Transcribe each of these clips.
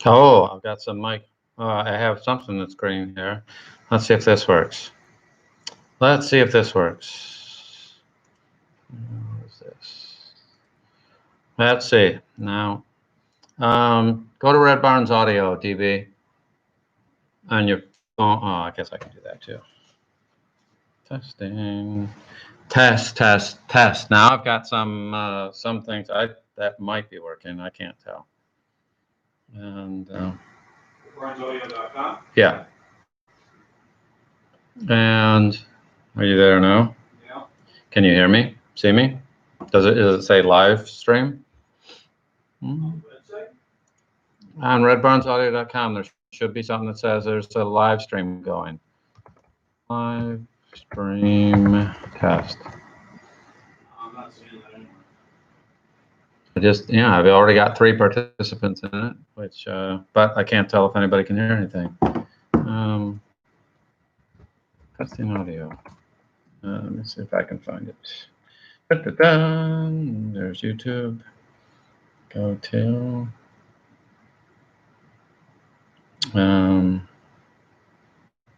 Oh, I've got some mic. I have something that's green here. Let's see if this works. Let's see if this works. What is this? Let's see. Now, go to Red Barn's Audio, DB, on your phone. Oh, I guess I can do that too. Testing. Test, test, test. Now I've got some things that might be working. I can't tell. And BarnesAudio.com? yeah. And are you there now? Yeah. Can you hear me? See me? Does it say live stream? On redbarnsaudio.com, there should be something that says there's a live stream going. Live stream test. I'm not seeing that anymore. I've already got 3 participants in it, which, but I can't tell if anybody can hear anything. Testing audio. Let me see if I can find it. Da-da-da. There's YouTube. Go to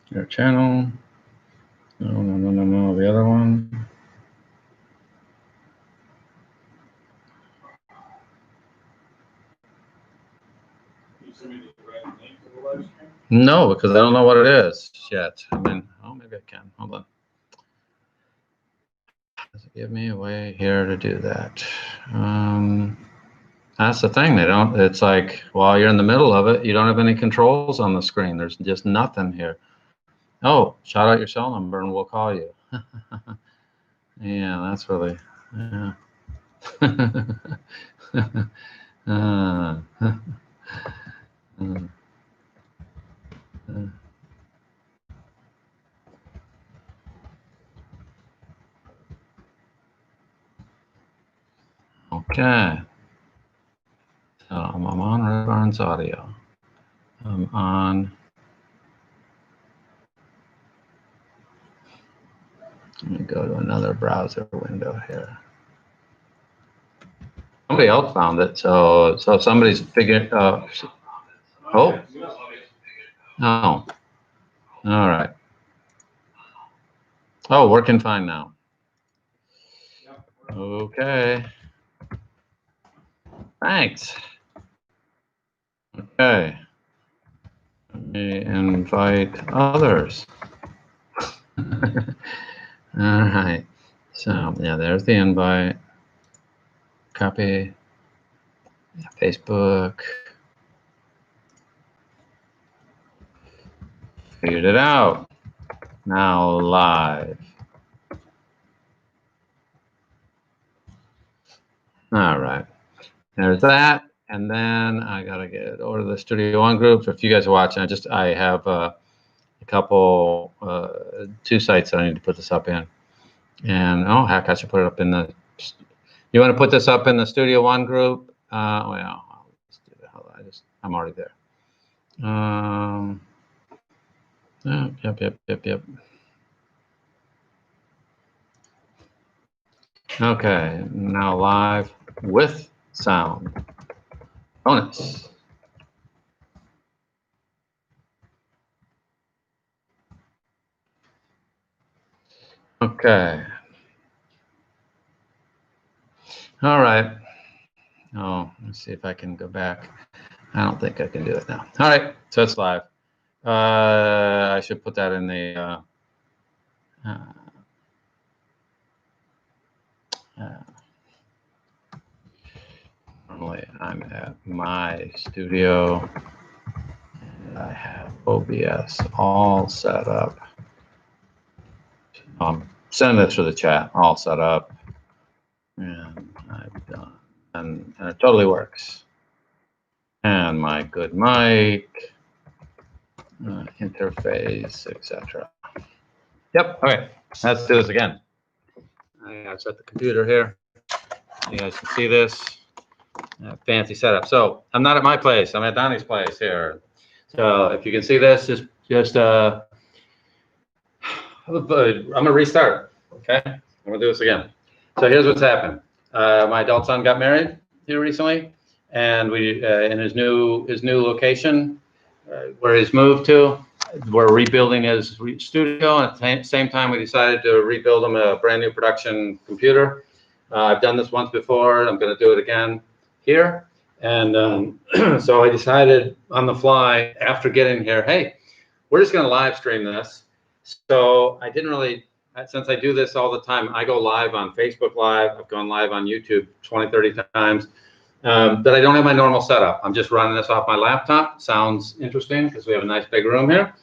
your channel. No, the other one. You send me the right link to the live stream? No, because I don't know what it is yet. I mean, oh, maybe I can. Hold on. Does it give me a way here to do that? That's the thing. They don't. It's like while you're in the middle of it, you don't have any controls on the screen. There's just nothing here. Oh, shout out your cell number and we'll call you. Yeah, that's really. Yeah. Okay. So I'm on Red Barnes Audio. I'm on. Let me go to another browser window here. Somebody else found it, so somebody's figured. Oh, oh, all right. Oh, working fine now. Okay. Thanks. Okay. Let me invite others. All right. So yeah, there's the invite. Copy. Facebook. Figured it out. Now live. All right. There's that. And then I gotta get over to the Studio One group. If you guys are watching, I have a couple 2 sites that I need to put this up in. And oh heck, I should put it up in the. You want to put this up in the Studio One group? Well, let's do that. Hold on, I'm already there. Yep. Okay, now live with sound. Bonus. Okay. All right. Oh, let's see if I can go back. I don't think I can do it now. All right, so it's live. I should put that in the. Normally, I'm at my studio, and I have OBS all set up. Send it to the chat, all set up, and I've done, and it totally works. And my good mic, interface, etc. Yep. Okay. Let's do this again. I gotta set the computer here. You guys can see this fancy setup. So I'm not at my place. I'm at Donnie's place here. So if you can see this, just I'm gonna restart. Okay. I'm gonna do this again. So here's what's happened. My adult son got married here recently, and we in his new location where he's moved to. We're rebuilding his studio, and at the same time, we decided to rebuild him a brand new production computer. I've done this once before. I'm going to do it again here. And so I decided on the fly after getting here, hey, we're just going to live stream this. So I didn't really, since I do this all the time, I go live on Facebook Live. I've gone live on YouTube 20, 30 times. But I don't have my normal setup. I'm just running this off my laptop. Sounds interesting because we have a nice big room here.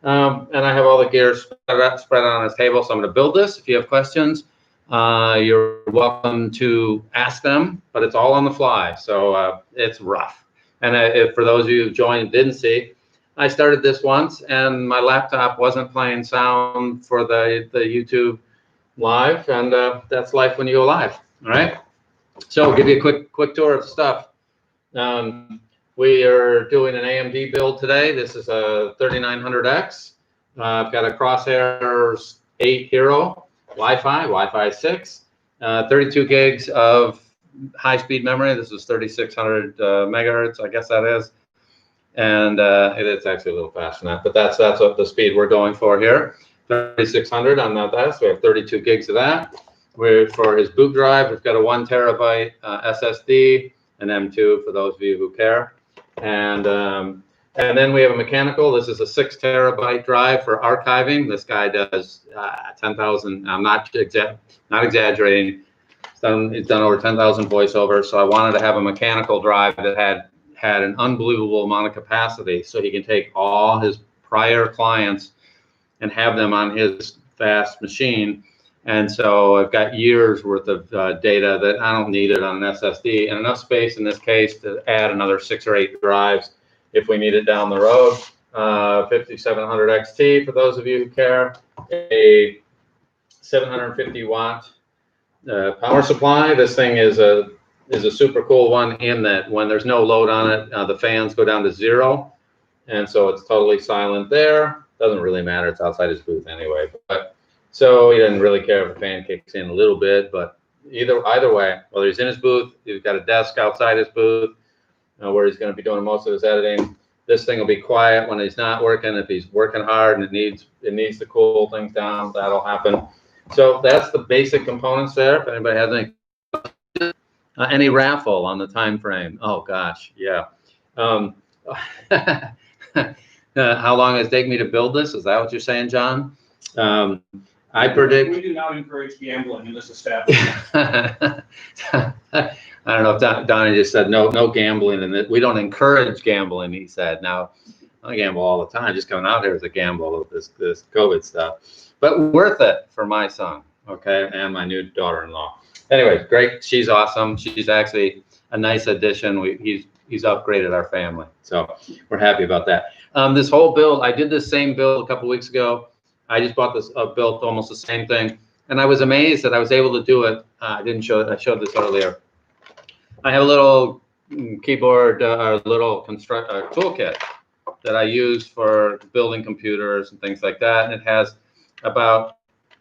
And I have all the gear spread out on this table. So I'm going to build this. If you have questions, you're welcome to ask them, but it's all on the fly. So it's rough. And if for those of you who joined and didn't see, I started this once and my laptop wasn't playing sound for the YouTube live. And that's life when you go live. All right. So I'll give you a quick tour of stuff. We are doing an AMD build today. This is a 3900X. I've got a Crosshairs 8 Hero, Wi-Fi 6, 32 gigs of high-speed memory. This is 3600 megahertz, I guess that is. And it's actually a little faster than that, but that's what the speed we're going for here. 3600 on that. So we have 32 gigs of that. For his boot drive, we've got a 1 terabyte SSD, an M2 for those of you who care. And then we have a mechanical. This is a 6 terabyte drive for archiving. This guy does 10,000. I'm not exaggerating. It's done over 10,000 voiceovers. So I wanted to have a mechanical drive that had an unbelievable amount of capacity, so he can take all his prior clients and have them on his fast machine. And so I've got years worth of data that I don't need it on an SSD, and enough space in this case to add another 6 or 8 drives if we need it down the road. 5700 XT for those of you who care. A 750 watt power supply. This thing is a super cool one in that when there's no load on it, the fans go down to 0, and so it's totally silent there. Doesn't really matter. It's outside his booth anyway, but. So he doesn't really care if the fan kicks in a little bit, but either way, whether he's in his booth, he's got a desk outside his booth where he's going to be doing most of his editing. This thing will be quiet when he's not working. If he's working hard and it needs to cool things down, that'll happen. So that's the basic components there. If anybody has any raffle on the time frame? Oh gosh, yeah. How long has it taken me to build this? Is that what you're saying, John? I predict. We do not encourage gambling in this establishment. I don't know if Donnie just said no gambling, and we don't encourage gambling. He said, now I gamble all the time. Just coming out here is a gamble with this COVID stuff, but worth it for my son, okay, and my new daughter-in-law. Anyway, great. She's awesome. She's actually a nice addition. He's upgraded our family, so we're happy about that. This whole build, I did this same build a couple weeks ago. I just bought this, built almost the same thing, and I was amazed that I was able to do it. I didn't show it. I showed this earlier. I have a little keyboard, little toolkit that I use for building computers and things like that, and it has about,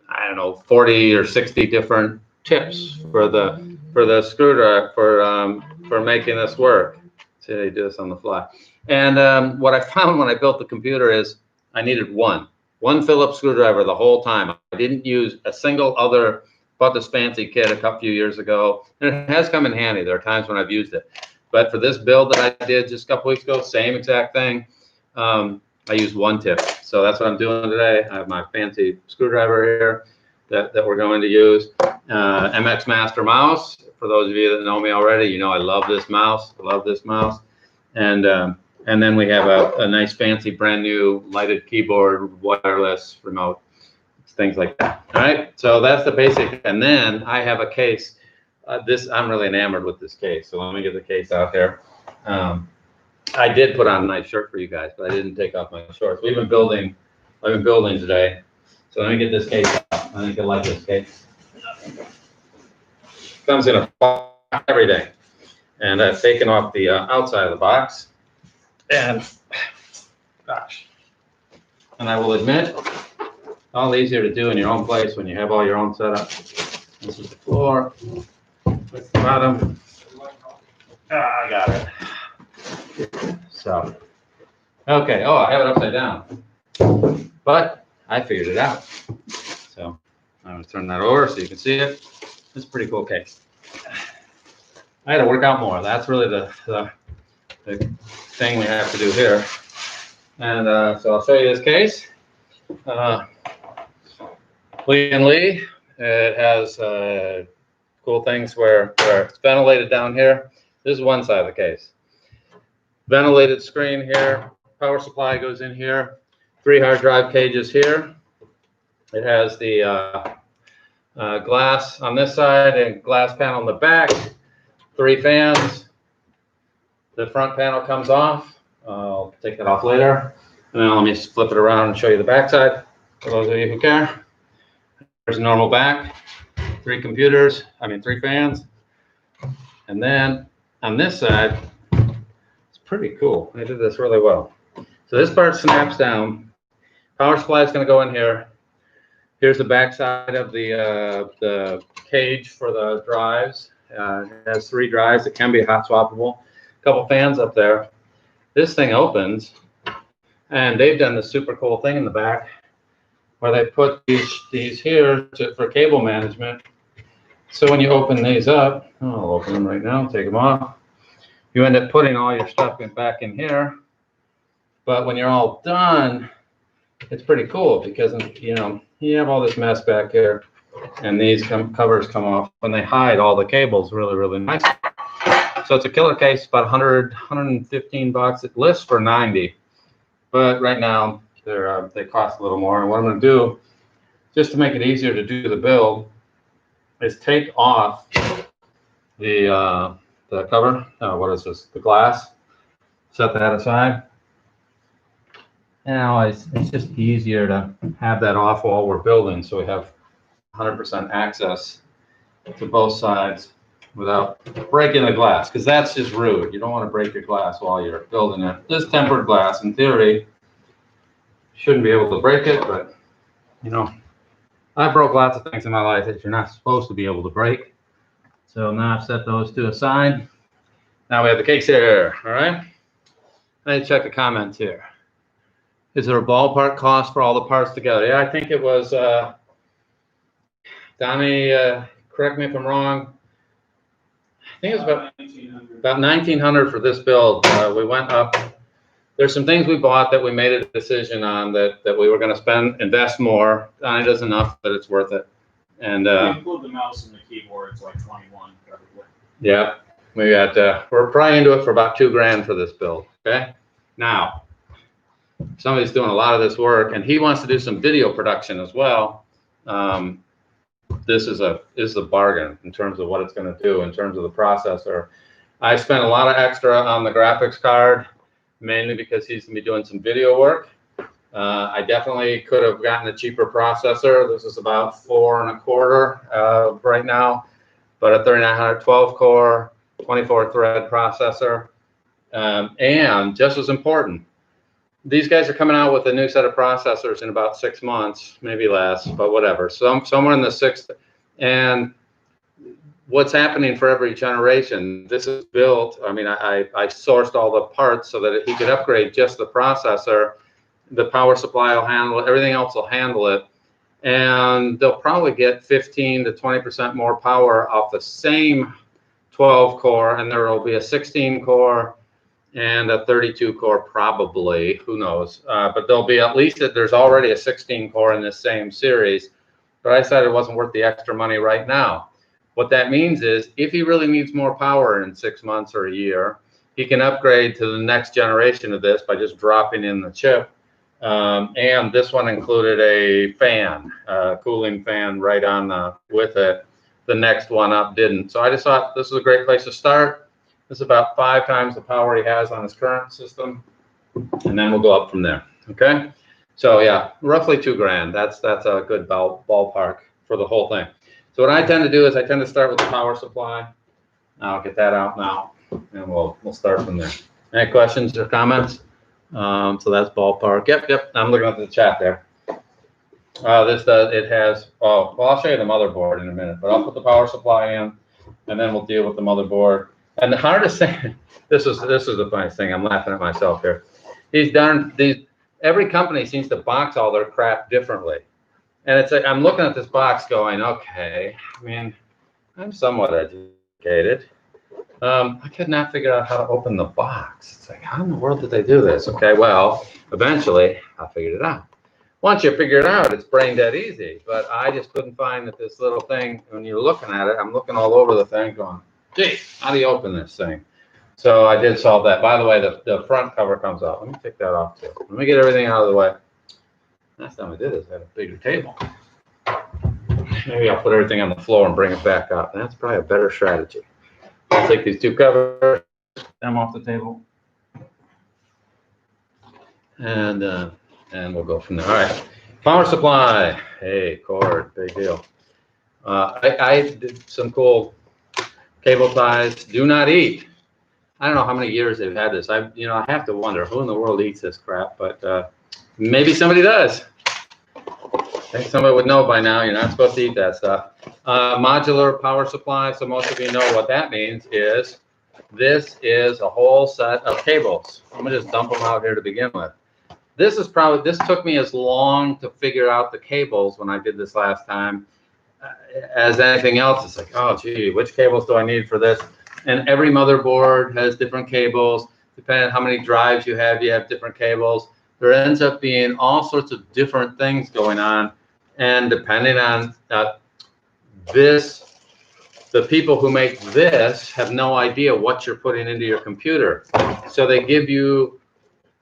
I don't know, 40 or 60 different tips for the screwdriver for making this work. See how you do this on the fly. And what I found when I built the computer is I needed one Phillips screwdriver the whole time. I didn't use a single other. Bought this fancy kit a few years ago, and it has come in handy. There are times when I've used it, but for this build that I did just a couple weeks ago, same exact thing. I used one tip, so that's what I'm doing today. I have my fancy screwdriver here that we're going to use. MX Master mouse. For those of you that know me already, you know I love this mouse. I love this mouse, and then we have a nice fancy brand new lighted keyboard, wireless remote, things like that. All right, so that's the basic. And then I have a case. I'm really enamored with this case. So let me get the case out here. I did put on a nice shirt for you guys, but I didn't take off my shorts. I've been building today. So let me get this case out. I think I like this case. Comes in a box every day. And I've taken off the outside of the box. And gosh, and I will admit, all easier to do in your own place when you have all your own setup. This is the floor, with the bottom. I got it. So, okay. Oh, I have it upside down, but I figured it out. So I'm gonna turn that over so you can see it. It's a pretty cool case. I had to work out more. That's really the thing we have to do here. And so I'll show you this case. Lee and Lee. It has cool things where it's ventilated down here. This is one side of the case. Ventilated screen here. Power supply goes in here. 3 hard drive cages here. It has the glass on this side and glass panel in the back. 3 fans. The front panel comes off. I'll take that off later. And then let me just flip it around and show you the back side for those of you who care. There's a normal back. 3 computers. 3 fans. And then on this side, it's pretty cool. They did this really well. So this part snaps down. Power supply is going to go in here. Here's the back side of the cage for the drives. It has 3 drives. It can be hot swappable. A couple fans up there. This thing opens, and they've done this super cool thing in the back where they put these here for cable management. So when you open these up, I'll open them right now, take them off. You end up putting all your stuff back in here. But when you're all done, it's pretty cool because, you have all this mess back here, and these covers come off, and they hide all the cables really, really nice. So it's a killer case, about 115 bucks. It lists for 90, but right now they cost a little more. And what I'm going to do, just to make it easier to do the build, is take off the cover. What is this? The glass. Set that aside. Now it's just easier to have that off while we're building, so we have 100% access to both sides without breaking the glass, because that's just rude. You don't want to break your glass while you're building it. This tempered glass, in theory, you shouldn't be able to break it, but I broke lots of things in my life that you're not supposed to be able to break. So now I've set those to a side. Now we have the case here, all right? I need to check the comments here. Is there a ballpark cost for all the parts together? Yeah, I think it was, Donnie, correct me if I'm wrong. I think it was about $1,900 for this build. We went up. There's some things we bought that we made a decision on that we were going to invest more. Donnie does enough that it's worth it. And include the mouse and the keyboard, it's like 21 probably. Yeah, we're probably into it for about $2,000 for this build. Okay, now somebody's doing a lot of this work, and he wants to do some video production as well. This is a bargain in terms of what it's going to do in terms of the processor. I spent a lot of extra on the graphics card, mainly because he's going to be doing some video work. I definitely could have gotten a cheaper processor. This is about 4 1/4 right now, but a 3900 12-core, 24-thread processor. And just as important, these guys are coming out with a new set of processors in about 6 months, maybe less, but whatever. Somewhere in the 6th. And what's happening for every generation, this is built. I sourced all the parts so that he could upgrade just the processor. The power supply will handle it. Everything else will handle it. And they'll probably get 15 to 20% more power off the same 12-core, and there will be a 16-core and a 32-core probably, who knows, but there'll be at least, there's already a 16-core in this same series, but I decided it wasn't worth the extra money right now. What that means is if he really needs more power in 6 months or a year, he can upgrade to the next generation of this by just dropping in the chip. And this one included a fan, a cooling fan right on with it. The next one up didn't. So I just thought this is a great place to start. This is about 5 times the power he has on his current system, and then we'll go up from there. Okay, so yeah, roughly $2,000. That's a good ballpark for the whole thing. So what I tend to do is I tend to start with the power supply. I'll get that out now, and we'll start from there. Any questions or comments? So that's ballpark. Yep. I'm looking at the chat there. It has. Oh, well, I'll show you the motherboard in a minute, but I'll put the power supply in, and then we'll deal with the motherboard. And the hardest thing, this is the funniest thing. I'm laughing at myself here. Every company seems to box all their crap differently. And it's like, I'm looking at this box going, okay, I mean, I'm somewhat educated. I could not figure out how to open the box. It's like, how in the world did they do this? Okay, well, eventually I figured it out. Once you figure it out, it's brain dead easy. But I just couldn't find that this little thing, when you're looking at it, I'm looking all over the thing going, gee, how do you open this thing? So I did solve that. By the way, the front cover comes off. Let me take that off too. Let me get everything out of the way. Last time I did this, I had a bigger table. Maybe I'll put everything on the floor and bring it back up. That's probably a better strategy. I'll take these two covers, them off the table, and we'll go from there. All right, power supply. Hey, cord, big deal. I did some cool cable ties. Do not eat. I don't know how many years they've had this. I have to wonder who in the world eats this crap, but maybe somebody does. I think somebody would know by now. You're not supposed to eat that stuff. Modular power supply. So most of you know what that means is this is a whole set of cables. I'm gonna just dump them out here to begin with. This took me as long to figure out the cables when I did this last time as anything else. It's like, oh gee, which cables do I need for this? And every motherboard has different cables. Depending on how many drives you have different cables. There ends up being all sorts of different things going on. And depending on the people who make this have no idea what you're putting into your computer. So they give you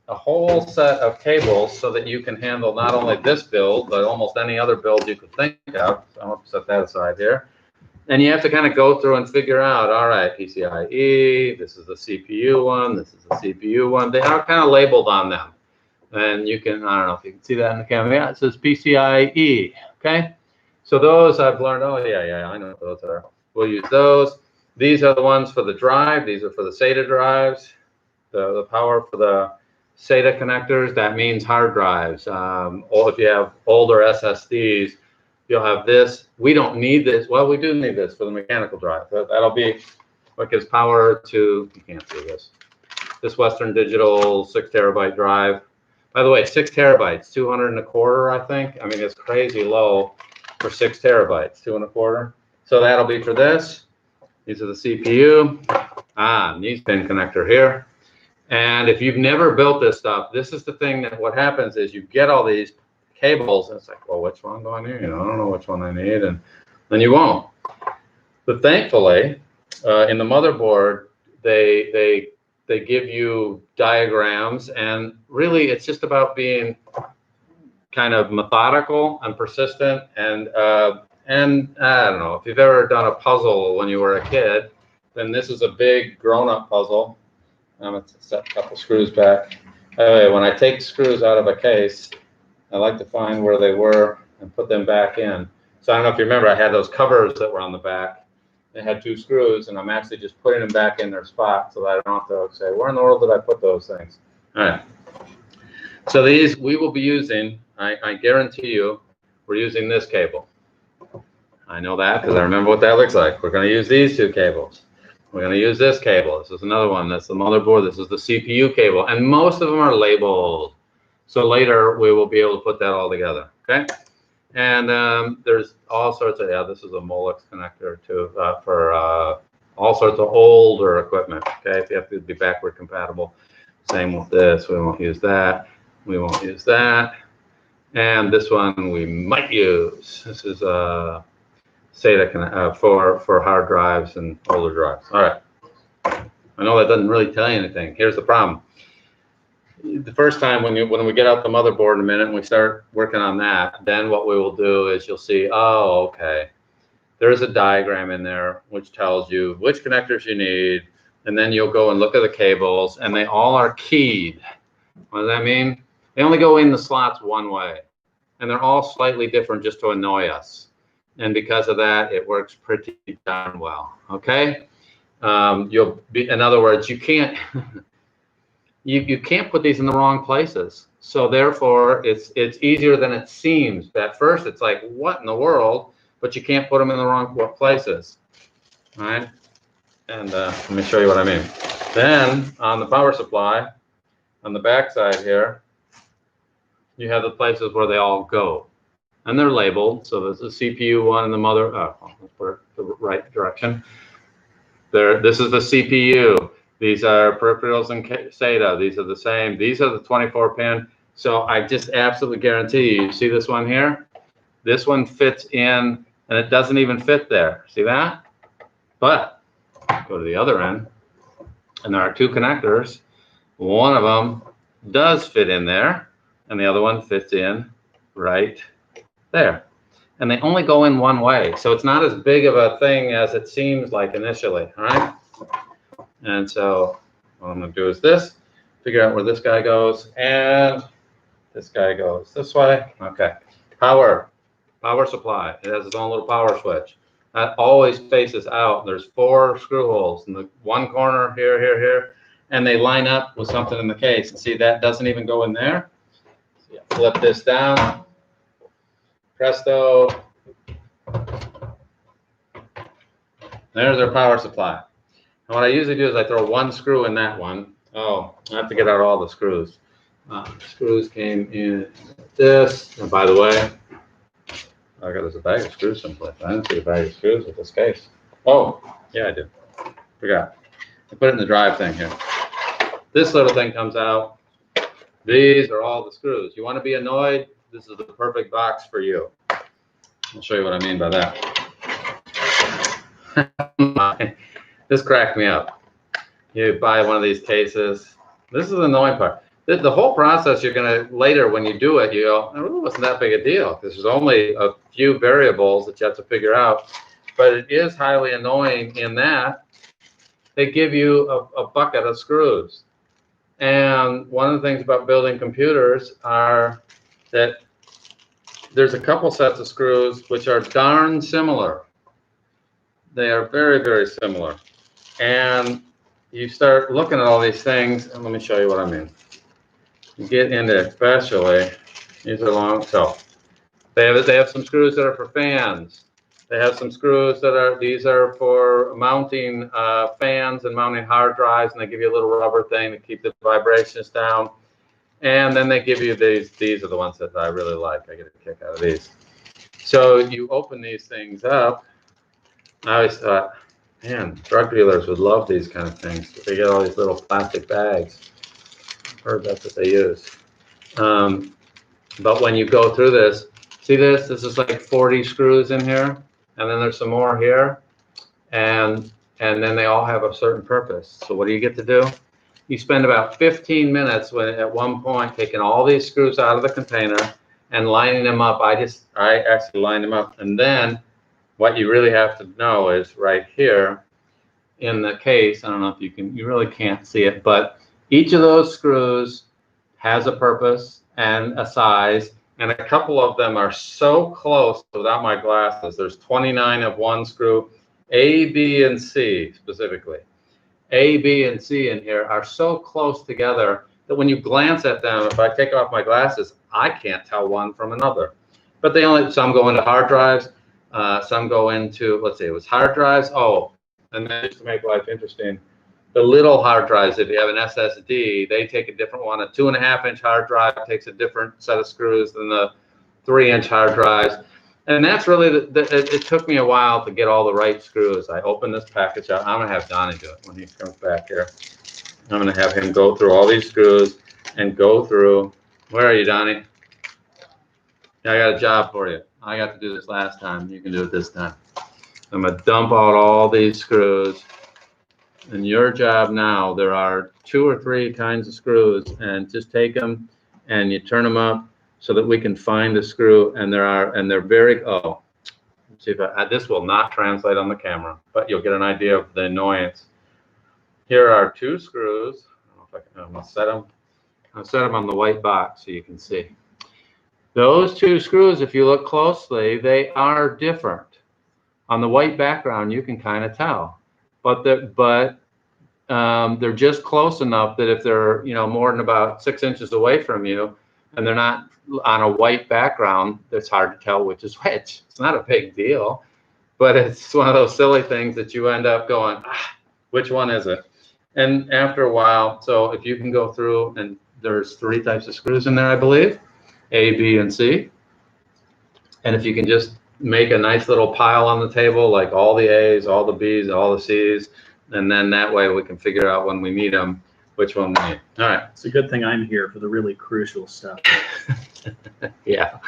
a whole set of cables so that you can handle not only this build, but almost any other build you could think of. So I'll set that aside here. And you have to kind of go through and figure out, all right, PCIe, this is the CPU one, this is the CPU one. They are kind of labeled on them. And you can, I don't know if you can see that in the camera. Yeah, it says PCIe, okay? So those I've learned, oh yeah, I know what those are. We'll use those. These are the ones for the drive. These are for the SATA drives. The power for the SATA connectors, that means hard drives. Or if you have older SSDs, you'll have this. We don't need this. Well, we do need this for the mechanical drive. That'll be what gives power to, you can't see this Western Digital 6 terabyte drive. By the way, 6 terabytes, 200 and a quarter, I think. I mean, it's crazy low for 6 terabytes, 2 and a quarter. So that'll be for this. These are the CPU. Needs pin connector here. And if you've never built this stuff, this is the thing that what happens is you get all these cables, and it's like, well, which one do I need? I don't know which one I need, and then you won't. But thankfully, in the motherboard, they give you diagrams, and really it's just about being kind of methodical and persistent. And I don't know if you've ever done a puzzle when you were a kid, then this is a big grown-up puzzle. I'm going to set a couple screws back. By the way, when I take screws out of a case, I like to find where they were and put them back in. So I don't know if you remember, I had those covers that were on the back. They had 2 screws, and I'm actually just putting them back in their spot so that I don't have to say, where in the world did I put those things? All right. So these we will be using, I guarantee you, we're using this cable. I know that because I remember what that looks like. We're going to use these 2 cables. We're going to use this cable. This is another one. That's the motherboard. This is the CPU cable. And most of them are labeled. So later we will be able to put that all together. Okay. And there's all sorts of, this is a Molex connector too for all sorts of older equipment. Okay. If you have to be backward compatible. Same with this. We won't use that. We won't use that. And this one we might use. This is SATA for hard drives and older drives. All right. I know that doesn't really tell you anything. Here's the problem. The first time when we get out the motherboard in a minute and we start working on that, then what we will do is you'll see, oh, okay, there's a diagram in there which tells you which connectors you need, and then you'll go and look at the cables, and they all are keyed. What does that mean? They only go in the slots one way, and they're all slightly different just to annoy us. And because of that, it works pretty darn well. Okay, you'll be, in other words, you can't you can't put these in the wrong places. So therefore, it's easier than it seems. At first, it's like, what in the world? But you can't put them in the wrong places. All right. And let me show you what I mean. Then on the power supply, on the back side here, you have the places where they all go. And they're labeled. So there's the CPU one and the mother. Let's put it the right direction. This is the CPU. These are peripherals and SATA. These are the same. These are the 24 pin. So I just absolutely guarantee you see this one here? This one fits in, and it doesn't even fit there. See that? But go to the other end, and there are two connectors. One of them does fit in there, and the other one fits in right there. And they only go in one way, so it's not as big of a thing as it seems like initially, all right? And so what I'm going to do is this, figure out where this guy goes, and this guy goes this way. Okay, power supply. It has its own little power switch. That always faces out. There's 4 screw holes in the one corner, here, and they line up with something in the case. And see, that doesn't even go in there. So flip this down. Presto. There's our power supply. And what I usually do is I throw one screw in that one. Oh, I have to get out all the screws. Screws came in like this. And by the way, I got a bag of screws someplace. I didn't see a bag of screws with this case. Oh, yeah, I did. Forgot. I put it in the drive thing here. This little thing comes out. These are all the screws. You want to be annoyed? This is the perfect box for you. I'll show you what I mean by that. This cracked me up. You buy one of these cases. This is the annoying part. The whole process, you're going to, later when you do it, you go, it really wasn't that big a deal because there's only a few variables that you have to figure out. But it is highly annoying in that they give you a bucket of screws. And one of the things about building computers are that there's a couple sets of screws which are darn similar. They are very, very similar. And you start looking at all these things, and let me show you what I mean. You get into especially, these are long, so they have some screws that are for fans. They have some screws that are, these are for mounting fans and mounting hard drives, and they give you a little rubber thing to keep the vibrations down. And then they give you these are the ones that I really like. I get a kick out of these. So you open these things up. I always thought, man, drug dealers would love these kind of things. They get all these little plastic bags. I've heard that's what they use. But when you go through this, see this? This is like 40 screws in here. And then there's some more here. And then they all have a certain purpose. So what do you get to do? You spend about 15 minutes at one point taking all these screws out of the container and lining them up. I actually lined them up. And then what you really have to know is right here in the case, I don't know if you really can't see it, but each of those screws has a purpose and a size, and a couple of them are so close without my glasses. There's 29 of one screw, A, B, and C specifically. A, B, and C in here are so close together that when you glance at them, if I take off my glasses, I can't tell one from another. But some go into hard drives, some go into, let's see, it was hard drives. Oh, and then just to make life interesting, the little hard drives, if you have an SSD, they take a different one. A 2.5-inch hard drive takes a different set of screws than the 3-inch hard drives. And that's really, it took me a while to get all the right screws. I opened this package out. I'm going to have Donnie do it when he comes back here. I'm going to have him go through all these screws and go through, where are you, Donnie? Yeah, I got a job for you. I got to do this last time. You can do it this time. I'm going to dump out all these screws. And your job now, there are 2 or 3 kinds of screws, and just take them and you turn them up so that we can find the screw. And they're very, let's see if this will not translate on the camera, but you'll get an idea of the annoyance. Here are 2 screws. I don't know if I can, I'm going to set them. I'll set them on the white box so you can see. Those 2 screws, if you look closely, they are different. On the white background, you can kind of tell, but they're just close enough that if they're more than about 6 inches away from you, and they're not on a white background, it's hard to tell which is which. It's not a big deal, but it's one of those silly things that you end up going, which one is it? And after a while, so if you can go through, and there's 3 types of screws in there, I believe, A, B, and C. And if you can just make a nice little pile on the table, like all the A's, all the B's, all the C's, and then that way we can figure out when we need them, which one we need. All right. It's a good thing I'm here for the really crucial stuff. Yeah.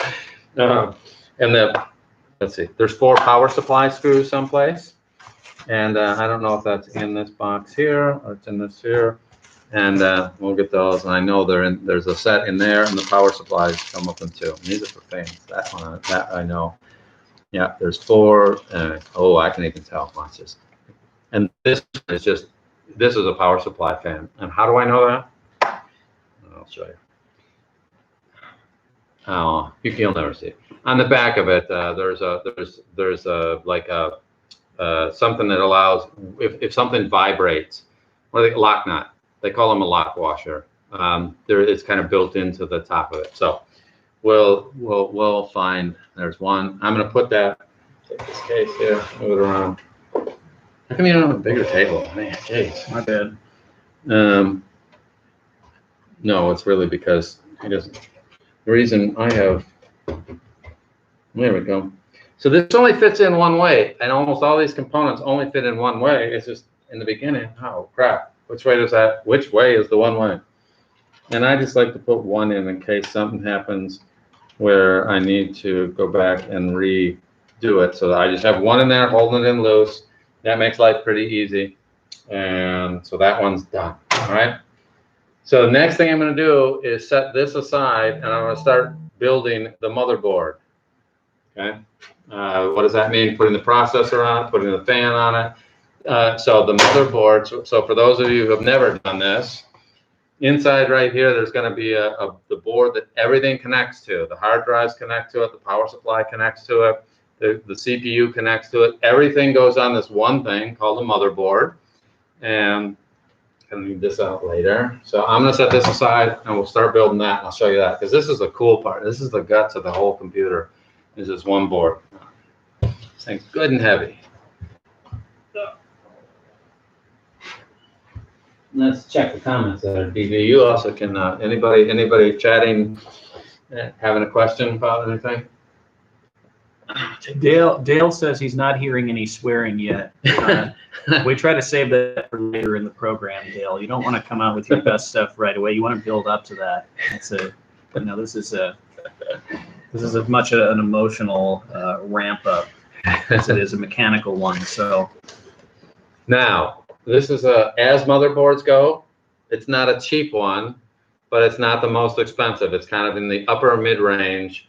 And then, let's see, there's 4 power supply screws someplace. And I don't know if that's in this box here or it's in this here. And we'll get those. And I know there's a set in there, and the power supplies come with them too. And these are for fans. That one, that I know. Yeah, there's 4. Oh, I can even tell. Watch this. And this is a power supply fan. And how do I know that? I'll show you. Oh, you'll never see it. On the back of it, there's like something that allows if something vibrates. What are they? Lock nut. They call them a lock washer. It's kind of built into the top of it. So we'll find. There's one. I'm going to put that. Take this case here. Move it around. How come you don't have a bigger table? Man, jeez. My bad. No, it's really because he doesn't. The reason I have. There we go. So this only fits in one way, and almost all these components only fit in one way. It's just in the beginning. Oh crap! Which way is the one way? And I just like to put one in case something happens where I need to go back and redo it. So I just have one in there, holding it in loose. That makes life pretty easy. And so that one's done. All right. So the next thing I'm going to do is set this aside, and I'm going to start building the motherboard. Okay. What does that mean? Putting the processor on it, putting the fan on it. So the motherboard, so for those of you who have never done this, inside right here, there's going to be the board that everything connects to. The hard drives connect to it. The power supply connects to it. The CPU connects to it. Everything goes on this one thing called a motherboard. And I'm going to leave this out later. So I'm going to set this aside, and we'll start building that. And I'll show you that, because this is the cool part. This is the guts of the whole computer. Is this one board. This thing's good and heavy. Let's check the comments there, DB. You also can, anybody chatting, having a question about anything? Dale says he's not hearing any swearing yet. We try to save that for later in the program, Dale. You don't want to come out with your best stuff right away. You want to build up to that. This is as much an emotional ramp up as it is a mechanical one. So now, this is as motherboards go, it's not a cheap one, but it's not the most expensive. It's kind of in the upper mid range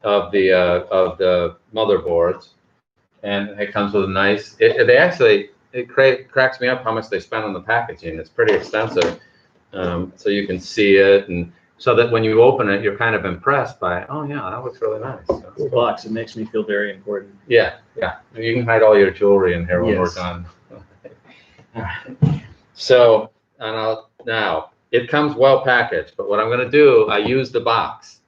of the motherboards, and it comes with a nice. It cracks me up how much they spend on the packaging. It's pretty extensive, so you can see it, and so that when you open it, you're kind of impressed by, oh yeah, that looks really nice. Cool box. It makes me feel very important. Yeah. You can hide all your jewelry in here when we're done. So, now it comes well packaged, but what I'm going to do, I use the box,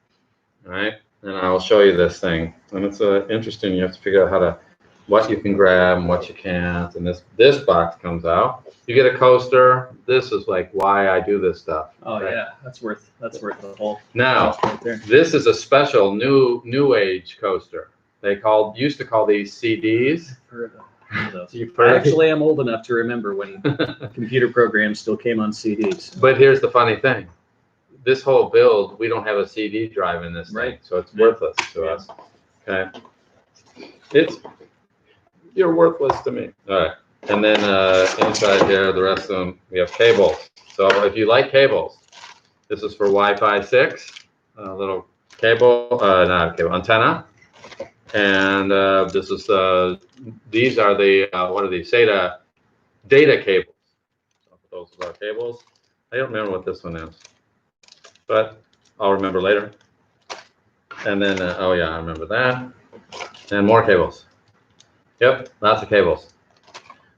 all right, and I'll show you this thing. And it's interesting. You have to figure out what you can grab and what you can't. And this box comes out. You get a coaster. This is like why I do this stuff. Oh right? Yeah, that's worth the whole. Now, right there. This is a special new age coaster. Used to call these CDs. I actually am old enough to remember when computer programs still came on CDs. But here's the funny thing. This whole build, we don't have a CD drive in this thing, so it's worthless to us. Okay. You're worthless to me. All right. And then inside here, the rest of them, we have cables. So if you like cables, this is for Wi-Fi 6, a little cable, not a cable, antenna. And this is these are the what are these? SATA data cables. So those are our cables. I don't remember what this one is, but I'll remember later. And then oh yeah, I remember that. And more cables. Yep, lots of cables.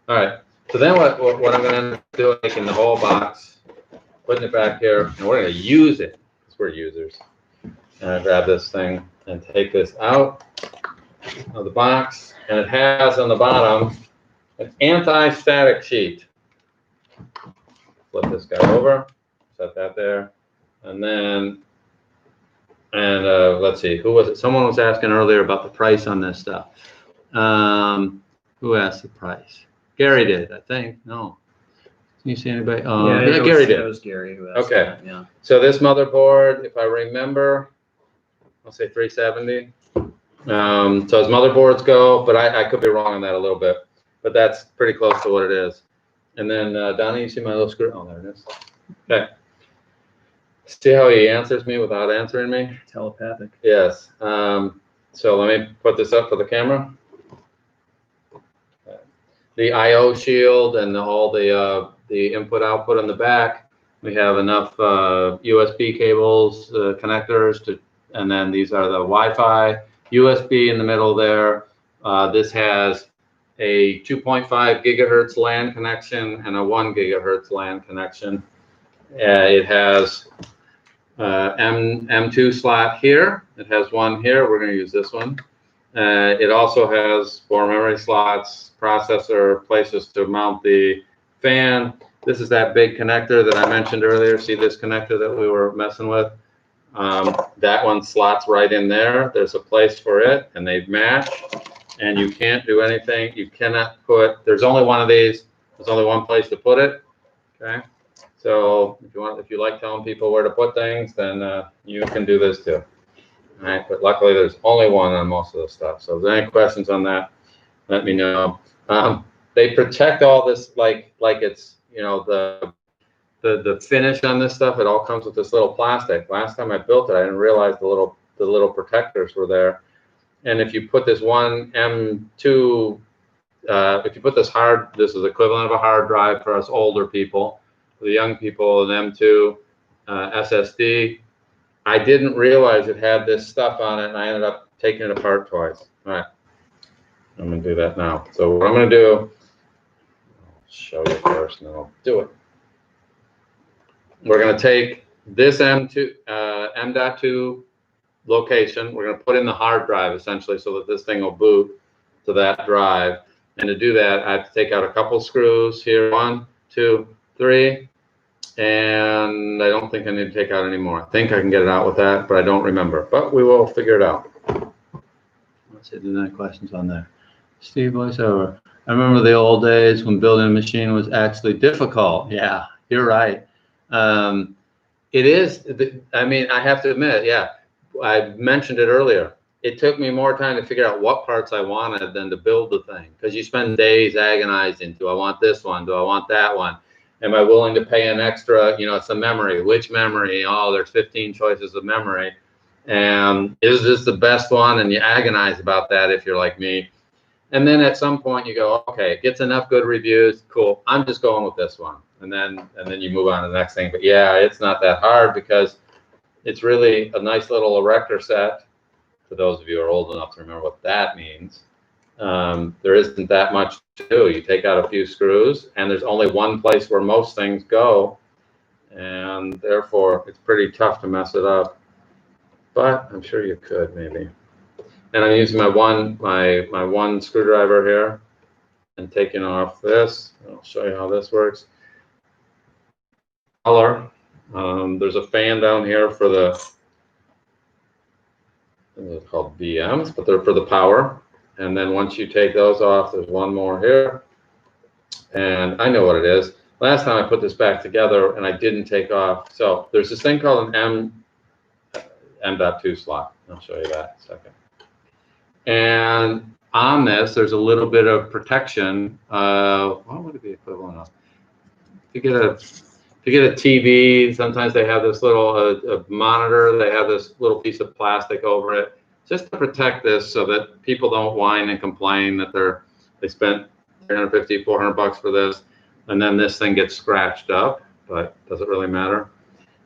All right. So then what I'm going to do is taking the whole box, putting it back here, and we're going to use it because we're users. And I grab this thing and take this out of the box, and it has on the bottom an anti-static sheet. flip this guy over, set that there, and then, let's see, who was it? Someone was asking earlier about the price on this stuff. Who asked the price? Gary did, I think. No. Can you see anybody? Yeah, Gary did. It was Gary who asked Okay. that, yeah. So this motherboard, if I remember, I'll say 370. So as motherboards go, but I could be wrong on that a little bit, but that's pretty close to what it is. And then Donnie, you see my little screw? Oh, there it is. Okay. See how he answers me without answering me? Telepathic. Yes. So let me put this up for the camera. The I/O shield and all the input output on the back. We have enough USB cables, connectors to, and then these are the Wi-Fi, USB in the middle there. This has a 2.5 gigahertz LAN connection and a 1 gigahertz LAN connection. It has M2 slot here. It has one here. We're going to use this one. It also has 4 memory slots, processor, places to mount the fan. This is that big connector that I mentioned earlier. See this connector that we were messing with? That one slots right in there. There's a place for it, and they match. And you can't do anything. You cannot put. There's only one of these. There's only one place to put it. Okay. So if you like telling people where to put things, then you can do this too. All right, but luckily there's only one on most of the stuff. So if there's any questions on that, let me know. They protect all this like it's, you know, the finish on this stuff. It all comes with this little plastic. Last time I built it, I didn't realize the little protectors were there. And if you put this one M2, if you put this is equivalent of a hard drive for us older people. For the young people, an M2 SSD. I didn't realize it had this stuff on it, and I ended up taking it apart twice. All right, I'm going to do that now. So what I'm going to do, I'll show you first, and then I'll do it. We're going to take this M.2 location. We're going to put in the hard drive, essentially, so that this thing will boot to that drive. And to do that, I have to take out a couple screws here. 1, 2, 3. And I don't think I need to take out any more. I think I can get it out with that, but I don't remember. But we will figure it out. Let's see if there's any questions on there. Steve, voiceover. I remember the old days when building a machine was actually difficult. Yeah, you're right. It is. I mean, I have to admit, yeah, I mentioned it earlier. It took me more time to figure out what parts I wanted than to build the thing, because you spend days agonizing. Do I want this one? Do I want that one? Am I willing to pay an extra, you know, it's a memory. Which memory? Oh, there's 15 choices of memory. And is this the best one? And you agonize about that if you're like me. And then at some point you go, okay, it gets enough good reviews. Cool. I'm just going with this one. And then you move on to the next thing. But yeah, it's not that hard because it's really a nice little erector set. For those of you who are old enough to remember what that means. There isn't that much to do. You take out a few screws, and there's only one place where most things go, and therefore it's pretty tough to mess it up. But I'm sure you could maybe. And I'm using my one screwdriver here, and taking off this. I'll show you how this works. Color. There's a fan down here for the. They're called VMs, but they're for the power. And then once you take those off, there's one more here. And I know what it is. Last time I put this back together and I didn't take off. So there's this thing called an M.2 slot. I'll show you that in a second. And on this, there's a little bit of protection. What would it be equivalent of? If you get a TV, sometimes they have this little a monitor. They have this little piece of plastic over it, just to protect this, so that people don't whine and complain that they spent $350, $400 for this, and then this thing gets scratched up. But does it really matter?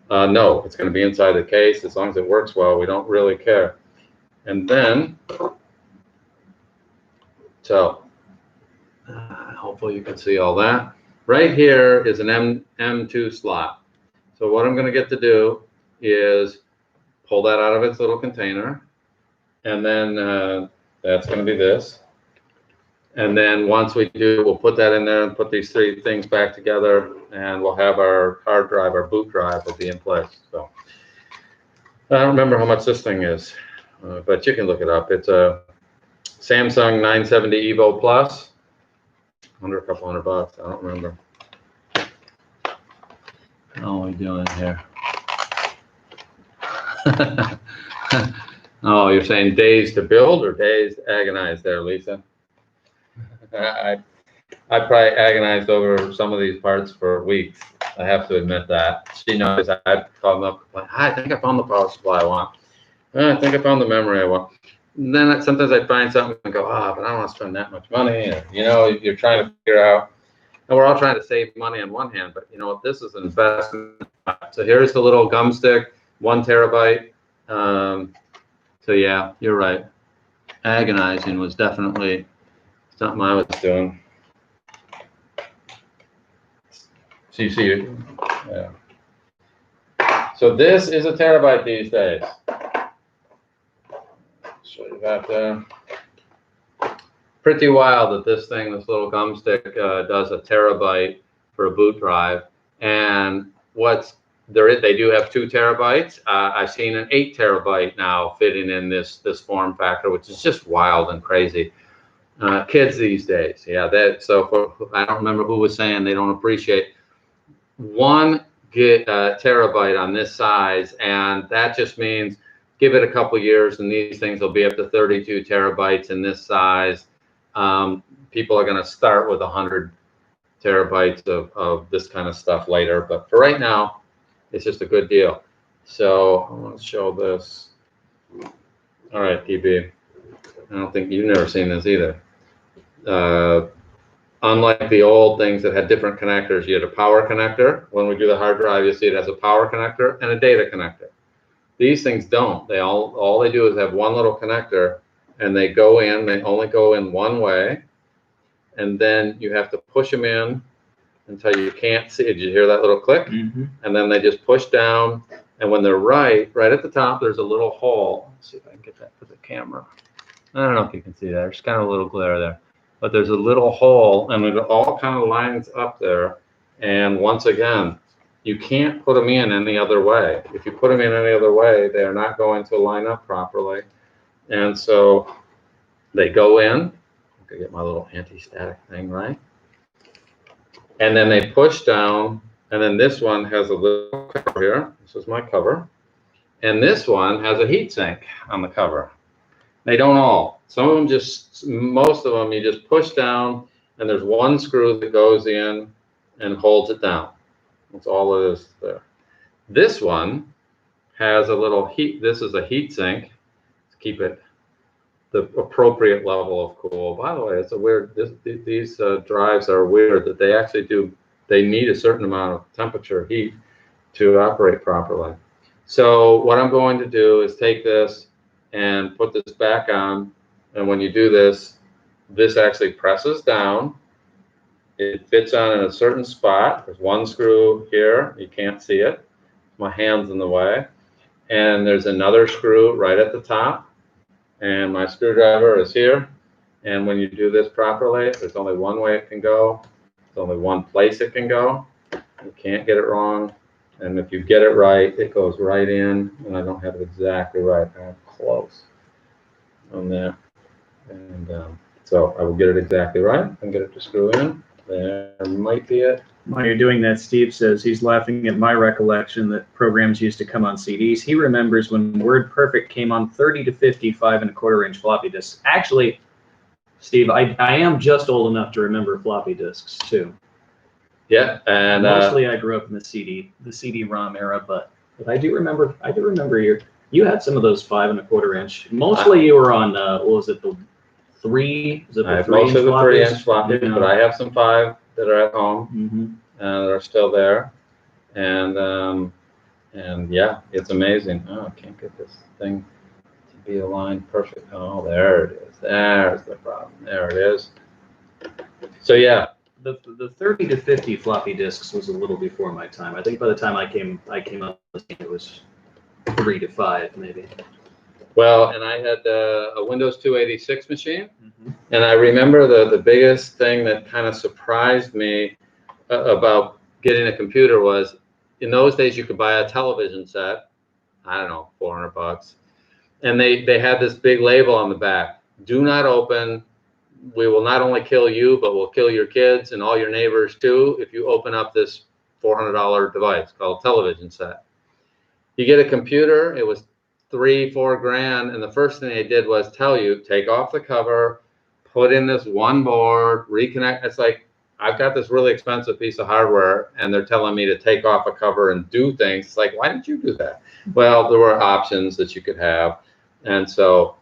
No, it's going to be inside the case. As long as it works well, we don't really care. And then, so hopefully you can see all that. Right here is an M2 slot. So what I'm going to get to do is pull that out of its little container. And then that's going to be this. And then once we do, we'll put that in there and put these 3 things back together, and we'll have our hard drive, our boot drive will be in place. So I don't remember how much this thing is, but you can look it up. It's a Samsung 970 Evo Plus, under a couple $100. I don't remember. How are we doing here? Oh, you're saying days to build or days to agonize there, Lisa? I probably agonized over some of these parts for weeks. I have to admit that. She knows I'd call them up, like, I think I found the power supply I want. I think I found the memory I want. And then sometimes I find something and go, but I don't want to spend that much money. Or, you're trying to figure out. And we're all trying to save money on one hand, but this is an investment. So here's the little gum stick, 1 terabyte. So yeah, you're right. Agonizing was definitely something I was doing. So you see, yeah. So this is a terabyte these days. Show you that there. Pretty wild that this thing, this little gum stick, does a terabyte for a boot drive. And they do have 2 terabytes. I've seen an 8 terabyte now fitting in this form factor, which is just wild and crazy. Kids these days, yeah. I don't remember who was saying they don't appreciate 1 terabyte on this size, and that just means give it a couple years, and these things will be up to 32 terabytes in this size. People are going to start with 100 terabytes of this kind of stuff later, but for right now, it's just a good deal. So I want to show this. All right, DB. I don't think you've never seen this either. Unlike the old things that had different connectors, you had a power connector. When we do the hard drive, you see it has a power connector and a data connector. These things don't. They all they do is have 1 little connector, and they go in. They only go in one way, and then you have to push them in until you can't see. Did you hear that little click? Mm-hmm. And then they just push down, and when they're right at the top, there's a little hole. Let's see if I can get that for the camera. I don't know if you can see that. There's kind of a little glare there, but there's a little hole, and it all kind of lines up there. And once again, you can't put them in any other way. If you put them in any other way, they are not going to line up properly. And so they go in. I'm gonna get my little anti-static thing right. And then they push down, and then this one has a little cover here. This is my cover. And this one has a heat sink on the cover. They don't all. Some of them most of them you just push down, and there's 1 screw that goes in and holds it down. That's all it is there. This one has a little heat. This is a heat sink to keep it the appropriate level of cool. By the way, it's a weird. These drives are weird that they actually they need a certain amount of temperature heat to operate properly. So what I'm going to do is take this and put this back on, and when you do this, this actually presses down. It fits on in a certain spot. There's 1 screw here. You can't see it. My hand's in the way. And there's another screw right at the top. And my screwdriver is here. And when you do this properly, there's only 1 way it can go. There's only 1 place it can go. You can't get it wrong. And if you get it right, it goes right in. And I don't have it exactly right. I'm close on there. And so I will get it exactly right and get it to screw in. There might be it. While you're doing that, Steve says he's laughing at my recollection that programs used to come on CDs. He remembers when WordPerfect came on 30 to 50 5.25-inch floppy disks. Actually, Steve, I am just old enough to remember floppy disks too. Yeah, and mostly I grew up in the CD-ROM era, but I do remember you had some of those 5.25-inch. Mostly you were on what was it, the 3? Is it the 3-inch most of the 3-inch floppies, yeah. But I have some 5 that are at home that are still there, and yeah, it's amazing. Oh, I can't get this thing to be aligned perfect. Oh, there it is. There's the problem. There it is. So yeah, the 30 to 50 floppy disks was a little before my time. I think by the time I came up, it was 3 to 5 maybe. Well, and I had a Windows 286 machine, Mhm. and I remember the biggest thing that kind of surprised me about getting a computer was, in those days you could buy a television set, I don't know, $400, and they had this big label on the back: "Do not open. We will not only kill you, but we'll kill your kids and all your neighbors too if you open up this $400 device called television set." You get a computer, it was 3-4 grand, and the first thing they did was tell you, take off the cover, put in this one board, reconnect. It's like, I've got this really expensive piece of hardware, and they're telling me to take off a cover and do things. It's like, why didn't you do that? Well, there were options that you could have, and so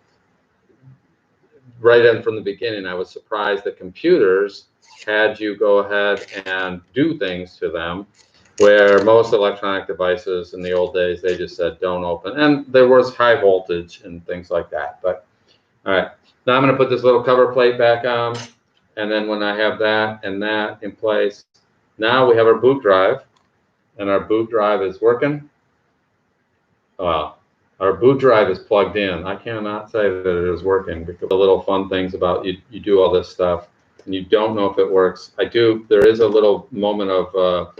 right in from the beginning, I was surprised that computers had you go ahead and do things to them, where most electronic devices in the old days, they just said, don't open. And there was high voltage and things like that. But all right, now I'm going to put this little cover plate back on. And then when I have that and that in place, now we have our boot drive, and our boot drive is working. Well, our boot drive is plugged in. I cannot say that it is working, because the little fun things about you do all this stuff and you don't know if it works. There is a little moment of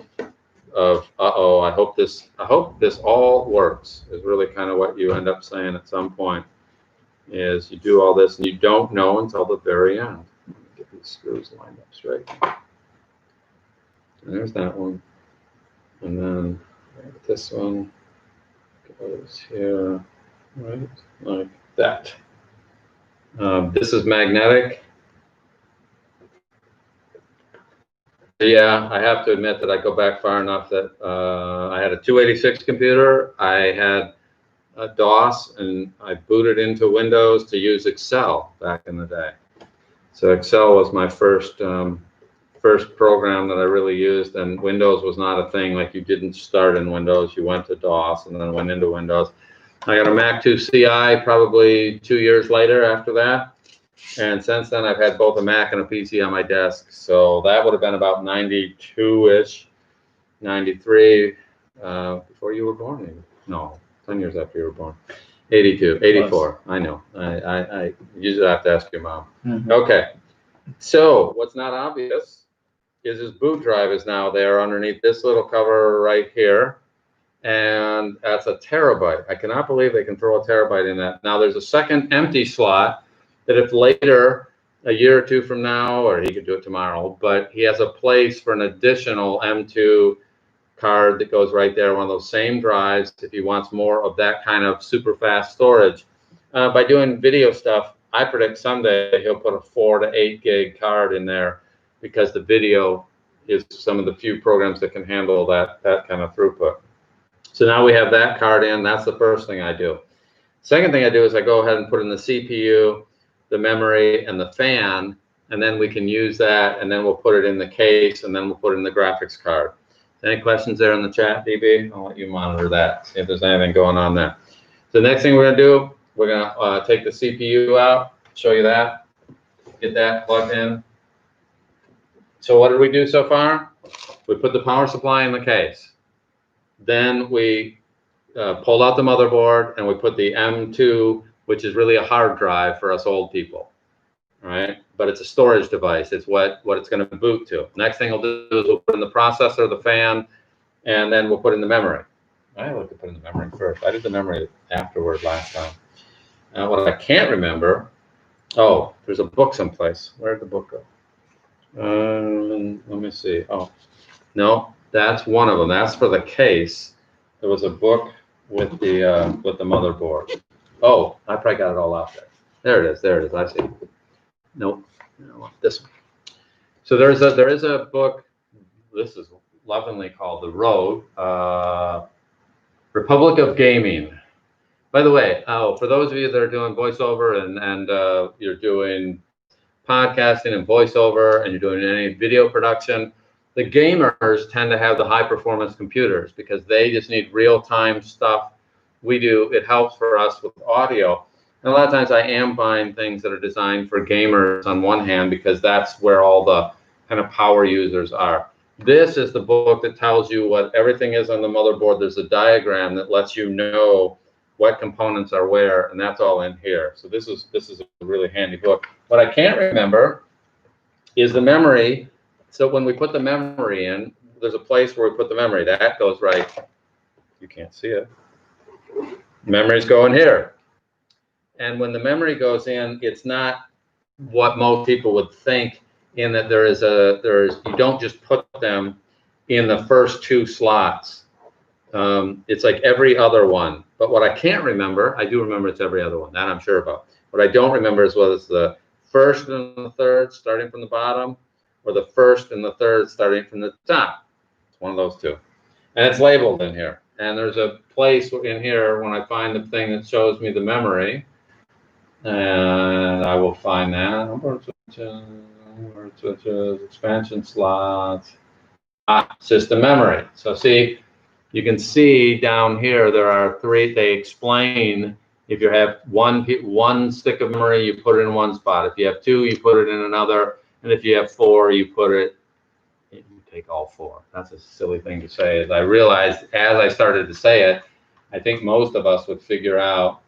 uh-oh, I hope this all works, is really kind of what you end up saying at some point, is you do all this and you don't know until the very end. Let me get these screws lined up straight. And there's that one. And then this one goes here, right, like that. This is magnetic. Yeah, I have to admit that I go back far enough that I had a 286 computer. I had a DOS, and I booted into Windows to use Excel back in the day. So Excel was my first program that I really used, and Windows was not a thing. Like, you didn't start in Windows, you went to DOS and then went into Windows. I got a Mac 2 CI probably 2 years later after that. And since then, I've had both a Mac and a PC on my desk. So that would have been about 92-ish, 93, before you were born, maybe. No, 10 years after you were born. 82, 84. I know. I usually have to ask your mom. Mhm. Okay. So what's not obvious is his boot drive is now there underneath this little cover right here. And that's a terabyte. I cannot believe they can throw a terabyte in that. Now there's a second empty slot that if later, a year or two from now, or he could do it tomorrow, but he has a place for an additional M2 card that goes right there, one of those same drives, if he wants more of that kind of super fast storage. By doing video stuff, I predict someday he'll put a 4 to 8 gig card in there, because the video is some of the few programs that can handle that kind of throughput. So now we have that card in. That's the first thing I do. Second thing I do is I go ahead and put in the CPU, the memory, and the fan, and then we can use that, and then we'll put it in the case, and then we'll put it in the graphics card. Any questions there in the chat, DB? I'll let you monitor that, see if there's anything going on there. So the next thing we're going to do, we're going to take the CPU out, show you that, get that plugged in. So what did we do so far? We put the power supply in the case. Then we pulled out the motherboard, and we put the M2, which is really a hard drive for us old people, right? But it's a storage device. It's what it's going to boot to. Next thing we'll do is we'll put in the processor, the fan, and then we'll put in the memory. I like to put in the memory first. I did the memory afterward last time. What I can't remember, oh, there's a book someplace. Where'd the book go? Let me see. Oh, no, that's one of them. That's for the case. There was a book with the motherboard. Oh, I probably got it all out there. There it is. There it is. I see. Nope. No, this one. So there is a book. This is lovingly called The Road, Republic of Gaming. By the way, for those of you that are doing voiceover and you're doing podcasting and voiceover, and you're doing any video production, the gamers tend to have the high performance computers because they just need real time stuff. We do, it helps for us with audio. And a lot of times I am buying things that are designed for gamers on one hand, because that's where all the kind of power users are. This is the book that tells you what everything is on the motherboard. There's a diagram that lets you know what components are where, and that's all in here. So this is a really handy book. What I can't remember is the memory. So when we put the memory in, there's a place where we put the memory. That goes right. You can't see it. Memories go in here. And when the memory goes in, it's not what most people would think, in that you don't just put them in the first 2 slots. It's like every other one. But what I can't remember, I do remember it's every other one. That I'm sure about. What I don't remember is whether it's the first and the third starting from the bottom, or the first and the third starting from the top. It's one of those two. And it's labeled in here. And there's a place in here when I find the thing that shows me the memory. And I will find that. Expansion slots. System memory. So see, you can see down here there are 3. They explain if you have one stick of memory, you put it in one spot. If you have 2, you put it in another. And if you have 4, you put it. You take all 4. That's a silly thing to say. As I realized as I started to say it, I think most of us would figure out.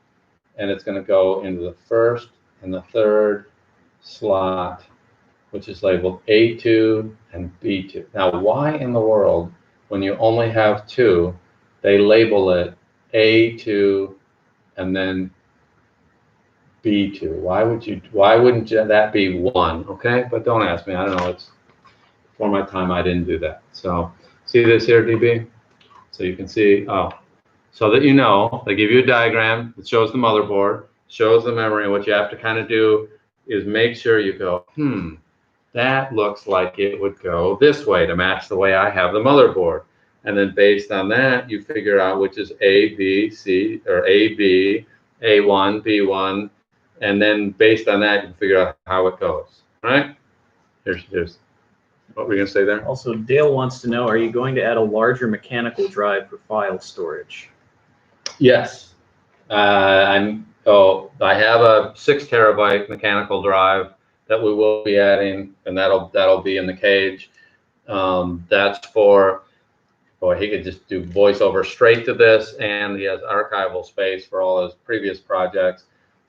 And it's going to go into the first and the third slot, which is labeled A2 and B2. Now, why in the world, when you only have 2, they label it A2 and then B2? Why wouldn't that be 1? Okay, but don't ask me. I don't know. It's before my time. I didn't do that. So see this here, DB? So you can see. Oh. So that you know, they give you a diagram that shows the motherboard, shows the memory, and what you have to kind of do is make sure you go, that looks like it would go this way to match the way I have the motherboard. And then based on that, you figure out which is A, B, C, or A, B, A1, B1, and then based on that, you can figure out how it goes. All right? Here's what were you going to say there? Also, Dale wants to know, are you going to add a larger mechanical drive for file storage? Yes. I have a 6 terabyte mechanical drive that we will be adding, and that'll be in the cage. That's for, he could just do voiceover straight to this, and he has archival space for all his previous projects.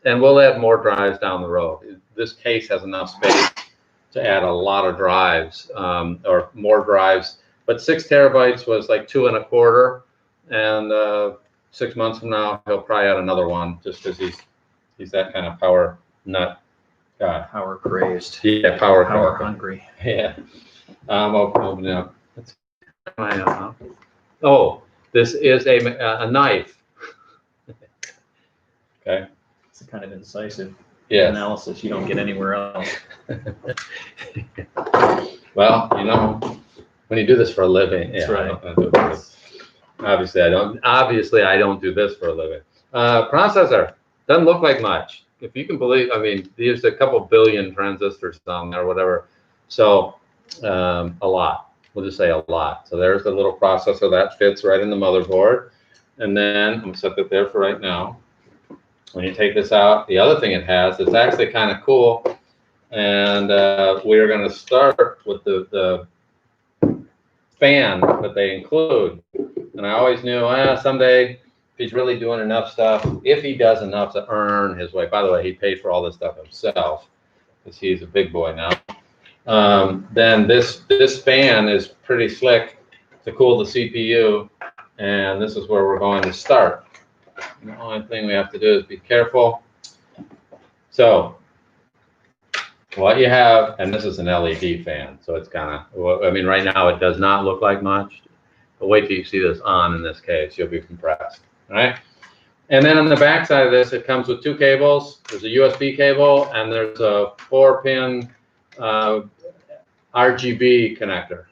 And we'll add more drives down the road. This case has enough space to add a lot of drives, or more drives. But 6 terabytes was like 2 1/4, and 6 months from now he'll probably add another one, just because he's that kind of power nut guy. Power crazed. Yeah, power hungry. Yeah. Open it up. Oh, this is a knife. Okay. It's a kind of incisive Yes. analysis you don't get anywhere else. Well, you know, when you do this for a living, That's yeah, right. Obviously, I don't do this for a living. Processor doesn't look like much. If you can believe, I mean, there's a couple billion transistors on there or whatever. So a lot. We'll just say a lot. So there's the little processor that fits right in the motherboard. And then I'm going to set that there for right now. When you take this out, the other thing it has, it's actually kind of cool. And we're going to start with the fan that they include. And I always knew, someday, if he's really doing enough stuff, if he does enough to earn his way. By the way, he paid for all this stuff himself, because he's a big boy now. Then this fan is pretty slick to cool the CPU, and this is where we're going to start. And the only thing we have to do is be careful. So what you have, and this is an LED fan, so it's kind of, I mean, right now it does not look like much, but wait till you see this on in this case, you'll be impressed, all right? And then on the back side of this, it comes with 2 cables. There's a USB cable, and there's a 4-pin RGB connector.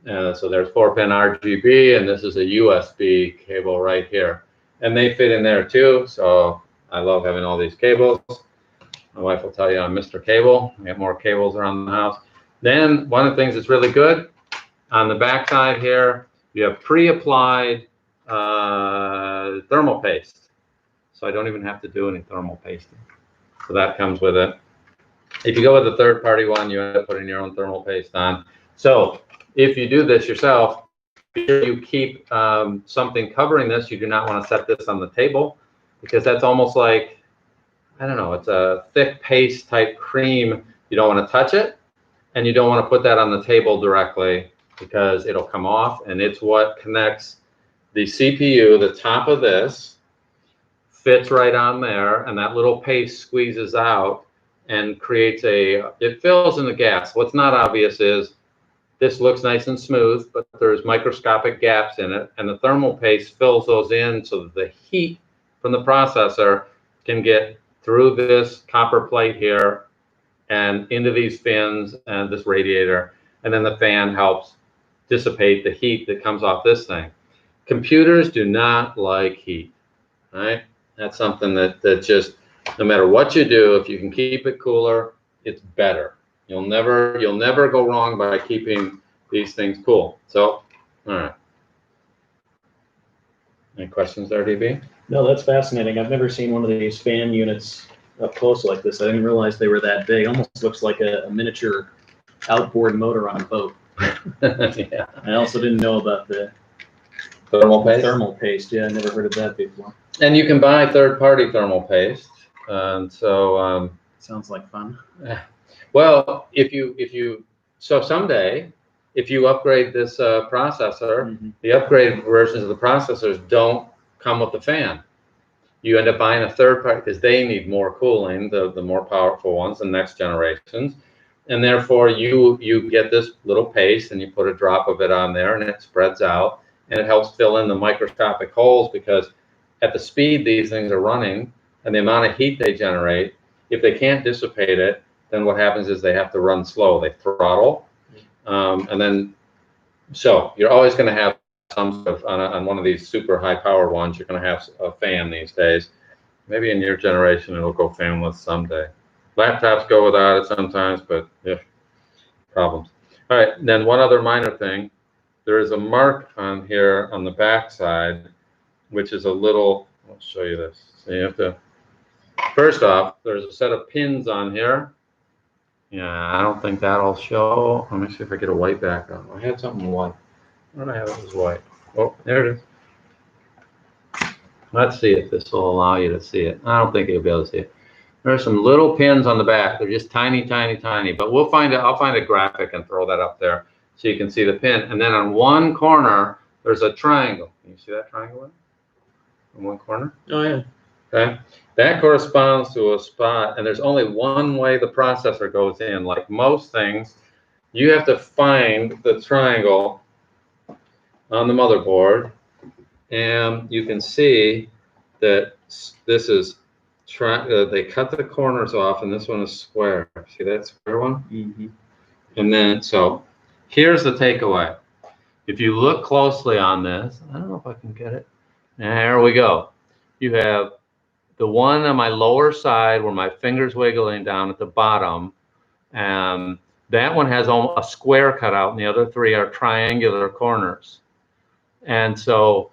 So there's 4-pin RGB, and this is a USB cable right here. And they fit in there too, so I love having all these cables. My wife will tell you I'm Mr. Cable. We have more cables around the house. Then one of the things that's really good, on the back side here, you have pre-applied thermal paste. So I don't even have to do any thermal pasting. So that comes with it. If you go with a third-party one, you end up putting your own thermal paste on. So if you do this yourself, be sure you keep something covering this. You do not want to set this on the table. because that's almost like, I don't know, it's a thick paste type cream. You don't want to touch it, and you don't want to put that on the table directly because it'll come off, and it's what connects the CPU. The top of this fits right on there, and that little paste squeezes out and creates it fills in the gaps. What's not obvious is this looks nice and smooth, but there's microscopic gaps in it, and the thermal paste fills those in so that the heat from the processor can get through this copper plate here and into these fins and this radiator, and then the fan helps dissipate the heat that comes off this thing. Computers do not like heat, right? That's something that just, no matter what you do, if you can keep it cooler, it's better. You'll never go wrong by keeping these things cool. So, all right. Any questions there, DB? No, that's fascinating. I've never seen one of these fan units up close like this. I didn't realize they were that big. Almost looks like a miniature outboard motor on a boat. Yeah. I also didn't know about the Thermal paste? thermal paste. Yeah, I never heard of that before. And you can buy third-party thermal paste. And so, Sounds like fun. well, so someday, if you upgrade this processor, the upgraded versions of the processors don't come with the fan. You end up buying a third party because they need more cooling, the more powerful ones, the next generations. And therefore, you get this little paste and you put a drop of it on there and it spreads out and it helps fill in the microscopic holes, because at the speed these things are running and the amount of heat they generate, if they can't dissipate it, then what happens is they have to run slow. They throttle. And then, so you're always going to have some sort of, on one of these super high power ones, you're going to have a fan these days. Maybe in your generation, it'll go fanless someday. Laptops go without it sometimes, but yeah, problems. All right, then one other minor thing. There is a mark on here on the back side, which is a little, I'll show you this. So you have to, first off, there's a set of pins on here. Yeah, I don't think that'll show. Let me see if I get a white background. I had something white. Where did I have it? It was white. Oh, there it is. Let's see if this will allow you to see it. I don't think you'll be able to see it. There are some little pins on the back. They're just tiny, tiny, tiny. But we'll find it. I'll find a graphic and throw that up there so you can see the pin. And then on one corner, there's a triangle. Can you see that triangle in one corner? Oh, yeah. Okay. That corresponds to a spot, and there's only one way the processor goes in. Like most things, you have to find the triangle on the motherboard, and you can see that this is they cut the corners off, and this one is square. See that square one? Mm-hmm. And then, so here's the takeaway. If you look closely on this, I don't know if I can get it. There we go. You have the one on my lower side where my finger's wiggling down at the bottom, and that one has a square cut out, and the other three are triangular corners. And so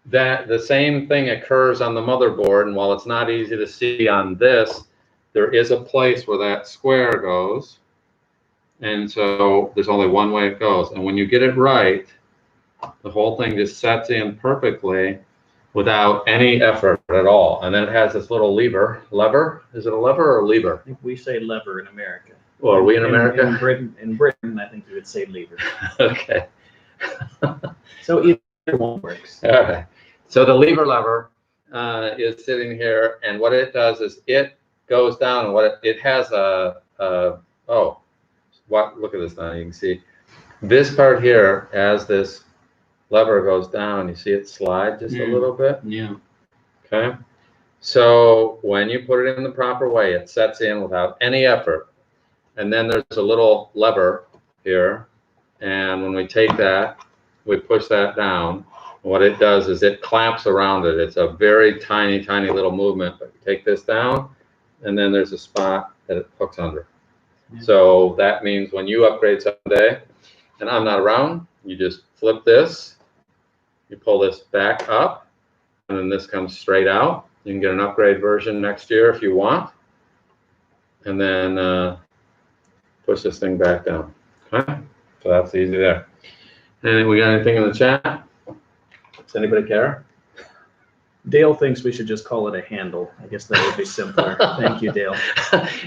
that the same thing occurs on the motherboard, and while it's not easy to see on this, there is a place where that square goes, and so there's only one way it goes. And when you get it right, the whole thing just sets in perfectly without any effort at all. And then it has this little lever. Is it a lever or a lever? I think we say lever in America. Well, are we in America? In Britain, I think you would say lever. Okay. So either one works. All right. So the lever is sitting here, and what it does is it goes down, and what it has look at this now. You can see this part here, as this lever goes down, you see it slide just a little bit. Yeah. Okay. So when you put it in the proper way, it sets in without any effort. And then there's a little lever here, and when we take that, we push that down. What it does is it clamps around it. It's a very tiny, tiny little movement. But you take this down, and then there's a spot that it hooks under. Yeah. So that means when you upgrade someday, and I'm not around, you just flip this, you pull this back up, and then this comes straight out. You can get an upgrade version next year if you want. And then push this thing back down. Okay? So that's easy there. And we got anything in the chat? Does anybody care? Dale thinks we should just call it a handle. I guess that would be simpler. Thank you, Dale.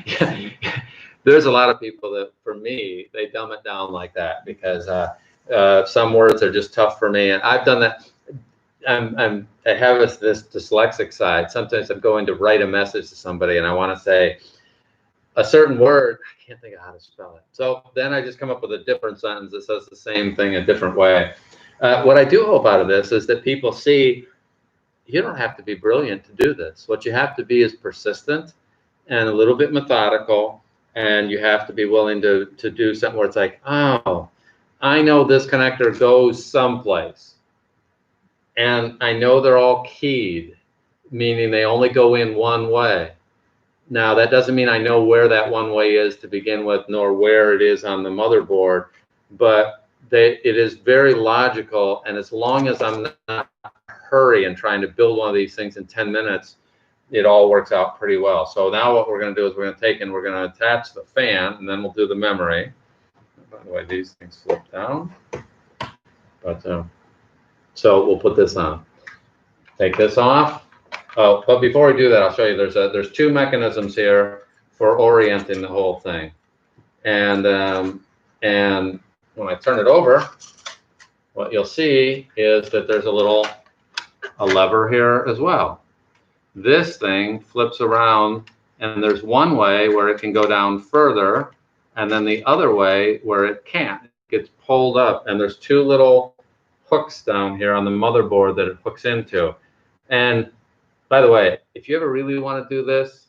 Yeah. There's a lot of people that, for me, they dumb it down like that because some words are just tough for me, and I've done that. I have this dyslexic side. Sometimes I'm going to write a message to somebody, and I want to say a certain word. I can't think of how to spell it. So then I just come up with a different sentence that says the same thing a different way. What I do hope out of this is that people see you don't have to be brilliant to do this. What you have to be is persistent and a little bit methodical, and you have to be willing to do something where it's like, oh, I know this connector goes someplace, and I know they're all keyed, meaning they only go in one way. Now, that doesn't mean I know where that one way is to begin with, nor where it is on the motherboard, but it is very logical, and as long as I'm not in a hurry and trying to build one of these things in 10 minutes, it all works out pretty well. So now what we're going to do is we're going to take and we're going to attach the fan, and then we'll do the memory. By the way, these things flip down. But so we'll put this on. Take this off. Oh, but before we do that, I'll show you. There's two mechanisms here for orienting the whole thing, and when I turn it over, what you'll see is that there's a lever here as well. This thing flips around, and there's one way where it can go down further, and then the other way where it can't. It gets pulled up, and there's two little hooks down here on the motherboard that it hooks into. And by the way, if you ever really want to do this,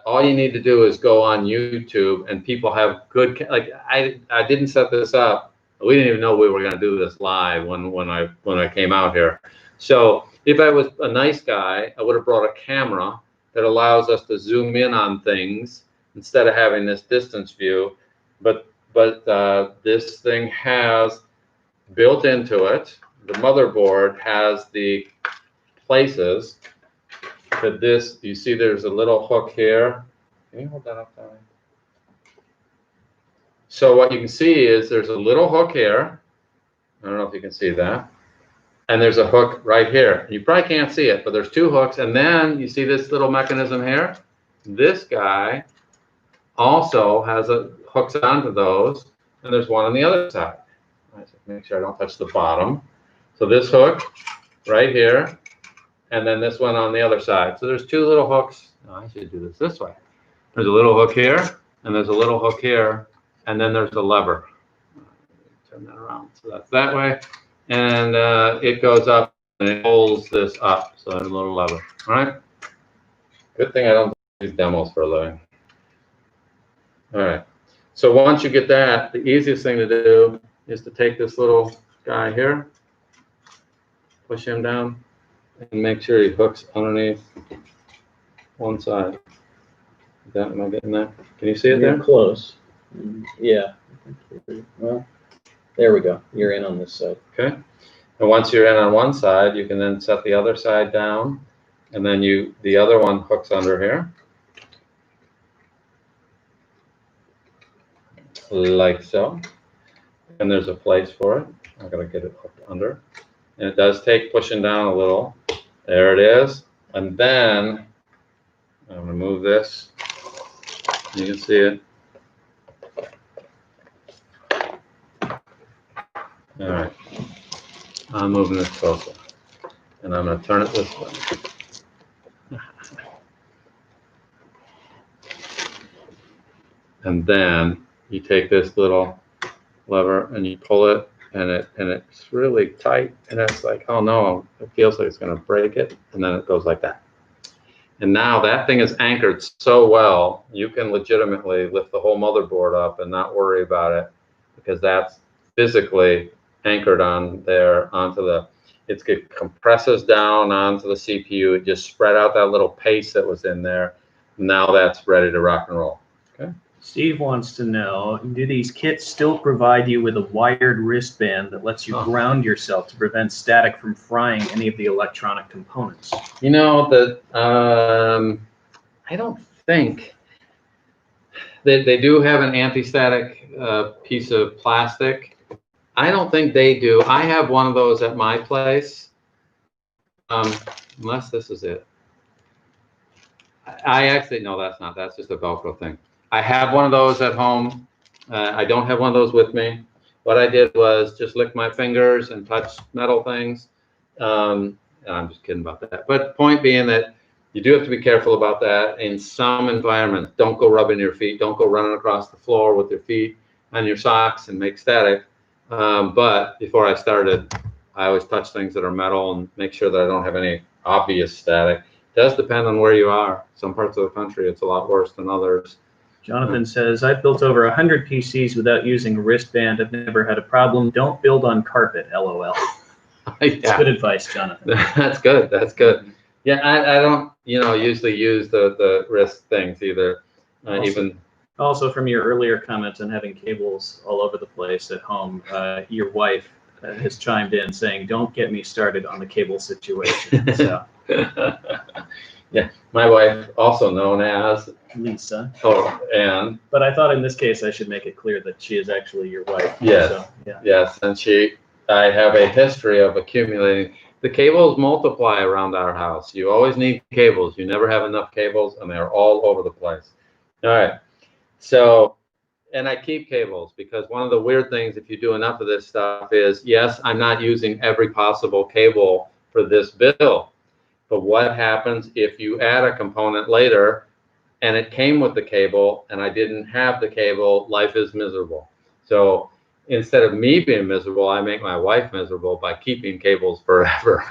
all you need to do is go on YouTube, and people have good, like I didn't set this up. We didn't even know we were going to do this live when I came out here. So if I was a nice guy, I would have brought a camera that allows us to zoom in on things instead of having this distance view. But this thing has built into it, the motherboard has the places that this, you see there's a little hook here. Can you hold that up, Tommy? So what you can see is there's a little hook here. I don't know if you can see that. And there's a hook right here. You probably can't see it, but there's two hooks. And then you see this little mechanism here? This guy also has hooks onto those, and there's one on the other side. Make sure I don't touch the bottom. So this hook right here, and then this one on the other side. So there's two little hooks. Oh, I should do this way. There's a little hook here, and there's a little hook here, and then there's a lever. Turn that around. So that's that way. And it goes up, and it pulls this up. So there's a little lever. All right? Good thing I don't do demos for a living. All right. So once you get that, the easiest thing to do is to take this little guy here, push him down, and make sure he hooks underneath one side. Am I getting that? Can you see it there? You're close. Yeah. Well, there we go. You're in on this side. Okay. And once you're in on one side, you can then set the other side down, and then the other one hooks under here, like so. And there's a place for it. I'm going to get it hooked under. And it does take pushing down a little. There it is. And then I'm going to move this. You can see it. All right. I'm moving this closer. And I'm going to turn it this way. And then you take this little lever and you pull it, and it's really tight, and it's like, oh no, it feels like it's going to break it, and then it goes like that. And now that thing is anchored so well, you can legitimately lift the whole motherboard up and not worry about it, because that's physically anchored on there onto the, it compresses down onto the CPU. It just spread out that little paste that was in there. Now that's ready to rock and roll. Okay. Steve wants to know, do these kits still provide you with a wired wristband that lets you ground yourself to prevent static from frying any of the electronic components? You know, I don't think they do have an anti-static piece of plastic. I don't think they do. I have one of those at my place, unless this is it. I actually, no, that's not. That's just a Velcro thing. I have one of those at home. I don't have one of those with me. What I did was just lick my fingers and touch metal things. And I'm just kidding about that. But point being that you do have to be careful about that in some environments. Don't go rubbing your feet. Don't go running across the floor with your feet on your socks and make static. But before I started, I always touch things that are metal and make sure that I don't have any obvious static. It does depend on where you are. Some parts of the country, it's a lot worse than others. Jonathan says, I've built over 100 PCs without using a wristband. I've never had a problem. Don't build on carpet, LOL. That's good advice, Jonathan. That's good. That's good. Yeah, I don't, usually use the wrist things either. Also, from your earlier comments on having cables all over the place at home, your wife has chimed in saying, don't get me started on the cable situation. So. Yeah, my wife, also known as Lisa. Oh, and. But I thought in this case I should make it clear that she is actually your wife. Yes. So, yeah. Yes, and I have a history of accumulating. The cables multiply around our house. You always need cables. You never have enough cables, and they're all over the place. All right. So, and I keep cables because one of the weird things, if you do enough of this stuff, is yes, I'm not using every possible cable for this build. But what happens if you add a component later and it came with the cable and I didn't have the cable? Life is miserable. So instead of me being miserable, I make my wife miserable by keeping cables forever.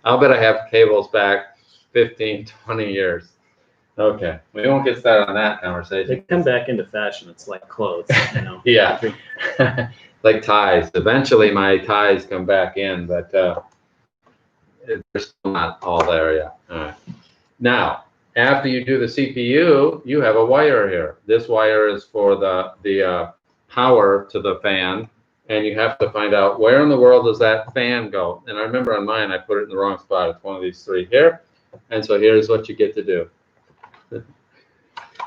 I'll bet I have cables back 15, 20 years. Okay, we won't get started on that conversation. They come back into fashion. It's like clothes, Yeah, like ties. Eventually my ties come back in, but they're still not all there yet. All right. Now, after you do the CPU, you have a wire here. This wire is for the power to the fan, and you have to find out where in the world does that fan go. And I remember on mine, I put it in the wrong spot. It's one of these three here. And so here's what you get to do.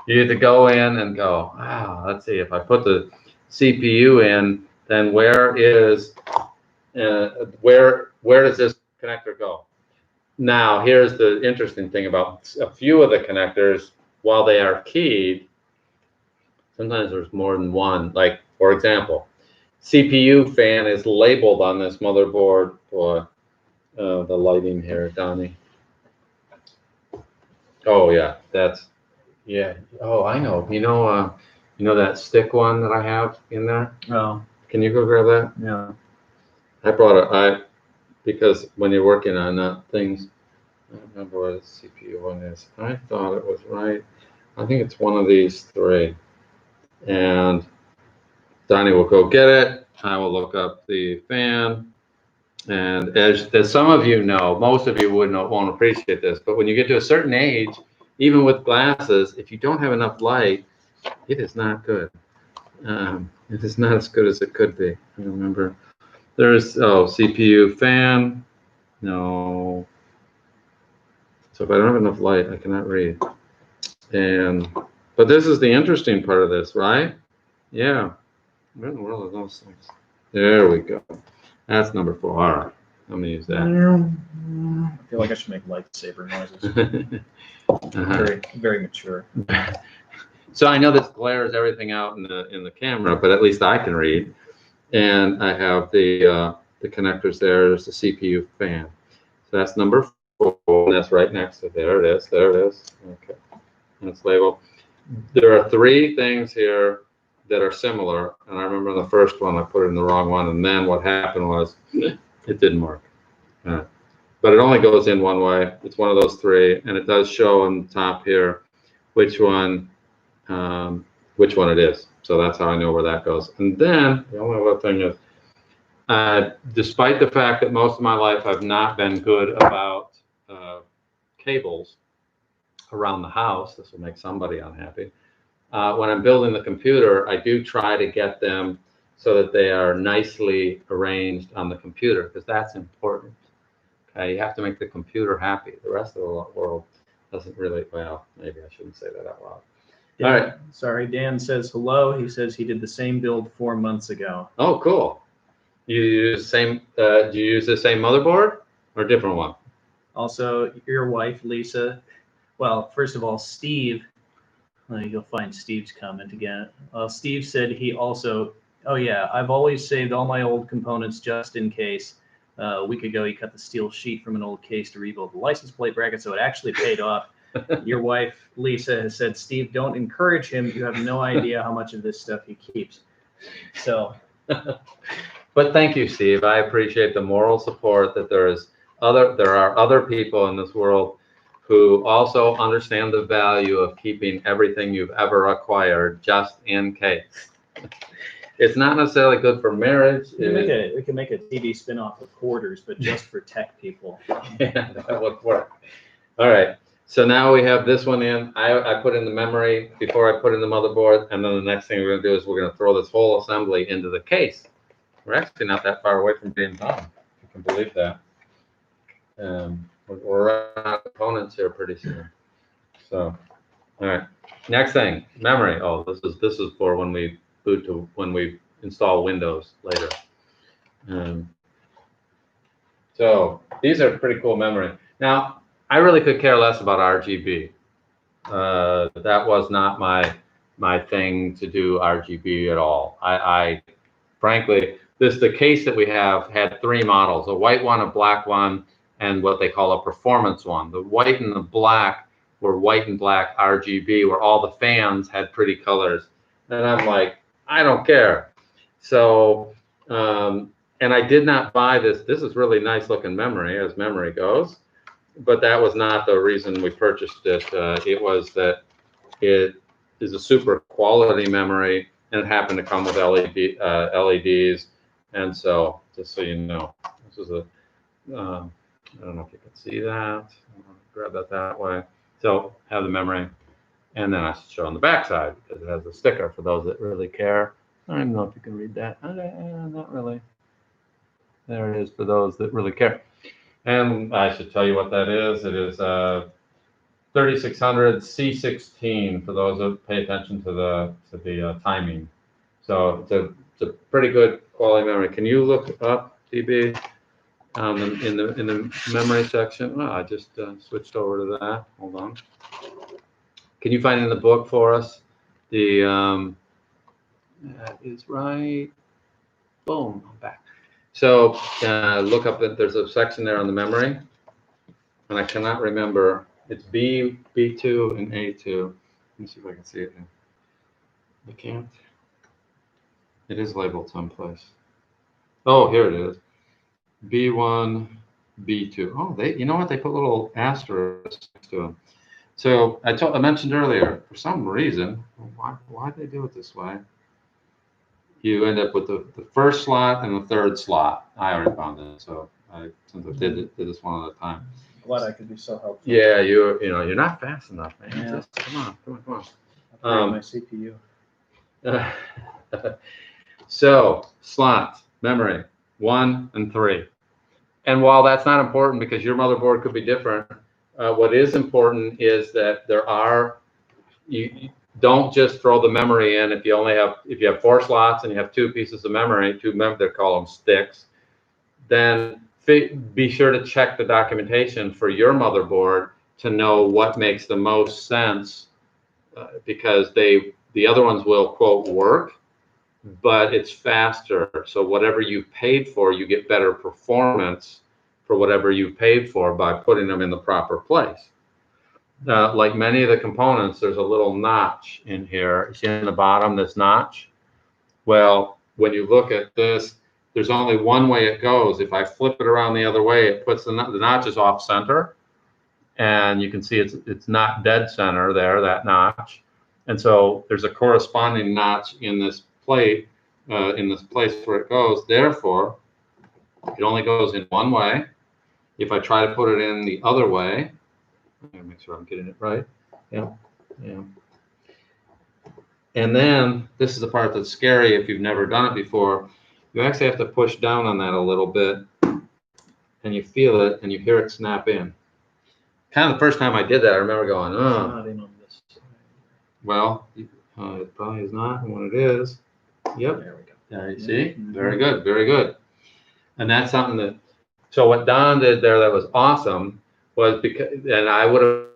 You get to go in and go, wow, let's see, if I put the CPU in, then where does this connector go? Now, here's the interesting thing about a few of the connectors. While they are keyed, sometimes there's more than one. Like, for example, CPU fan is labeled on this motherboard for the lighting here, Donnie. Oh, yeah, yeah. Oh, I know. You know that stick one that I have in there? Oh. Can you go grab that? Yeah. I brought it. Because when you're working on things, I don't remember what the CPU one is. I thought it was right. I think it's one of these three. And Donnie will go get it. I will look up the fan. And as some of you know, most of you won't appreciate this, but when you get to a certain age, even with glasses, if you don't have enough light, it is not good. It is not as good as it could be. I remember. There's, CPU fan. No. So if I don't have enough light, I cannot read. But this is the interesting part of this, right? Yeah. Where in the world are those things? There we go. That's number 4. All right. I'm going to use that. I feel like I should make lightsaber noises. Very, very mature. So I know this glares everything out in the camera, but at least I can read. And I have the connectors there. There's the CPU fan. So that's number 4. And that's right next to it. There it is. There it is. Okay. That's labeled. There are 3 things here that are similar. And I remember the first one, I put it in the wrong one. And then what happened was it didn't work. But it only goes in one way. It's one of those 3. And it does show on the top here which one it is. So that's how I know where that goes. And then the only other thing is, despite the fact that most of my life I've not been good about cables around the house, this will make somebody unhappy. When I'm building the computer, I do try to get them so that they are nicely arranged on the computer, because that's important. Okay, you have to make the computer happy. The rest of the world doesn't really, well, maybe I shouldn't say that out loud. Dan, all right. Sorry, Dan says hello. He says he did the same build 4 months ago. Oh, cool. You use the same? Do you use the same motherboard? or a different one? Also, your wife, Lisa. Well, first of all, Steve. You'll find Steve's comment again. Steve said he also. Oh yeah, I've always saved all my old components just in case. A week ago, he cut the steel sheet from an old case to rebuild the license plate bracket, so it actually paid off. Your wife, Lisa, has said, Steve, don't encourage him. You have no idea how much of this stuff he keeps. So. But thank you, Steve. I appreciate the moral support that there are other people in this world who also understand the value of keeping everything you've ever acquired just in case. It's not necessarily good for marriage. We can make a TV spin-off of Quarters, but just for tech people. Yeah, that would work. All right. So now we have this one in. I put in the memory before I put in the motherboard, and then the next thing we're going to do is we're going to throw this whole assembly into the case. We're actually not that far away from being done, if you can believe that. We're running out of components here pretty soon. So, all right. Next thing, memory. Oh, this is for when we when we install Windows later. So these are pretty cool memory. Now, I really could care less about RGB. That was not my thing to do RGB at all. I frankly, the case that we have had 3 models: a white one, a black one, and what they call a performance one. The white and the black were white and black RGB, where all the fans had pretty colors. And I'm like, I don't care. So, and I did not buy this. This is really nice looking memory, as memory goes. But that was not the reason we purchased it. It was that it is a super quality memory, and it happened to come with LEDs. And so, just so you know, this is a, I don't know if you can see that. I'll grab that way. So, have the memory. And then I should show on the back side because it has a sticker for those that really care. I don't even know if you can read that. Not really. There it is for those that really care. And I should tell you what that is. It is 3600 C16 for those that pay attention to the timing. So it's a pretty good quality memory. Can you look up, DB, in the memory section? Oh, I just switched over to that. Hold on. Can you find in the book for us? That is right. Boom, I'm back. So look up that there's a section there on the memory, and I cannot remember. It's B2 and A2. Let me see if I can see it now. I can't. It is labeled someplace. Oh, here it is. B1, B2. Oh, you know what? They put little asterisks next to them. So I mentioned earlier, for some reason, why they do it this way? You end up with the first slot and the third slot. I already found it, so since I did this one at a time. Glad I could be so helpful. Yeah, you're not fast enough, man. Yeah. Just, come on. My CPU. So slots, memory, 1 and 3. And while that's not important because your motherboard could be different, what is important is that you don't just throw the memory in if you have 4 slots and you have 2 pieces of memory, they call them sticks, then be sure to check the documentation for your motherboard to know what makes the most sense, because the other ones will, quote, work, but it's faster. So whatever you've paid for, you get better performance for whatever you've paid for by putting them in the proper place. Like many of the components, there's a little notch in here. You see in the bottom, this notch? Well, when you look at this, there's only one way it goes. If I flip it around the other way, it puts the notch is off center. And you can see it's not dead center there, that notch. And so there's a corresponding notch in this plate, in this place where it goes. Therefore, it only goes in one way. If I try to put it in the other way, I'm gonna make sure I'm getting it right. Yeah. And then this is the part that's scary if you've never done it before. You actually have to push down on that a little bit, and you feel it, and you hear it snap in. Kind of the first time I did that, I remember going, oh. Not in on this. Well, it probably is not. And when it is, yep. There we go. There you see. Very good. Very good. And that's something that So what Don did there that was awesome was because, and I would have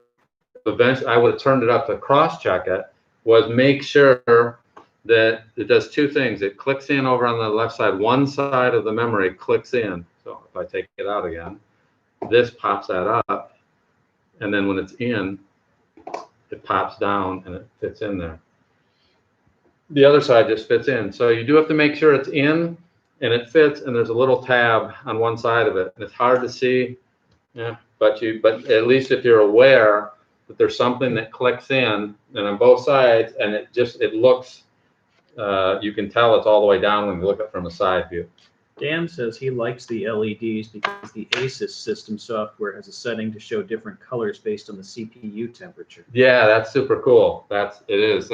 eventually, I would have turned it up to cross-check it, was make sure that it does two things. It clicks in over on the left side. One side of the memory clicks in. So if I take it out again, this pops that up. And then when it's in, it pops down and it fits in there. The other side just fits in. So you do have to make sure it's in and it fits, and there's a little tab on one side of it. And it's hard to see, yeah, but at least if you're aware that there's something that clicks in and on both sides, and it looks, you can tell it's all the way down when you look at it from a side view. Dan says he likes the LEDs because the ASUS system software has a setting to show different colors based on the CPU temperature. Yeah, that's super cool. It is.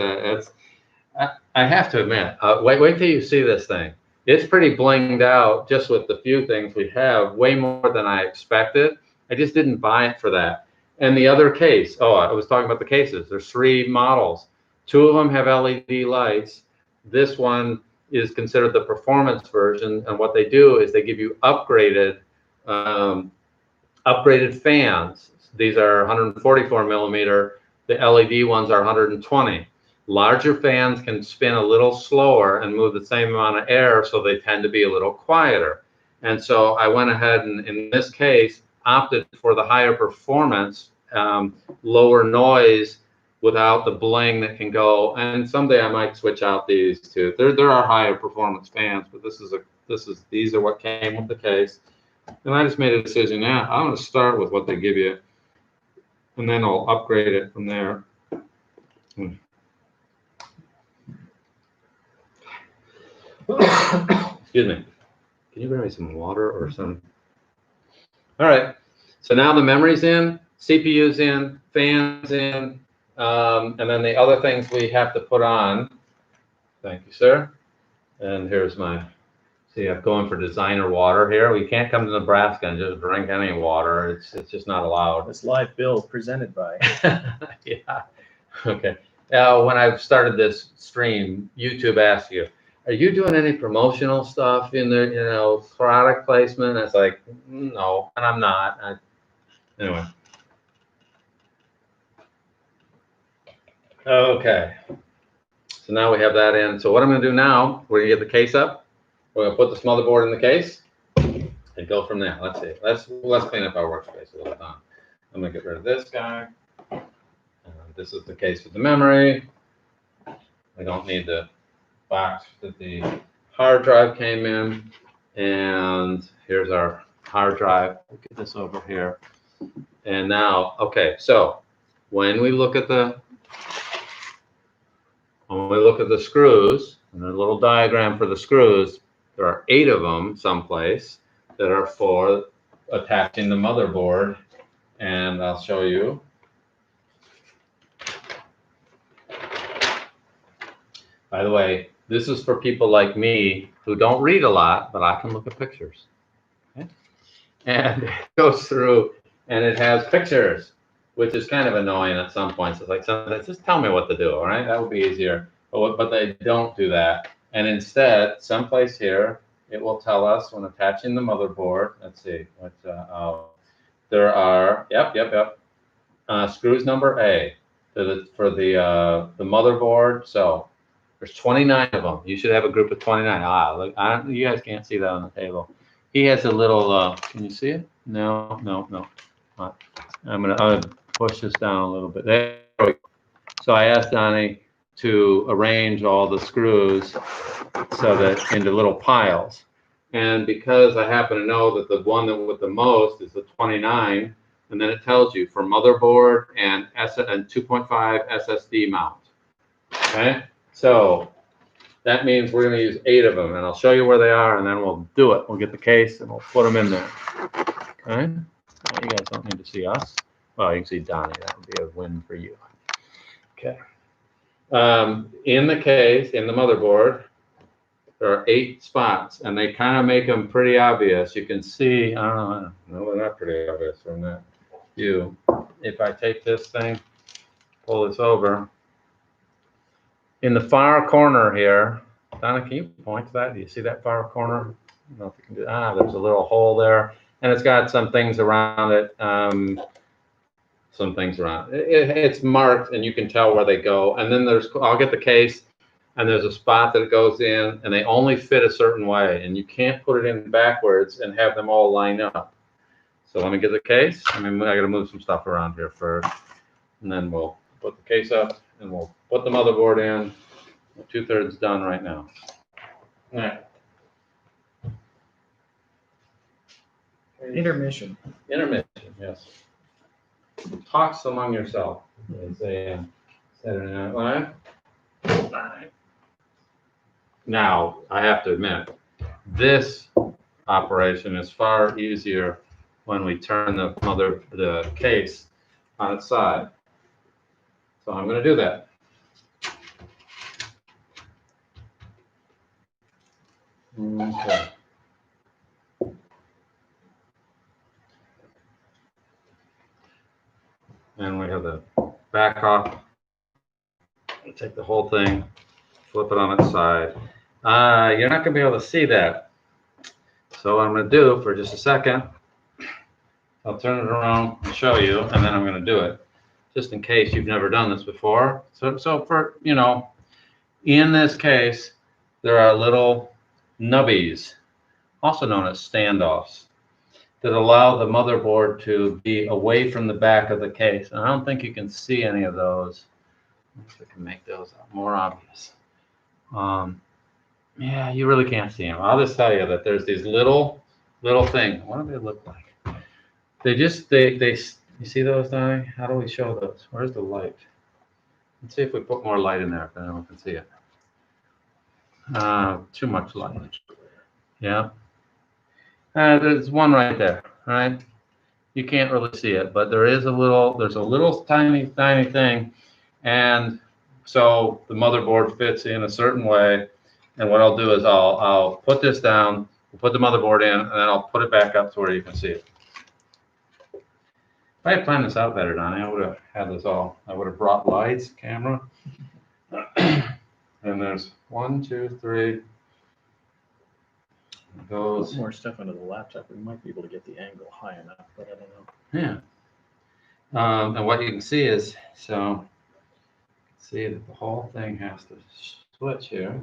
I have to admit, wait till you see this thing. It's pretty blinged out just with the few things we have, way more than I expected. I just didn't buy it for that. And the other case, I was talking about the cases. There's 3 models. 2 of them have LED lights. This one is considered the performance version, and what they do is they give you upgraded fans. These are 144 millimeter. The LED ones are 120. Larger fans can spin a little slower and move the same amount of air, so they tend to be a little quieter. And so I went ahead and, in this case, opted for the higher performance, lower noise without the bling that can go. And someday I might switch out these two. There are higher performance fans, but these are what came with the case. And I just made a decision. Yeah, I'm going to start with what they give you, and then I'll upgrade it from there. Excuse me. Can you bring me some water or some? All right. So now the memory's in, CPU's in, fans in, and then the other things we have to put on. Thank you, sir. And here's see, I'm going for designer water here. We can't come to Nebraska and just drink any water. It's just not allowed. This live bill presented by. Yeah. Okay. When I started this stream, YouTube asked you, are you doing any promotional stuff in there, product placement? It's like, no, and I'm not. Anyway. Okay. So now we have that in. So what I'm going to do now, we're going to get the case up. We're going to put this motherboard in the case and go from there. Let's see. Let's clean up our workspace a little bit. I'm going to get rid of this guy. This is the case with the memory. I don't need the box that the hard drive came in. And here's our hard drive. We'll get this over here. And now, okay, so when we look at the screws, and the little diagram for the screws, there are 8 of them someplace that are for attaching the motherboard. And I'll show you. By the way, this is for people like me who don't read a lot, but I can look at pictures. Okay? And it goes through, and it has pictures, which is kind of annoying at some points. It's like, sometimes just tell me what to do, all right? That would be easier. But they don't do that. And instead, someplace here, it will tell us when attaching the motherboard. Let's see. There are, yep. Screws number A for the motherboard. So there's 29 of them. You should have a group of 29. Look, you guys can't see that on the table. He has a little, can you see it? No. I'm gonna push this down a little bit. There we go. So I asked Donnie to arrange all the screws so that into little piles. And because I happen to know that the one that with the most is the 29, and then it tells you for motherboard and 2.5 SSD mount. Okay, so that means we're going to use 8 of them, and I'll show you where they are, and then we'll do it. We'll get the case and we'll put them in there. Okay, well, you guys don't need to see us. Well, you can see Donnie. That would be a win for you. Okay. In the case, in the motherboard, there are 8 spots, and they kind of make them pretty obvious. You can see, no, they're not pretty obvious from that view. If I take this thing, pull this over, in the far corner here, Donna, can you point to that? Do you see that far corner? I don't know if you can do. There's a little hole there, and it's got some things around it. It's marked, and you can tell where they go. And then I'll get the case, and there's a spot that it goes in, and they only fit a certain way, and you can't put it in backwards and have them all line up. So let me get the case. I got to move some stuff around here first, and then we'll put the case up, and we'll put the motherboard in. We're 2/3 done right now. All right. Intermission. Intermission, yes. Talks among yourself. It's a Saturday Night Live. All right. Now, I have to admit, this operation is far easier when we turn the case on its side. So I'm going to do that. Okay. And we have the back off. Take the whole thing, flip it on its side. You're not going to be able to see that. So what I'm going to do for just a second, I'll turn it around and show you, and then I'm going to do it, just in case you've never done this before. So for, in this case, there are little nubbies, also known as standoffs, that allow the motherboard to be away from the back of the case. And I don't think you can see any of those. If I can make those more obvious. Yeah, you really can't see them. I'll just tell you that there's these little things. What do they look like? You see those, Donnie? How do we show those? Where's the light? Let's see if we put more light in there, if anyone can see it. Too much light. Yeah. There's one right there, right? You can't really see it, but there's a little tiny thing. And so the motherboard fits in a certain way. And what I'll do is I'll put this down, we'll put the motherboard in, and then I'll put it back up to where you can see it. If I had planned this out better, Donnie, I would have had this all. I would have brought lights, camera. And there's 1, 2, 3. Goes more stuff into the laptop. We might be able to get the angle high enough, but I don't know. Yeah. And what you can see is, see that the whole thing has to switch here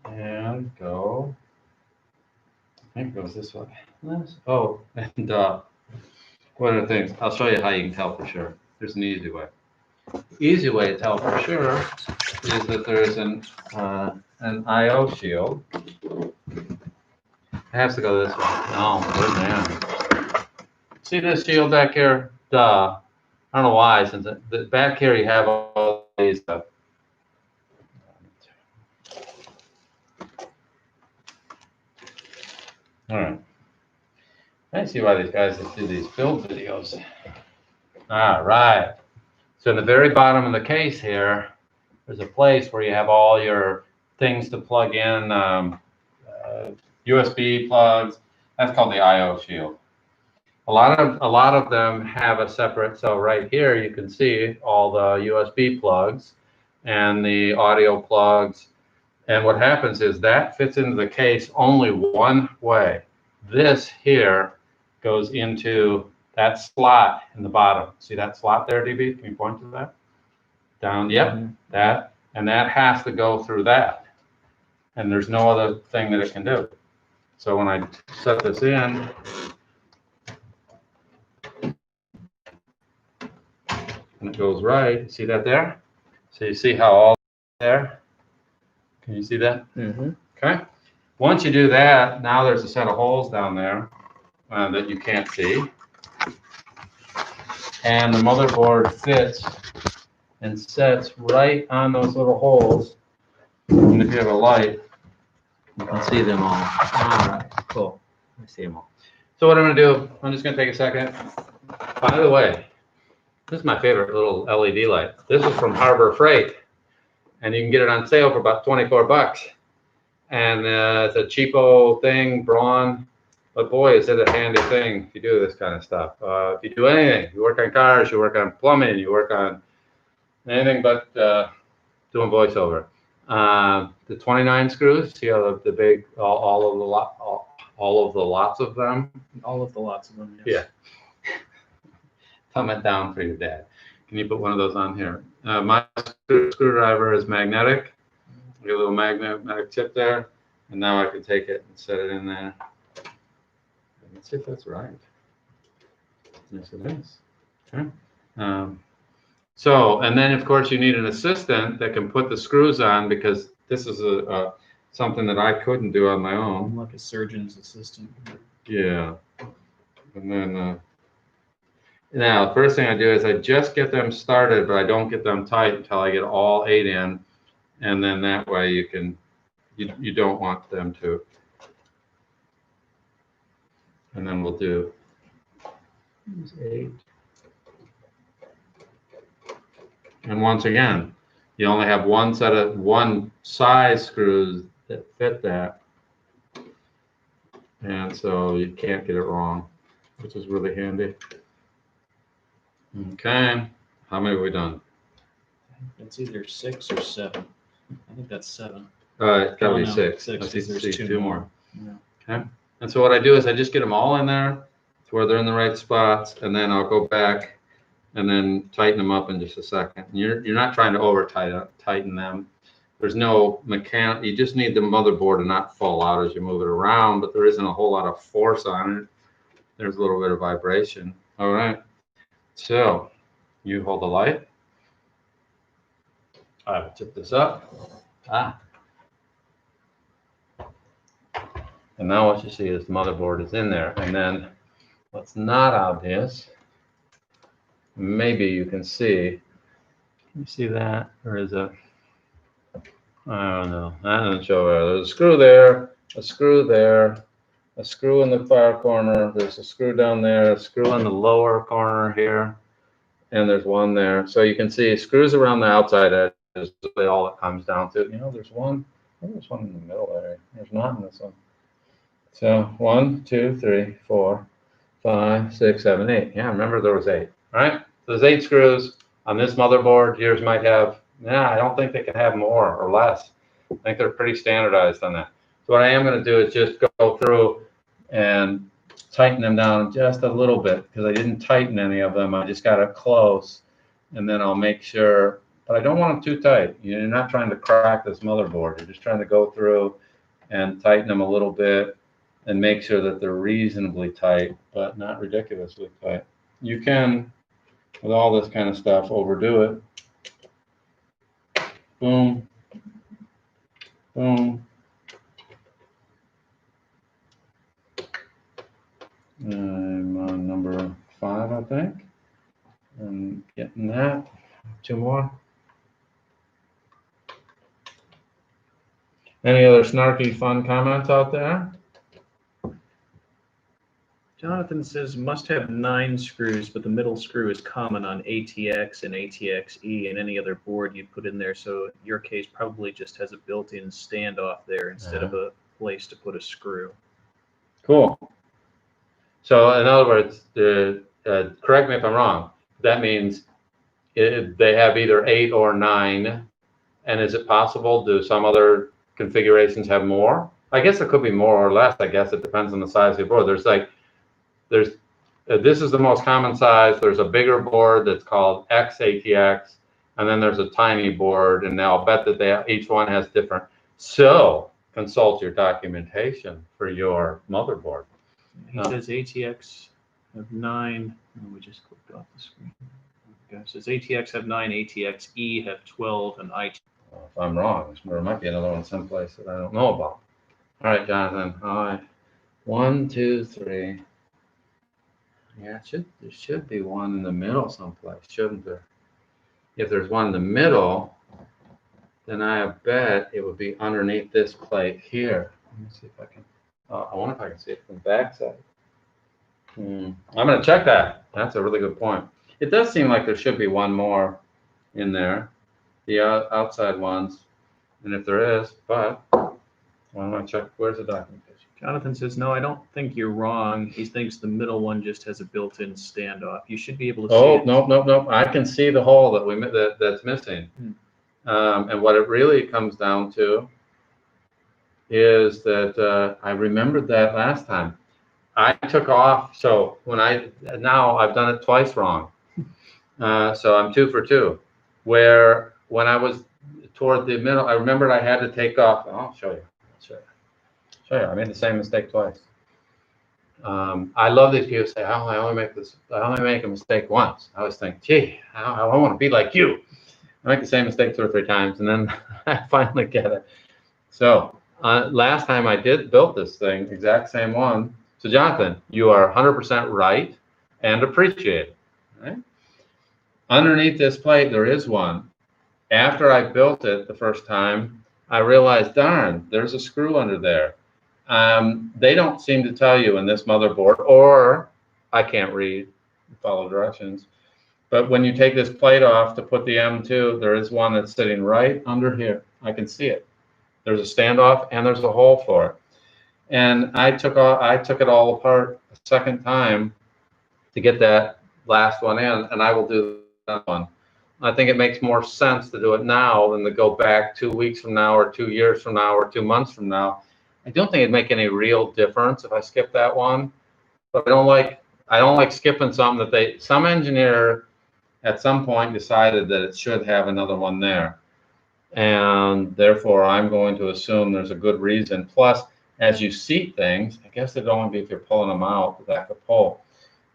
and go. I think it goes this way. Oh, and one of the things, I'll show you how you can tell for sure. There's an easy way. The easy way to tell for sure is that there's an I/O shield. It has to go this way. Oh, good man. See this shield back here? Duh. I don't know why, since the back here you have all these stuff. All right. I see why these guys that do these build videos. All right. So in the very bottom of the case here, there's a place where you have all your things to plug in, USB plugs. That's called the I/O shield. A lot of them have a separate. So right here you can see all the USB plugs and the audio plugs. And what happens is that fits into the case only one way. This here goes into that slot in the bottom. See that slot there, DB? Can you point to that? Down, yep, that. And that has to go through that. And there's no other thing that it can do. So when I set this in, and it goes right, see that there? So you see how all there? Can you see that? Mm-hmm. Okay. Once you do that, now there's a set of holes down there that you can't see. And the motherboard fits and sets right on those little holes. And if you have a light, you can see them all. All right, cool. I see them all. So what I'm going to do, I'm just going to take a second. By the way, this is my favorite little LED light. This is from Harbor Freight, and you can get it on sale for about 24 bucks. And it's a cheapo thing, brawn. But boy, is it a handy thing if you do this kind of stuff. If you do anything, you work on cars, you work on plumbing, you work on anything but doing voiceover. The 29 screws, see how the big, all of the all of the lots of them. All of the lots of them. Yes. Yeah. Thumb it down for your dad. Can you put one of those on here? My screwdriver is magnetic. Get a little magnetic tip there, and now I can take it and set it in there. Let's see if that's right. Yes, it is. Okay. So, and then of course you need an assistant that can put the screws on, because this is something that I couldn't do on my own. I'm like a surgeon's assistant. Yeah. And then now the first thing I do is I just get them started, but I don't get them tight until I get all 8 in, and then that way you don't want them to. And then we'll do 8. And once again, you only have one size screws that fit that. And so you can't get it wrong, which is really handy. Okay, how many have we done? It's either 6 or 7. I think that's 7. It's got to be no, 6. 6, I see there's 2 more. Yeah. Okay, and so what I do is I just get them all in there to where they're in the right spots, and then I'll go back and then tighten them up in just a second. You're not trying to over tighten them. There's no mechanic. You just need the motherboard to not fall out as you move it around, but there isn't a whole lot of force on it. There's a little bit of vibration. All right. So you hold the light. I will tip this up. And now what you see is the motherboard is in there. And then what's not obvious, maybe you can see. Can you see that? Or is it? I don't know. That doesn't show there. There's a screw there, a screw there, a screw in the far corner. There's a screw down there, a screw in the lower corner here, and there's one there. So you can see screws around the outside edge is really all it comes down to. You know, there's one. I think there's one in the middle there. There's not in this one. So 1, 2, 3, 4, 5, 6, 7, 8. Yeah, remember there was 8. All right. So there's 8 screws on this motherboard. Yours might have. Yeah, I don't think they can have more or less. I think they're pretty standardized on that. So what I am going to do is just go through and tighten them down just a little bit, because I didn't tighten any of them. I just got it close, and then I'll make sure. But I don't want them too tight. You're not trying to crack this motherboard. You're just trying to go through and tighten them a little bit and make sure that they're reasonably tight, but not ridiculously tight. You can, with all this kind of stuff, overdo it. Boom, boom. I'm on number 5, I think. And getting that. 2 more. Any other snarky, fun comments out there? Jonathan says must have 9 screws, but the middle screw is common on ATX and ATX-E and any other board you put in there. So your case probably just has a built-in standoff there instead of a place to put a screw. Cool. So in other words, correct me if I'm wrong, that means they have either 8 or 9. And is it possible, do some other configurations have more? I guess it could be more or less. I guess it depends on the size of your board. This is the most common size. There's a bigger board that's called XATX, and then there's a tiny board, and I'll bet that each one has different. So consult your documentation for your motherboard. He says ATX have 9. Oh, we just clicked off the screen. Okay, it says ATX have 9, ATX-E have 12, and IT. If I'm wrong, there might be another one someplace that I don't know about. All right, Jonathan. All right. 1, 2, 3. Yeah, there should be one in the middle someplace, shouldn't there? If there's one in the middle, then I bet it would be underneath this plate here. Let me see if I can. I wonder if I can see it from the back side. I'm going to check that. That's a really good point. It does seem like there should be one more in there, the outside ones, and if there is, but I'm going to check. Where's the documentation? Jonathan says, no, I don't think you're wrong. He thinks the middle one just has a built-in standoff. You should be able to see it. No. I can see the hole that that's missing. And what it really comes down to is that I remembered that last time. I took off. So now I've done it twice wrong. So I'm 2 for 2. Where when I was toward the middle, I remembered I had to take off. I'll show you. I made the same mistake twice. I love these people who say, "Oh, I only make a mistake once." I always think, "Gee, I want to be like you." I make the same mistake 2 or 3 times, and then I finally get it. So last time I built this thing, exact same one. So Jonathan, you are 100% right and appreciate it. Right? Underneath this plate, there is one. After I built it the first time, I realized, darn, there's a screw under there. They don't seem to tell you in this motherboard, or I can't read, follow directions. But when you take this plate off to put the M2, there is one that's sitting right under here. I can see it. There's a standoff and there's a hole for it. And I took it all apart a second time to get that last one in, and I will do that one. I think it makes more sense to do it now than to go back 2 weeks from now or 2 years from now or 2 months from now. I don't think it'd make any real difference if I skip that one, but I don't like skipping something that some engineer at some point decided that it should have another one there. And therefore I'm going to assume there's a good reason. Plus, as you seat things, I guess it'd only be if you're pulling them out with that pull.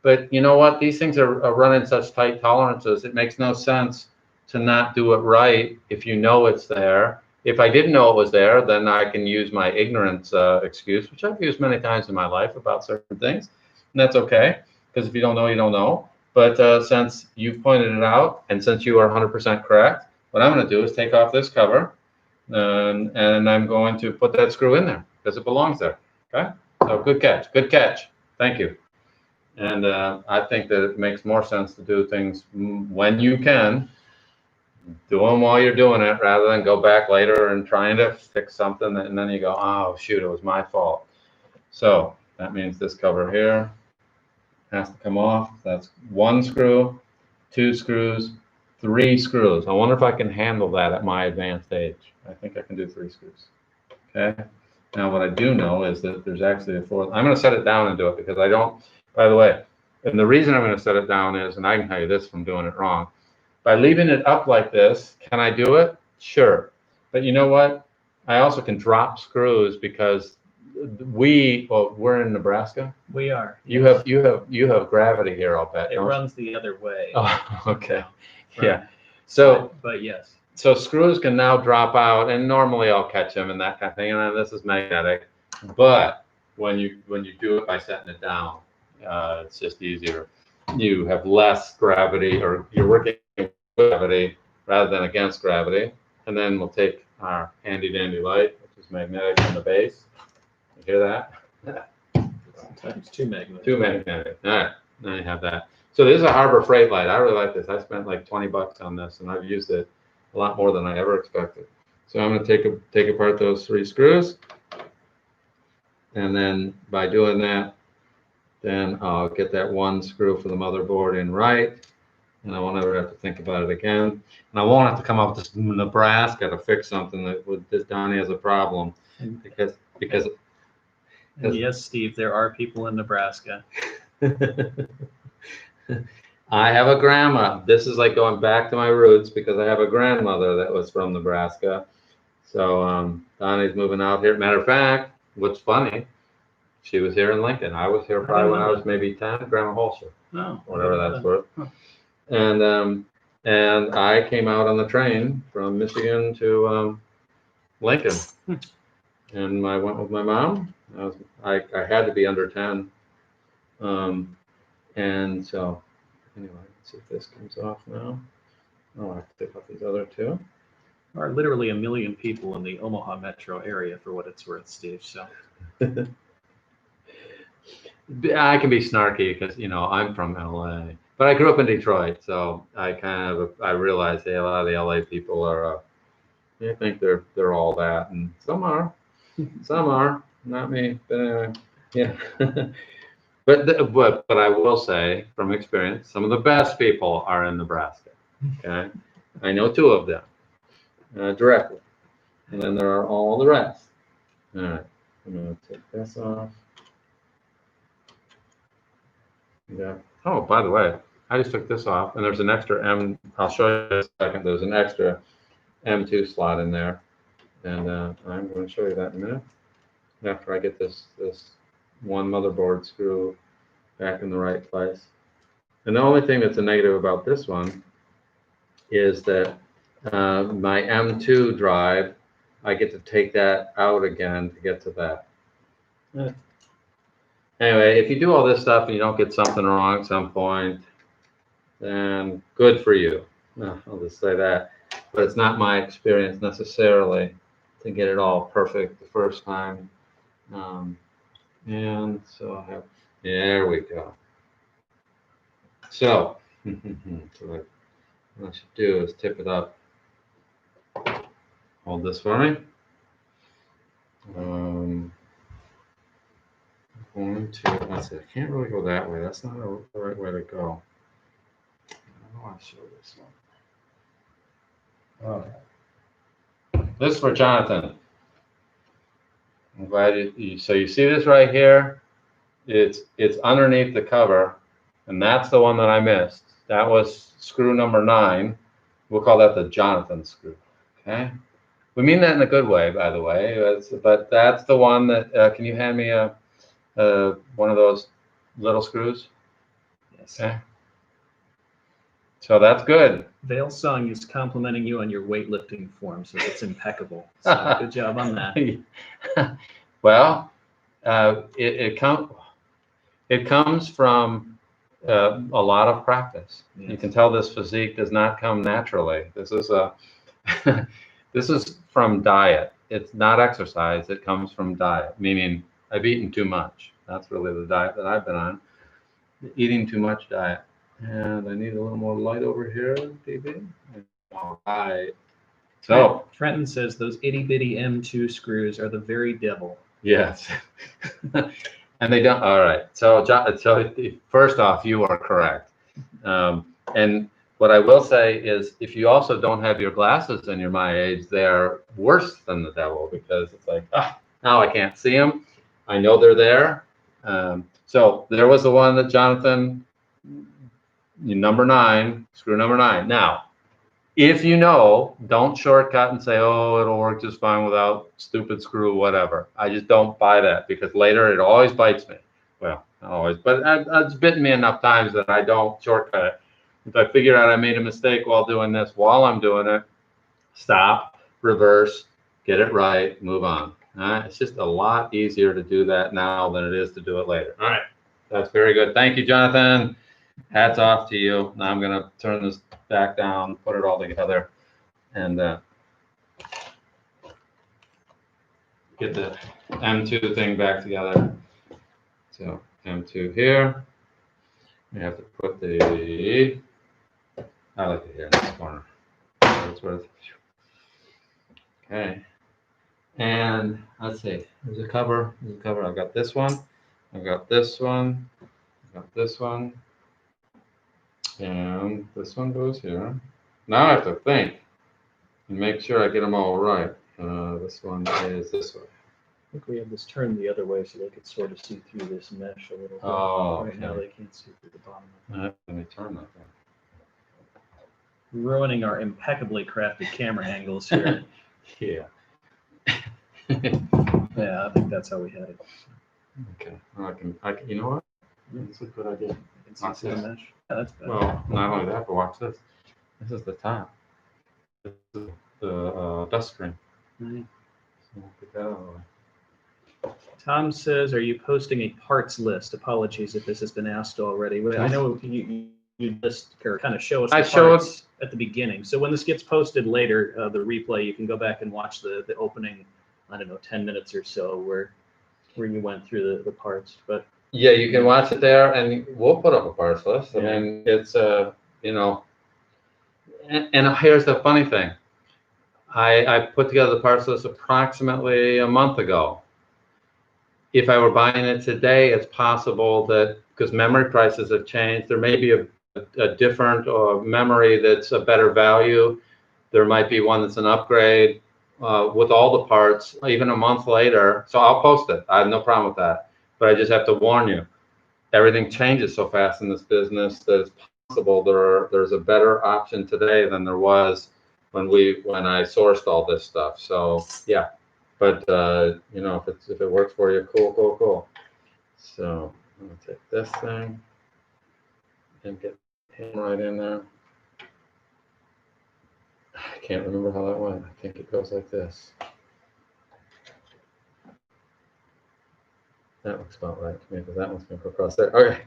But you know what? These things are running such tight tolerances. It makes no sense to not do it right if you know it's there. If I didn't know it was there, then I can use my ignorance excuse, which I've used many times in my life about certain things. And that's okay, because if you don't know, you don't know. But since you've pointed it out, and since you are 100% correct, what I'm going to do is take off this cover, and I'm going to put that screw in there, because it belongs there. Okay? So good catch. Good catch. Thank you. And I think that it makes more sense to do things when you can, do them while you're doing it, rather than go back later and trying to fix something, and then you go, oh, shoot, it was my fault. So that means this cover here has to come off. That's 1 screw, 2 screws, 3 screws. I wonder if I can handle that at my advanced age. I think I can do 3 screws. Okay. Now what I do know is that there's actually a 4th. I'm going to set it down and do it, because I don't. By the way, and the reason I'm going to set it down is, and I can tell you this from doing it wrong, by leaving it up like this, can I do it? Sure. But you know what? I also can drop screws, because we're in Nebraska. We are. You have gravity here, I'll bet. It runs the other way. Oh, okay. Right. Yeah. So, but yes. So screws can now drop out, and normally I'll catch them and that kind of thing. And this is magnetic, but when you do it by setting it down, it's just easier. You have less gravity, or you're working with gravity rather than against gravity. And then we'll take our handy dandy light, which is magnetic on the base. You hear that? Sometimes 2 magnetic. 2 magnetic. All right, now you have that. So this is a Harbor Freight light. I really like this. I spent like $20 on this, and I've used it a lot more than I ever expected. So I'm going to take apart those 3 screws, and then by doing that, then I'll get that 1 screw for the motherboard in right, and I won't ever have to think about it again. And I won't have to come up with this Nebraska to fix something that with this Donnie has a problem, because and yes, Steve, there are people in Nebraska. I have a grandma. This is like going back to my roots, because I have a grandmother that was from Nebraska. So Donnie's moving out here. Matter of fact, what's funny, she was here in Lincoln. I was here probably when I was maybe 10, Grandma Holscher, whatever that's worth. And I came out on the train from Michigan to Lincoln, and I went with my mom. I had to be under 10, and so anyway, let's see if this comes off now. Oh, I have to take off these other 2. There are literally 1 million people in the Omaha metro area, for what it's worth, Steve. So I can be snarky because, I'm from LA, but I grew up in Detroit, so I realize, hey, a lot of the LA people are, I think they're all that, and some are, not me, but anyway, yeah. But I will say from experience, some of the best people are in Nebraska. Okay, I know 2 of them directly, and then there are all the rest. All right, I'm gonna take this off. Yeah. Oh, by the way, I just took this off, and there's an extra M. I'll show you in a second. There's an extra M2 slot in there, and I'm going to show you that in a minute. After I get this one motherboard screw back in the right place. And the only thing that's a negative about this one is that my M2 drive, I get to take that out again to get to that. Anyway, if you do all this stuff and you don't get something wrong at some point, then good for you. I'll just say that. But it's not my experience necessarily to get it all perfect the first time. And so I have, there we go. So, what I should do is tip it up. Hold this for me. I'm going to, let's see, I can't really go that way. That's not the right way to go. I want to show this one. All right. This is for Jonathan. I'm glad so you see this right here. It's underneath the cover, and that's the one that I missed. That was screw number 9. We'll call that the Jonathan screw. Okay. We mean that in a good way, by the way. But that's the one that. Can you hand me one of those little screws? Yes. Okay. So that's good. Vale Song is complimenting you on your weightlifting form, so it's impeccable. So good job on that. Well, it comes from a lot of practice. Yes. You can tell this physique does not come naturally. This is this is from diet. It's not exercise. It comes from diet, meaning I've eaten too much. That's really the diet that I've been on. Eating too much diet. And I need a little more light over here, DB. All right. So Trenton says those itty bitty M2 screws are the very devil. Yes. And they don't. All right. So first off, you are correct. And what I will say is, if you also don't have your glasses and you're my age, they are worse than the devil, because it's like, now I can't see them. I know they're there. So there was the one that Jonathan, number 9, screw number 9. Now, if you know, don't shortcut and say, oh, it'll work just fine without stupid screw, whatever. I just don't buy that, because later it always bites me. Well, not always, but it's bitten me enough times that I don't shortcut it. If I figure out I made a mistake while doing this, while I'm doing it, stop, reverse, get it right, move on. All right? It's just a lot easier to do that now than it is to do it later. All right. That's very good. Thank you, Jonathan. Hats off to you. Now I'm going to turn this back down, put it all together, and get the M2 thing back together. So M2 here. We have to put the, I like it here in this corner. That's worth. Okay. And let's see. There's a cover. There's a cover. I've got this one. I've got this one. I've got this one. And this one goes here. Now I have to think and make sure I get them all right. This one is this way. I think we have this turned the other way so they could sort of see through this mesh a little bit. Oh, right okay. now they can't see through the bottom of it. Let me turn that thing. Ruining our impeccably crafted camera angles here. Yeah. Yeah, I think that's how we had it. Okay. I can. You know what? That's a good idea. I can see through the mesh. Yeah, that's better. Well, not only that, but watch this. This is the top. This is the dust screen. Right. So we'll get that out of the way. Tom says, are you posting a parts list? Apologies if this has been asked already. Well, I know you list or kind of show us the parts at the beginning. So when this gets posted later, the replay, you can go back and watch the opening, I don't know, 10 minutes or so where you went through the parts. But yeah, you can watch it there, and we'll put up a parts list. I mean, it's you know, and here's the funny thing. I put together the parts list approximately a month ago. If I were buying it today, it's possible that, because memory prices have changed, there may be a different memory that's a better value. There might be one that's an upgrade. with all the parts, even a month later. So I'll post it. I have no problem with that. But I just have to warn you, everything changes so fast in this business that it's possible there's a better option today than there was when I sourced all this stuff. So yeah, but you know, if it works for you, cool. So I'm gonna take this thing and get him right in there. I can't remember how that went. I think it goes like this. That looks about right to me because that one's going to go across there. Okay.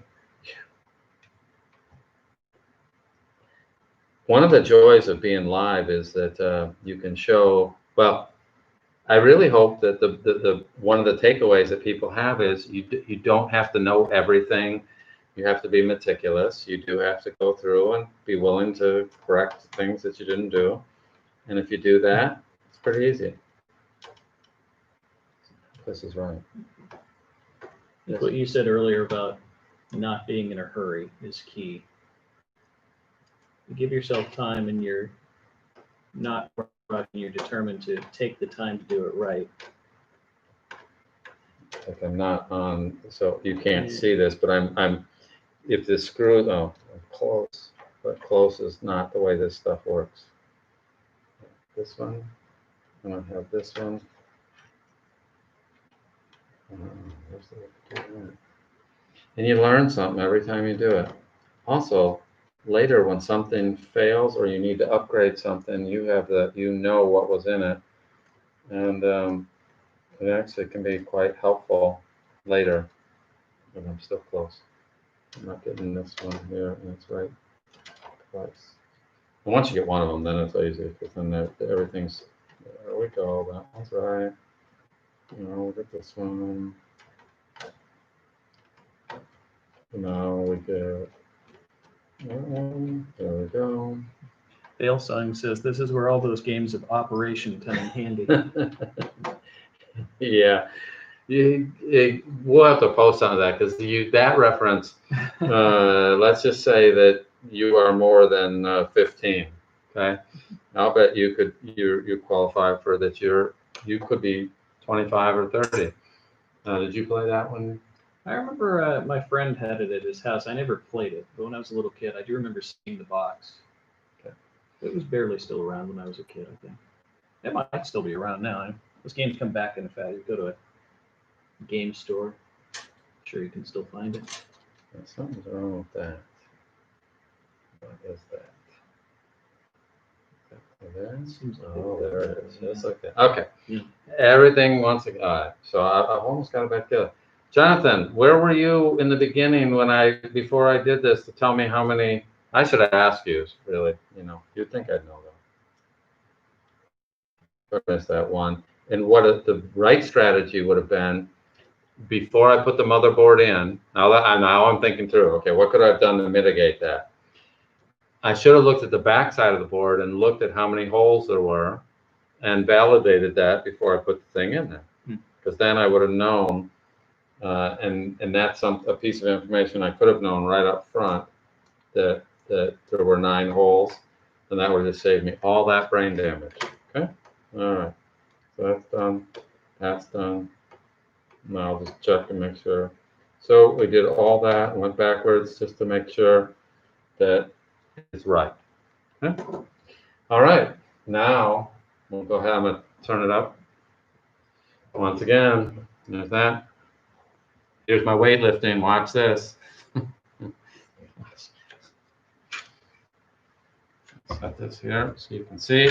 One of the joys of being live is that you can show, well, I really hope that the one of the takeaways that people have is you don't have to know everything. You have to be meticulous. You do have to go through and be willing to correct things that you didn't do. And if you do that, it's pretty easy. This is right. What you said earlier about not being in a hurry is key. You give yourself time and you're not rushing, you're determined to take the time to do it right. Like I'm not on, so you can't see this, but I'm if this screw, oh, I'm close, but close is not the way this stuff works. This one, I'm gonna have this one. And you learn something every time you do it. Also, later when something fails or you need to upgrade something, you know what was in it, and it actually can be quite helpful later. But I'm still close. I'm not getting this one here, and it's right twice. And once you get one of them, then it's easy because then everything's. There we go. That one's right. We'll get this one. Now we get. There we go. Dale Sung says this is where all those games of Operation come in handy. Yeah, we'll have to post some of that because that reference. Let's just say that you are more than 15. Okay, I'll bet you qualify for that. You could be 25 or 30. Did you play that one? I remember my friend had it at his house. I never played it, but when I was a little kid, I do remember seeing the box. Okay. It was barely still around when I was a kid, I think. It might still be around now. Those games come back in a fad. You go to a game store. I'm sure you can still find it. Yeah, something's wrong with that. What is that? There? Oh, there it is. Just like that. Okay. Yeah. Everything once again. All right. So I almost got it back together. Jonathan, where were you in the beginning before I did this to tell me how many? I should have asked you, really. You'd think I'd know that. I missed that one. And what the right strategy would have been before I put the motherboard in. Now I'm thinking through. Okay, what could I have done to mitigate that? I should have looked at the back side of the board and looked at how many holes there were and validated that before I put the thing in there. Because then I would have known, and that's a piece of information I could have known right up front that there were 9 holes, and that would have saved me all that brain damage. Okay? All right. So that's done. That's done. Now I'll just check and make sure. So we did all that and went backwards just to make sure that it's right. Okay? All right. Now we'll go ahead and turn it up. Once again, there's that. Here's my weightlifting. Watch this. Set this here so you can see.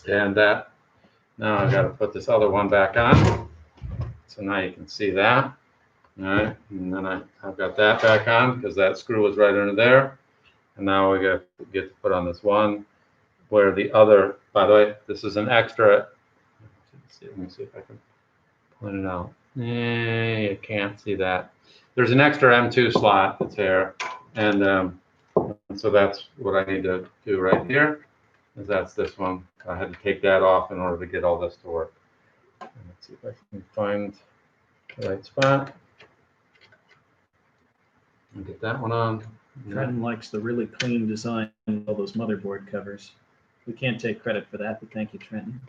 And now I've got to put this other one back on. So now you can see that. All right. And then I've got that back on because that screw was right under there. And now we get to put on this one where the other, by the way, this is an extra. Let me see if I can point it out. You can't see that. There's an extra M2 slot that's here. And so that's what I need to do right here. Is that's this one. I had to take that off in order to get all this to work. Let's see if I can find the right spot. And get that one on. Trenton likes the really clean design of all those motherboard covers. We can't take credit for that, but thank you, Trenton.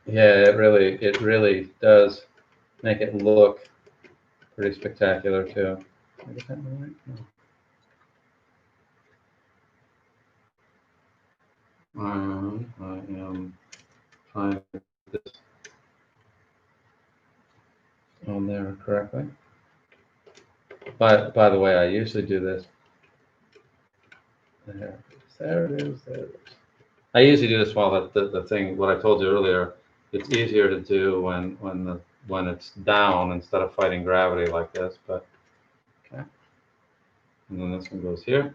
Yeah, it really does make it look pretty spectacular too. Did I get that one right? No. I am trying to put this on there correctly. By the way, I usually do this. There it is. There it is. I usually do this while the thing, what I told you earlier, it's easier to do when it's down instead of fighting gravity like this. But okay, and then this one goes here.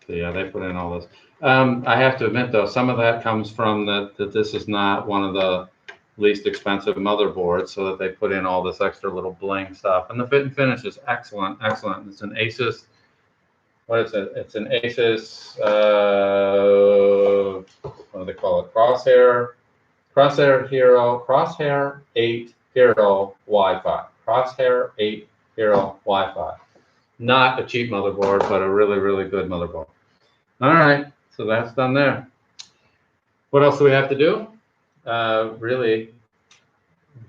So yeah, they put in all this. I have to admit though, some of that comes from that this is not one of the least expensive motherboards, so that they put in all this extra little bling stuff. And the fit and finish is excellent, excellent. It's an Asus. What is it? It's an Asus. What do they call it? Crosshair 8 Hero Wi-Fi. Crosshair 8 Hero Wi-Fi. Not a cheap motherboard, but a really, really good motherboard. All right, so that's done there. What else do we have to do? Really,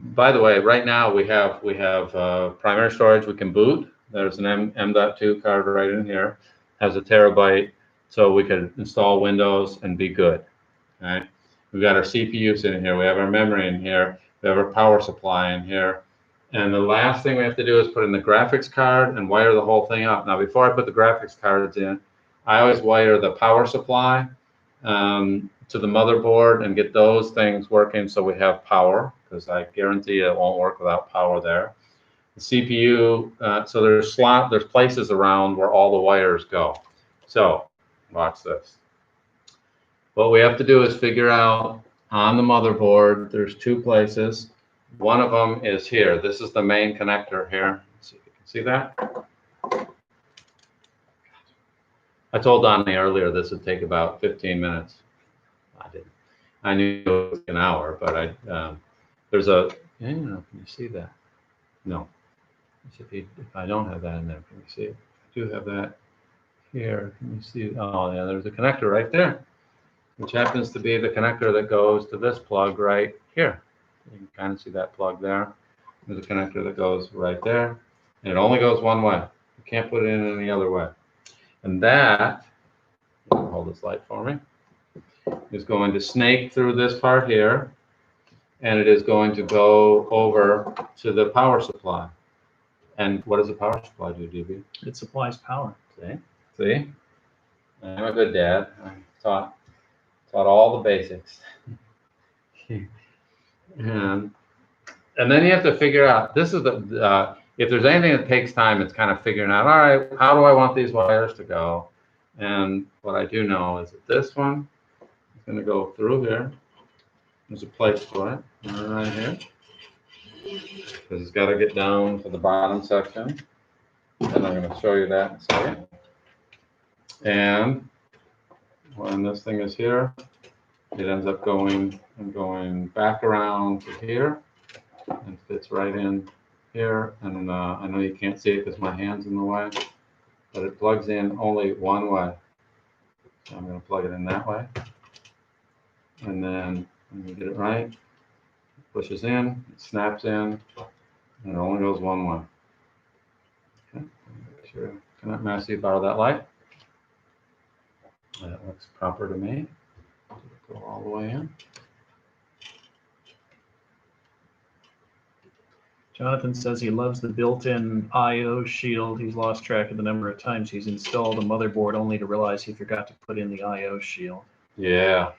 by the way, right now we have primary storage we can boot. There's an M.2 card right in here, has a terabyte, so we could install Windows and be good. All right, we've got our CPU sitting here. We have our memory in here. We have our power supply in here. And the last thing we have to do is put in the graphics card and wire the whole thing up. Now, before I put the graphics cards in, I always wire the power supply to the motherboard and get those things working so we have power, because I guarantee it won't work without power there. The CPU, so there's places around where all the wires go. So watch this. What we have to do is figure out on the motherboard, there's two places. One of them is here. This is the main connector here. So you can see that. I told Donnie earlier this would take about 15 minutes. I didn't. I knew it was an hour, but there's a, can you see that? No. If I don't have that in there, can you see it? I do have that here. Can you see? Oh, yeah, there's a connector right there, which happens to be the connector that goes to this plug right here. You can kind of see that plug there. There's a connector that goes right there. And it only goes one way. You can't put it in any other way. And that, hold this light for me, is going to snake through this part here. And it is going to go over to the power supply. And what does the power supply do, DB? It supplies power. See? I'm a good dad. I taught all the basics. And then you have to figure out, this is the, if there's anything that takes time, it's kind of figuring out, all right, how do I want these wires to go? And what I do know is that this one is going to go through here. There's a place for it right here, because it's got to get down to the bottom section. And I'm going to show you that in a second. And when this thing is here, it ends up going back around to here and fits right in here. And I know you can't see it because my hand's in the way, but it plugs in only one way. So I'm going to plug it in that way. And then when you get it right, it pushes in, it snaps in, and it only goes one way. Okay, make sure. Can I ask you to borrow that light? That looks proper to me. Go all the way in. Jonathan says he loves the built-in I/O shield. He's lost track of the number of times he's installed a motherboard only to realize he forgot to put in the I/O shield. Yeah.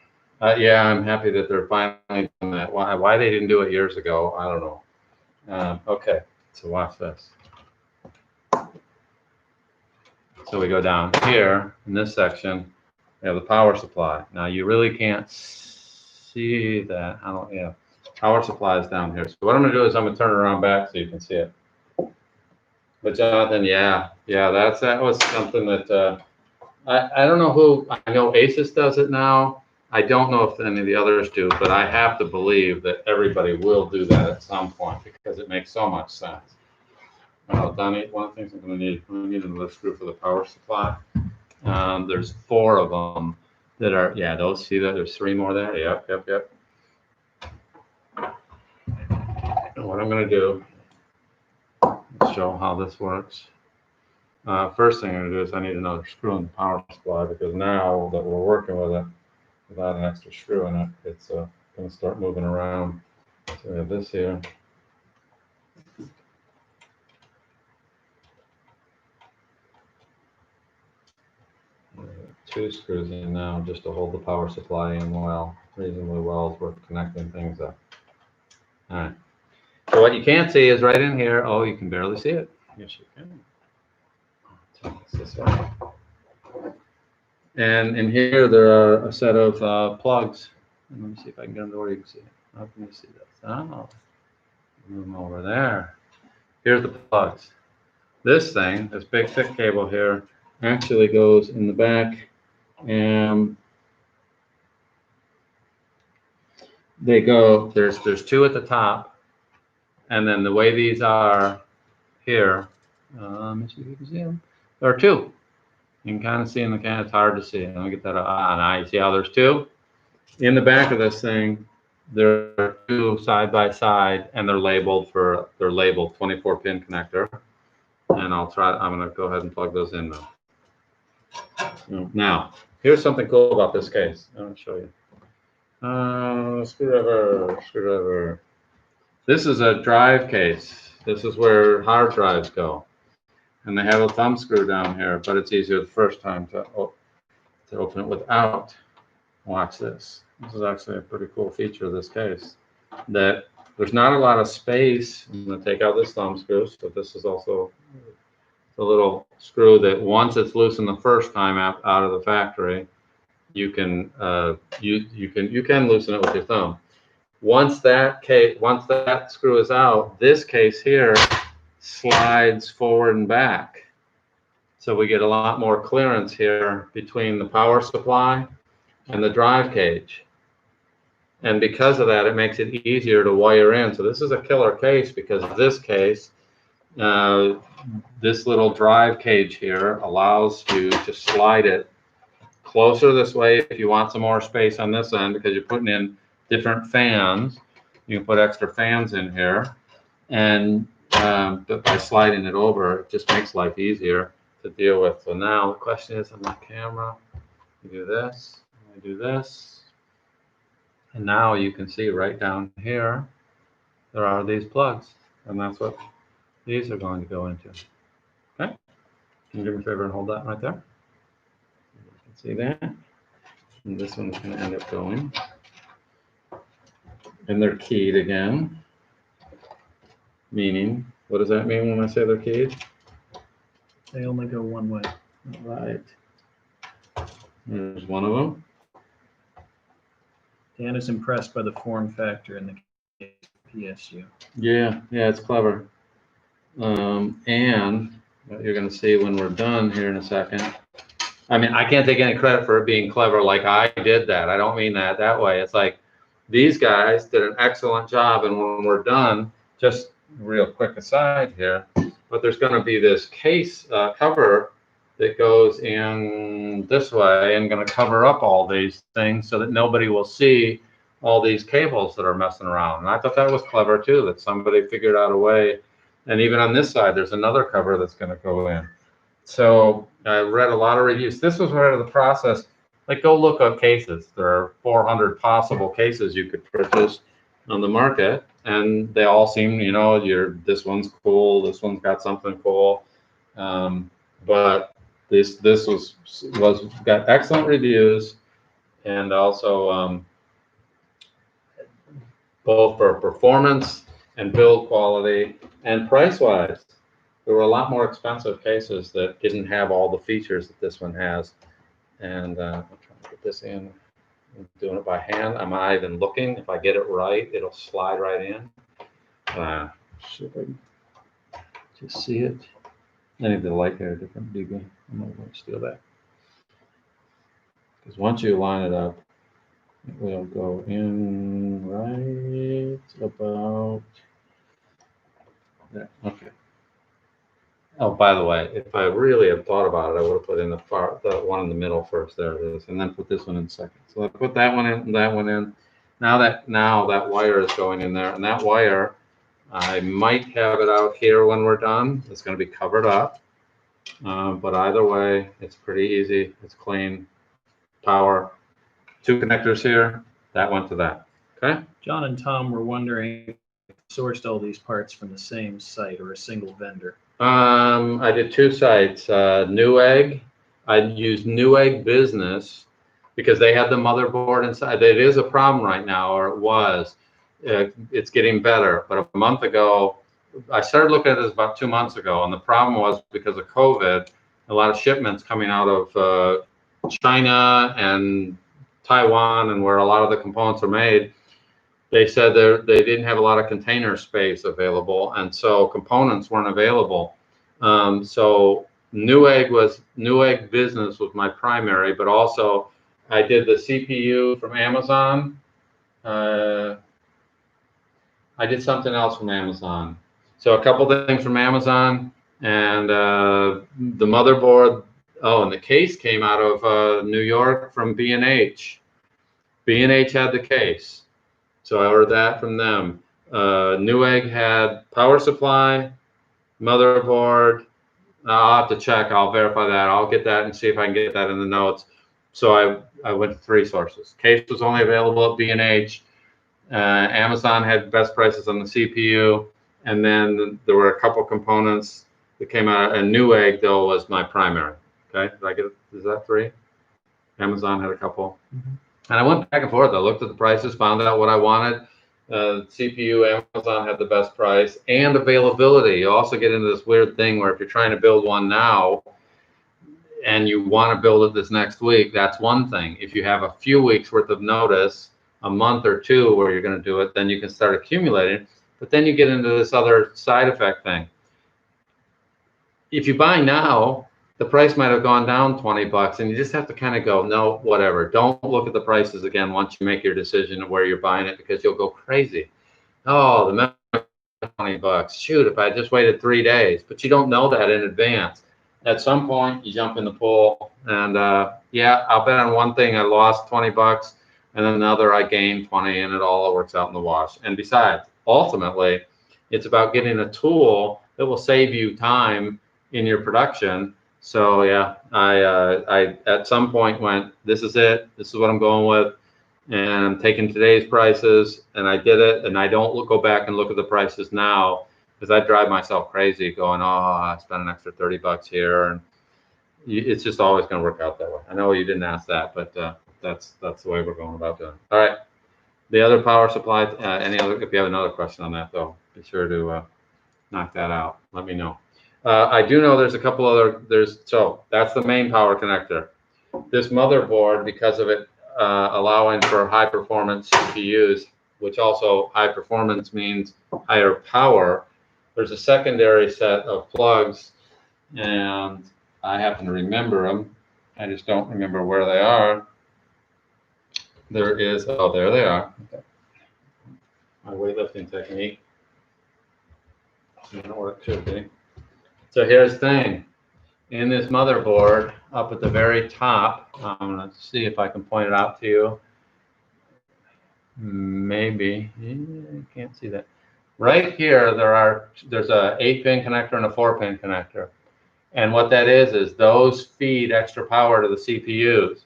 Yeah, I'm happy that they're finally doing that. Why they didn't do it years ago, I don't know. Okay, so watch this. So we go down here in this section. We have the power supply. Now you really can't see that. Yeah. Power supply is down here. So what I'm going to do is I'm going to turn it around back so you can see it. But Jonathan, yeah, that was something that I don't know who. I know Asus does it now. I don't know if any of the others do, but I have to believe that everybody will do that at some point because it makes so much sense. Donnie, one of the things I'm going to need another screw for the power supply. There's 4 of them, that are, yeah, those, see that there's 3 more there. Yep. And what I'm going to do is show how this works. First thing I'm going to do is I need another screw in the power supply, because now that we're working with it without an extra screw in it, it's going to start moving around. So we have this here. Two screws in now just to hold the power supply in reasonably well as we're connecting things up. All right. So what you can't see is right in here. Oh, you can barely see it. Yes, you can. This way. And in here there are a set of plugs. Let me see if I can get them to where you can see it. How can you see this? Oh, move them over there. Here's the plugs. This thing, this big thick cable here, actually goes in the back, and they go, there's 2 at the top, and then the way these are here, let me see if you can see them. There are 2. You can kind of see in the can. It's hard to see. Let me get that up. Now you see how there's 2 in the back of this thing. There are 2 side by side, and they're labeled 24-pin connector. And I'm going to go ahead and plug those in now. Now, here's something cool about this case. I'll show you. Screwdriver. This is a drive case. This is where hard drives go. And they have a thumb screw down here, but it's easier the first time to open it without. Watch this. This is actually a pretty cool feature of this case, that there's not a lot of space. I'm going to take out this thumb screw. So this is also the little screw that once it's loosened the first time out of the factory, you can loosen it with your thumb. Once that screw is out, this case here slides forward and back. So we get a lot more clearance here between the power supply and the drive cage. And because of that, it makes it easier to wire in. So this is a killer case, because this case, this little drive cage here allows you to slide it closer this way if you want some more space on this end, because you're putting in different fans. You can put extra fans in here, and but by sliding it over, it just makes life easier to deal with. So now the question is, on my camera, you do this, I do this, and now you can see right down here there are these plugs, and that's what these are going to go into. Okay, can you do me a favor and hold that right there? You can see that. And this one's going to end up going. And they're keyed again. Meaning, what does that mean when I say they're keyed? They only go one way. All right. There's one of them. Dan is impressed by the form factor in the PSU. Yeah, it's clever. And what you're going to see when we're done here in a second. I mean, I can't take any credit for it being clever like I did that. I don't mean that way. It's like these guys did an excellent job, and when we're done, just real quick aside here, but there's going to be this case cover that goes in this way and going to cover up all these things so that nobody will see all these cables that are messing around. And I thought that was clever too, that somebody figured out a way. And even on this side, there's another cover that's going to go in. So I read a lot of reviews. This was part of the process. Like, go look up cases. There are 400 possible cases you could purchase on the market, and they all seem, this one's cool, this one's got something cool. But this was got excellent reviews, and also both for performance and build quality and price-wise. There were a lot more expensive cases that didn't have all the features that this one has. And I'm trying to get this in. I'm doing it by hand. I'm not even looking. If I get it right, it'll slide right in. Should I just see it? I need the light here different. I'm not going to steal that. Because once you line it up, it will go in right about there. Okay. Oh, by the way, if I really had thought about it, I would have put in the one in the middle first. There it is, and then put this one in second. So I put that one in and that one in. Now that wire is going in there, and that wire, I might have it out here when we're done. It's going to be covered up, but either way, it's pretty easy. It's clean. Power. 2 connectors here. That went to that. Okay. John and Tom were wondering if you sourced all these parts from the same site or a single vendor. I did 2 sites. Newegg. I used Newegg Business because they had the motherboard inside. It is a problem right now, or it was. It's getting better. But a month ago, I started looking at this about 2 months ago, and the problem was because of COVID, a lot of shipments coming out of China and Taiwan, and where a lot of the components are made. They said they didn't have a lot of container space available, and so components weren't available. So Newegg Business was my primary, but also I did the CPU from Amazon. I did something else from Amazon. So a couple things from Amazon, and the motherboard. Oh, and the case came out of New York from B&H. B&H had the case. So I ordered that from them. Newegg had power supply, motherboard. I'll have to check. I'll verify that. I'll get that and see if I can get that in the notes. So I went to 3 sources. Case was only available at B&H. Amazon had best prices on the CPU. And then there were a couple components that came out. And Newegg, though, was my primary. Okay, did I get it? Is that 3? Amazon had a couple. Mm-hmm. And I went back and forth. I looked at the prices, found out what I wanted. CPU, Amazon had the best price and availability. You also get into this weird thing where if you're trying to build one now and you want to build it this next week, that's one thing. If you have a few weeks worth of notice, a month or 2 where you're going to do it, then you can start accumulating. But then you get into this other side effect thing. If you buy now, the price might have gone down $20, and you just have to kind of go, no, whatever. Don't look at the prices again once you make your decision of where you're buying it, because you'll go crazy. Oh, the memory $20. Shoot, if I just waited 3 days. But you don't know that in advance. At some point, you jump in the pool, and yeah, I'll bet on one thing I lost $20, and then another I gained 20, and it all works out in the wash. And besides, ultimately, it's about getting a tool that will save you time in your production. So yeah, I at some point went, this is it. This is what I'm going with, and I'm taking today's prices, and I did it. And I don't go back and look at the prices now, because I drive myself crazy going, oh, I spent an extra $30 here, and it's just always going to work out that way. I know you didn't ask that, but that's the way we're going about doing it. All right, the other power supply. If you have another question on that, though, be sure to knock that out. Let me know. I do know there's a couple other, so that's the main power connector. This motherboard, because of it allowing for high performance CPUs, which also high performance means higher power, there's a secondary set of plugs, and I happen to remember them. I just don't remember where they are. There is, oh, there they are. Okay. My weightlifting technique. I don't know where it should be. So here's the thing. In this motherboard, up at the very top, I'm going to see if I can point it out to you. Maybe. You can't see that. Right here, there's a 8-pin connector and a 4-pin connector. And what that is those feed extra power to the CPUs.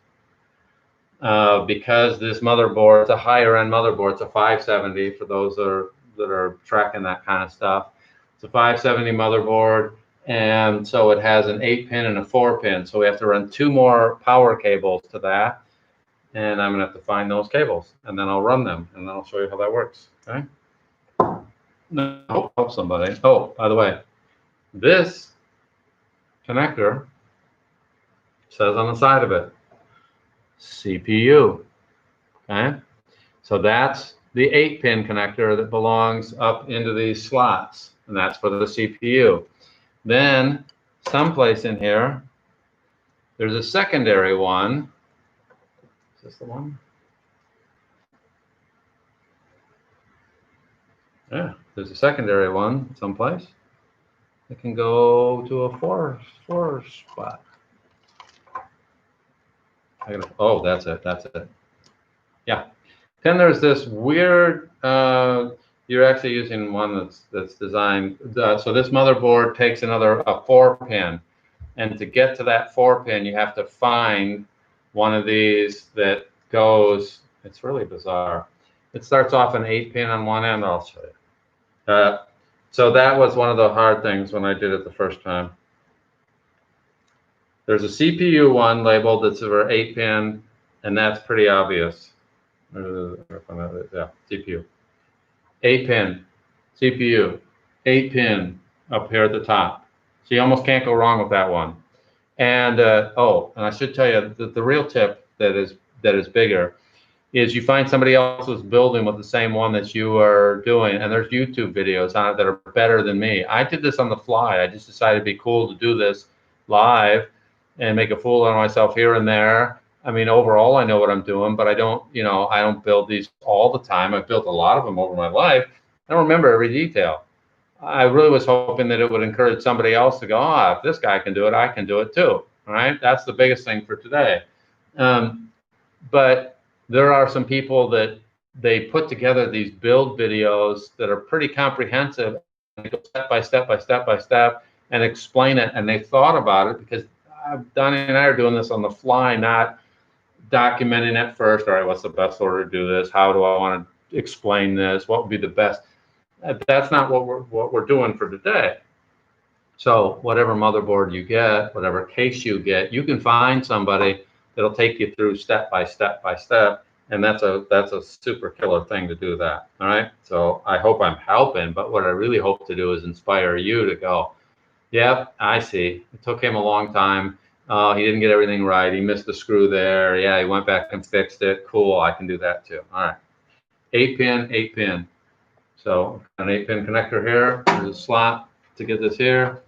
Because this motherboard, it's a higher end motherboard, it's a 570 for those that are tracking that kind of stuff. It's a 570 motherboard. And so it has an 8-pin and a 4-pin. So we have to run 2 more power cables to that. And I'm gonna have to find those cables, and then I'll run them, and then I'll show you how that works, okay? No, help somebody. Oh, by the way, this connector says on the side of it, CPU, okay? So that's the 8-pin connector that belongs up into these slots, and that's for the CPU. Then, someplace in here, there's a secondary one. Is this the one? Yeah, there's a secondary one someplace. it can go to a four spot. Oh, that's it. That's it. Yeah. Then there's this weird. You're actually using one that's designed. So this motherboard takes a 4-pin, and to get to that 4-pin, you have to find one of these that goes. It's really bizarre. It starts off an 8-pin on one end. I'll show you. So that was one of the hard things when I did it the first time. There's a CPU one labeled that's for 8-pin, and that's pretty obvious. Yeah, CPU. 8-pin, CPU, 8-pin up here at the top. So you almost can't go wrong with that one. And and I should tell you that the real tip that is bigger is you find somebody else who's building with the same one that you are doing, and there's YouTube videos on it that are better than me. I did this on the fly. I just decided it'd be cool to do this live and make a fool out of myself here and there. I mean, overall, I know what I'm doing, but I don't build these all the time. I've built a lot of them over my life. I don't remember every detail. I really was hoping that it would encourage somebody else to go, if this guy can do it, I can do it too. All right, that's the biggest thing for today. But there are some people that they put together these build videos that are pretty comprehensive, and they go step by step by step by step and explain it. And they thought about it because Donnie and I are doing this on the fly, not documenting it first. All right, what's the best order to do this? How do I want to explain this? What would be the best? That's not what we're doing for today. So whatever motherboard you get, whatever case you get, you can find somebody that'll take you through step by step by step, and that's a super killer thing to do that. All right. So I hope I'm helping, but what I really hope to do is inspire you to go, yep, I see. It took him a long time. He didn't get everything right. He missed the screw there. Yeah, he went back and fixed it. Cool, I can do that too. All right. 8-pin, 8-pin. So an 8-pin connector here. There's a slot to get this here.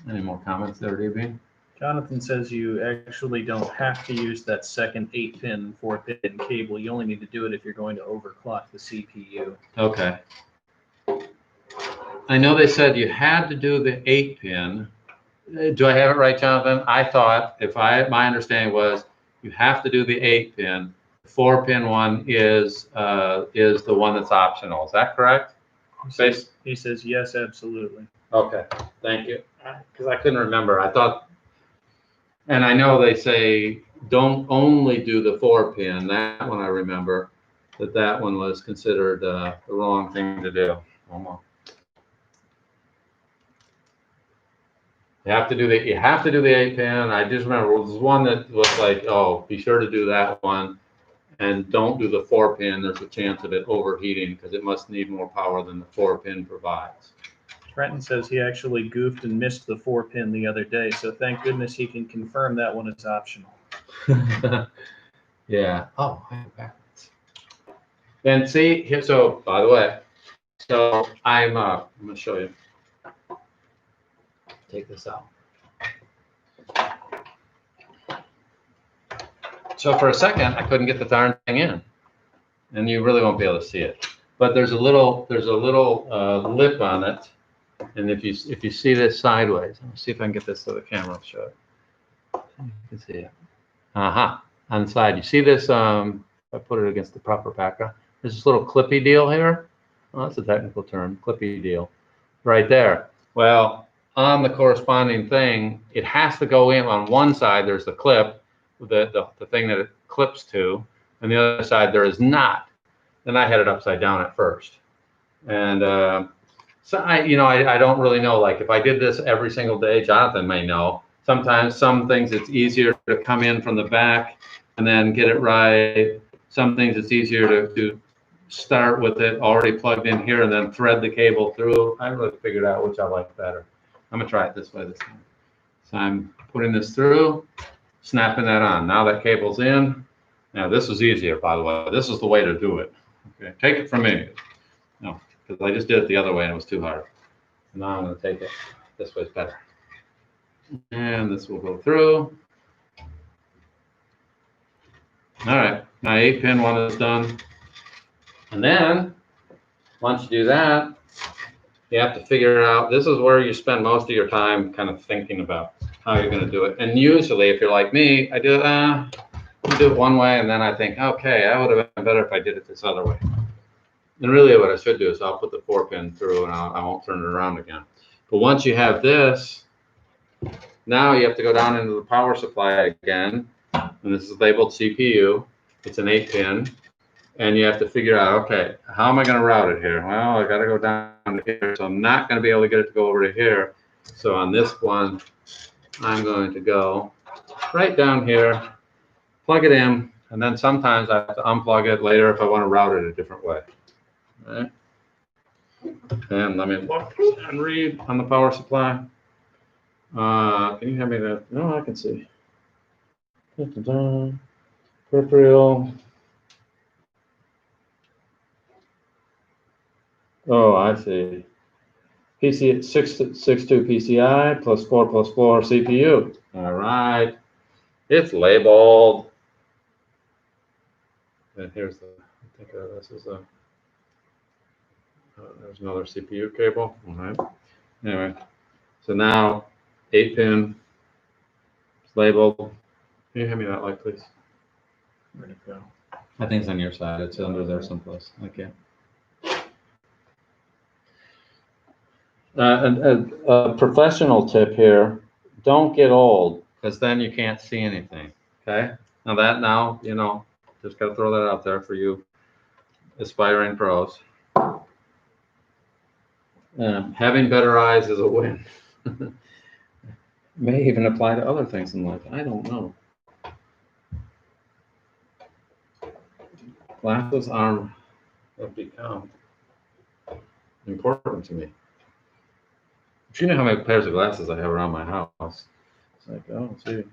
Any more comments there, DB? Jonathan says you actually don't have to use that second 8-pin, 4-pin cable. You only need to do it if you're going to overclock the CPU. Okay. I know they said you had to do the 8-pin. Do I have it right, Jonathan? I thought my understanding was you have to do the 8-pin. The 4-pin one is the one that's optional. Is that correct? He says yes, absolutely. Okay, thank you. Because I couldn't remember. I thought, and I know they say don't only do the 4-pin. That one I remember that one was considered the wrong thing to do. Almost. You have to do the 8-pin. I just remember there was one that was like, oh, be sure to do that one, and don't do the 4-pin. There's a chance of it overheating because it must need more power than the 4-pin provides. Trenton says he actually goofed and missed the 4-pin the other day, so thank goodness he can confirm that one is optional. Yeah. Oh, I have backwards. Then see here. So by the way, so I'm going to show you. Take this out. So for a second, I couldn't get the darn thing in, and you really won't be able to see it. But there's a little lip on it, and if you see this sideways, let me see if I can get this so the camera will show it. You can see it. On the side, you see this? If I put it against the proper background, there's this little clippy deal here. Oh, that's a technical term, clippy deal, right there. Well, on the corresponding thing, it has to go in on one side. There's the clip, the thing that it clips to, and the other side there is not. Then I had it upside down at first, and so I don't really know. Like if I did this every single day, Jonathan may know. Sometimes some things it's easier to come in from the back and then get it right. Some things it's easier to start with it already plugged in here and then thread the cable through. I haven't really figured out which I like better. I'm gonna try it this way this time. So I'm putting this through, snapping that on. Now that cable's in. Now this is easier, by the way. This is the way to do it. Okay, take it from me. No, because I just did it the other way and it was too hard. Now I'm gonna take it. This way's better. And this will go through. All right, my 8-pin one is done. And then once you do that, You have to figure out, this is where you spend most of your time kind of thinking about how you're going to do it. And usually, if you're like me, I do it one way, and then I think, okay, that would have been better if I did it this other way. And really what I should do is I'll put the 4-pin through and I won't turn it around again. But once you have this, now you have to go down into the power supply again. And this is labeled CPU. It's an 8-pin. And you have to figure out, okay, how am I going to route it here? Well, I got to go down to here. So I'm not going to be able to get it to go over to here. So on this one, I'm going to go right down here, plug it in, and then sometimes I have to unplug it later if I want to route it a different way. All right. And let me look and read on the power supply. Can you have me that? No, I can see. Peripheral. Oh, I see. PC 662 PCI plus 4 CPU. All right. It's labeled. And here's the, I think this is a, there's another CPU cable. All right. Anyway, so now 8-pin. It's labeled. Can you hand me that light, please? Where'd it go? I think it's on your side. It's under there someplace. Okay. And a professional tip here: don't get old, because then you can't see anything. Okay. Now you know. Just got to throw that out there for you aspiring pros. Having better eyes is a win. May even apply to other things in life. I don't know. Glasses have become important to me. If you know how many pairs of glasses I have around my house, it's like, oh, gee.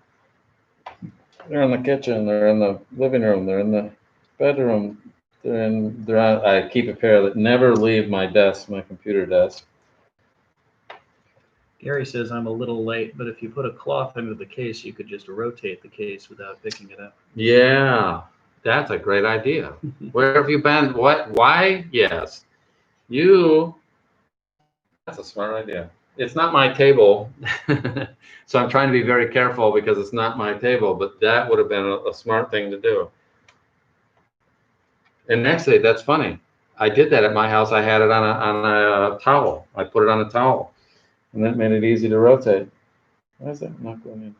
They're in the kitchen, they're in the living room, they're in the bedroom, I keep a pair that never leave my desk, my computer desk. Gary says I'm a little late, but if you put a cloth under the case, you could just rotate the case without picking it up. Yeah, that's a great idea. Where have you been? What? Why? Yes. That's a smart idea. It's not my table. So I'm trying to be very careful because it's not my table, but that would have been a smart thing to do. And actually, that's funny. I did that at my house. I had it on a towel. I put it on a towel, and that made it easy to rotate. Why is that not going in?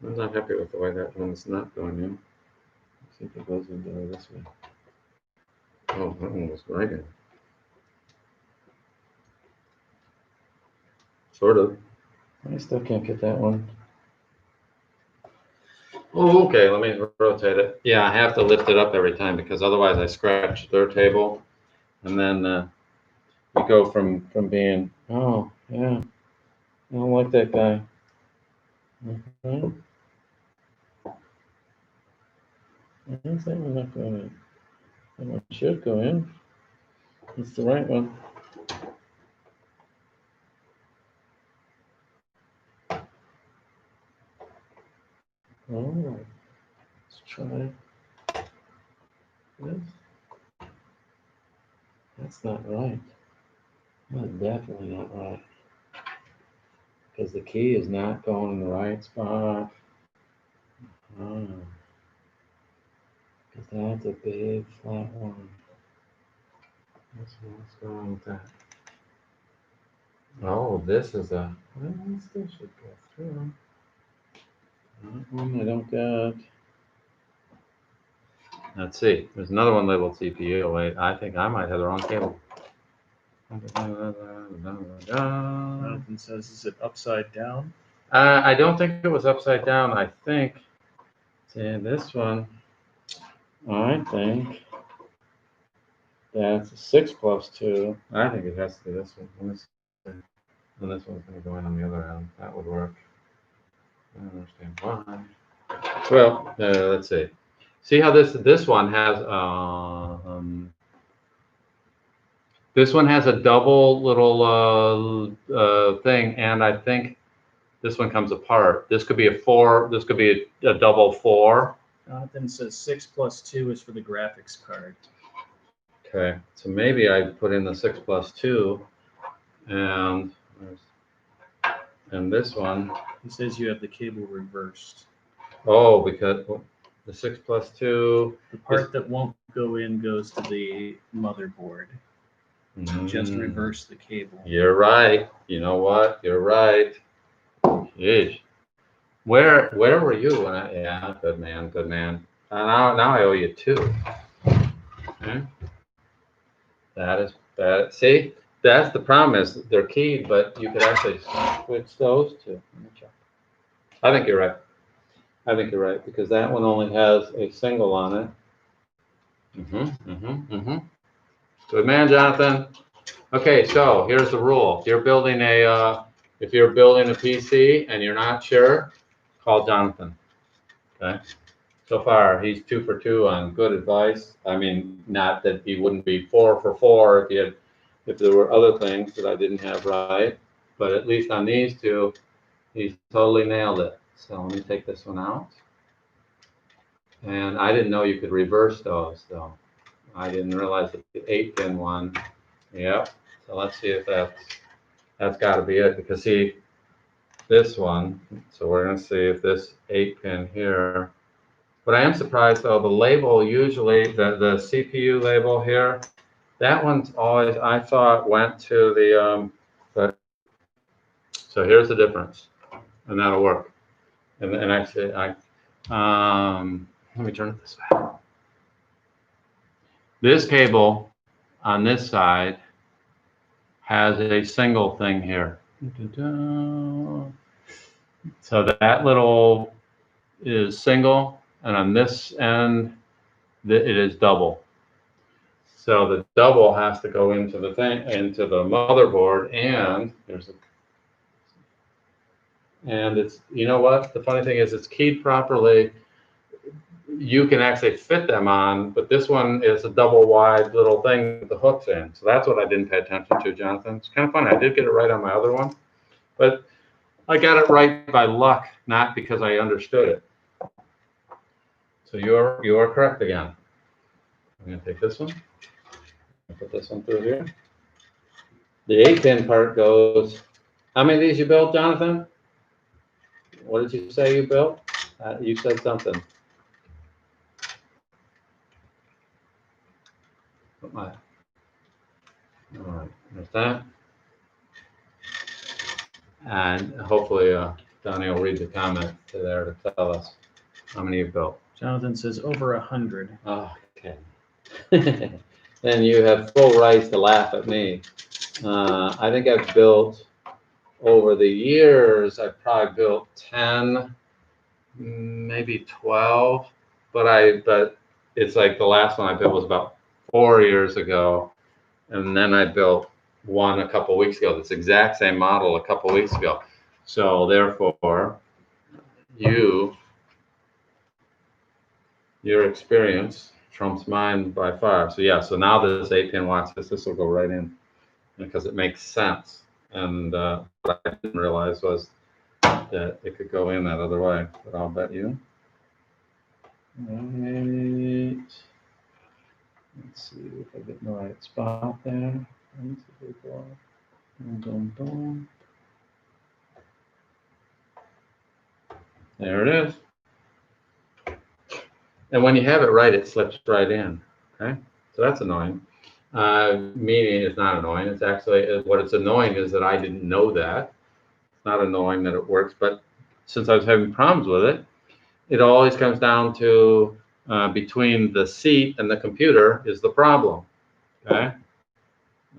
I'm not happy with the way that one's not going in. Let's see if it goes into this way. Oh, that one was right in. Sort of. I still can't get that one. Oh, okay. Let me rotate it. Yeah, I have to lift it up every time because otherwise I scratch their table, and then we go from being, oh yeah, I don't like that guy. Mm-hmm. Why is that one not going in? That one should go in. It's the right one. Oh, let's try this. That's not right. That's definitely not right. Because the key is not going in the right spot. Oh. Because that's a big flat one. What's going on with that? Oh, this is a, well, this still should go through. That one I don't get. Let's see. There's another one labeled CPU. Wait, I think I might have the wrong cable. Jonathan says, is it upside down? I don't think it was upside down. I think, see, this one, I think that's a 6 plus 2. I think it has to be this one. And this one's going to go in on the other end. That would work. I don't understand why. Well, let's see. See how this one has this one has a double little thing, and I think this one comes apart. This could be a 4. This could be a double 4. Jonathan says 6 plus 2 is for the graphics card. Okay, so maybe I put in the 6 plus 2, and this one. He says you have the cable reversed. Oh, because the 6+2. The part that won't go in goes to the motherboard. Just reverse the cable. You're right. You know what? You're right. Yeesh. Where were you when I? Yeah, good man, good man. Now I owe you 2. Okay. That. See, that's the problem is they're keyed, but you could actually switch those 2. Let me check. I think you're right. I think you're right because that one only has a single on it. Good man, Jonathan. Okay, so here's the rule. If you're building a PC and you're not sure, call Jonathan. Okay. So far, he's 2 for 2 on good advice. I mean, not that he wouldn't be 4 for 4 if there were other things that I didn't have right, but at least on these 2, he's totally nailed it. So let me take this one out. And I didn't know you could reverse those, though. I didn't realize that the 8-pin one. Yep. So let's see if that's got to be it. Because see, this one. So we're going to see if this 8-pin here. But I am surprised, though. The label usually the CPU label here. That one's always I thought went to the. So here's the difference, and that'll work. And actually let me turn it this way. This cable on this side has a single thing here. So that little is single, and on this end, it is double. So the double has to go into the motherboard, and it's, you know what? The funny thing is it's keyed properly. You can actually fit them on, but this one is a double wide little thing with the hooks in. So that's what I didn't pay attention to, Jonathan. It's kind of funny. I did get it right on my other one, but I got it right by luck, not because I understood it. So you are correct again. I'm going to take this one. Put this one through here. The 8-pin part goes. How many of these you built, Jonathan? What did you say you built? You said something. All right, there's that. And hopefully Donnie will read the comment there to tell us how many you've built. Jonathan says over 100. Oh, okay. Then you have full rights to laugh at me. I think I've built, over the years, I've probably built 10, maybe 12, but it's like the last one I built was about 4 years ago, and then I built one a couple weeks ago, this exact same model a couple weeks ago. So therefore, your experience trumps mine by far. So yeah, so now this 8-pin, watch this will go right in because it makes sense. And what I didn't realize was that it could go in that other way, but I'll bet you. Right. Let's see if I get in the right spot there. Boom, boom, boom. There it is. And when you have it right, it slips right in. Okay, so that's annoying. Meaning it's not annoying. It's actually, what it's annoying is that I didn't know that. It's not annoying that it works, but since I was having problems with it, it always comes down to between the seat and the computer is the problem. Okay,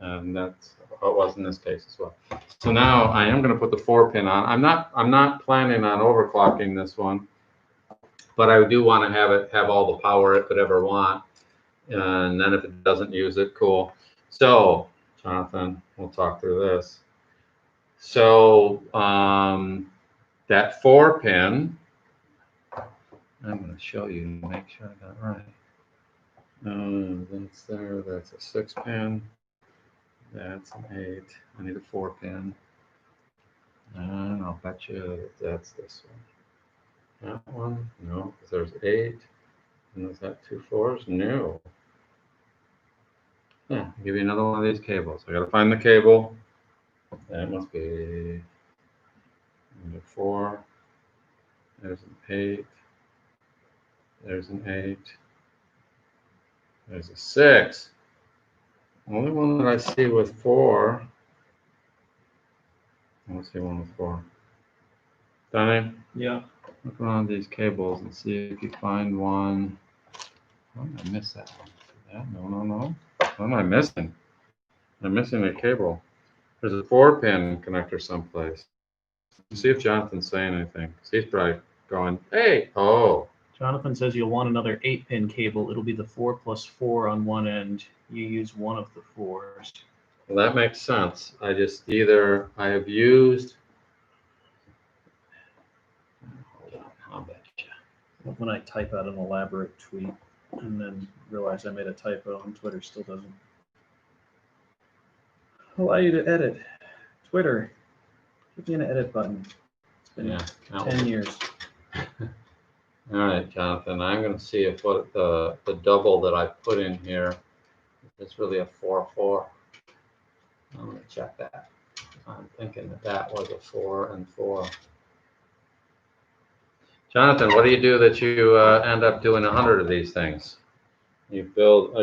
and that's how it was in this case as well. So now I am going to put the 4-pin on. I'm not planning on overclocking this one, but I do want to have all the power it could ever want. And then if it doesn't use it, cool. So Jonathan, we'll talk through this. So that 4-pin, I'm going to show you to make sure I got it right. That's there. That's a 6-pin. That's an 8. I need a 4-pin. And I'll bet you that's this one. That one? No, because there's 8. And is that 2 4s? No. Yeah, I'll give you another one of these cables. I got to find the cable. That must be number 4. There's an 8. There's an 8. There's a 6. Only one that I see with 4. I don't see one with 4. Danny, Yeah. look around these cables and see if you find one. Oh, I missed that one. Yeah, no. What am I missing? I'm missing a cable. There's a 4-pin connector someplace. See if Jonathan's saying anything. See, he's probably going, hey, oh. Jonathan says you'll want another 8-pin cable. It'll be the 4 plus 4 on one end. You use one of the 4s. Well, that makes sense. I just I have used. Hold on, I'll bet you. When I type out an elaborate tweet and then realize I made a typo and Twitter still doesn't allow you to edit. Twitter, give me an edit button. It's been 10 years. All right, Jonathan, I'm going to see if what the double that I put in here is really a 4-4. I'm going to check that. I'm thinking that was a 4 and 4. Jonathan, what do you do that you end up doing 100 of these things? You build.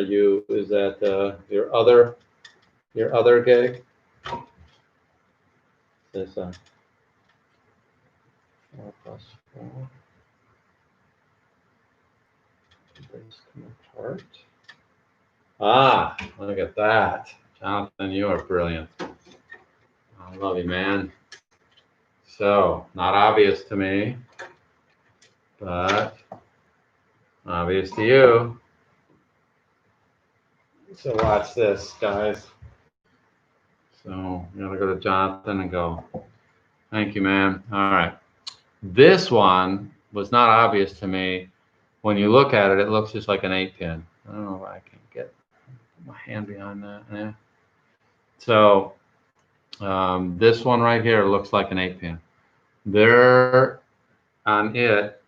Is that your other gig? This 4 plus 4. These come apart. Ah, look at that. Jonathan, you are brilliant. I love you, man. So, not obvious to me, but obvious to you. So watch this, guys. So I'm gonna go to Jonathan and go, thank you, man. All right. This one was not obvious to me. When you look at it, it looks just like an 8-pin. I don't know if I can get my hand behind that. Yeah. So this one right here looks like an 8-pin. There on it,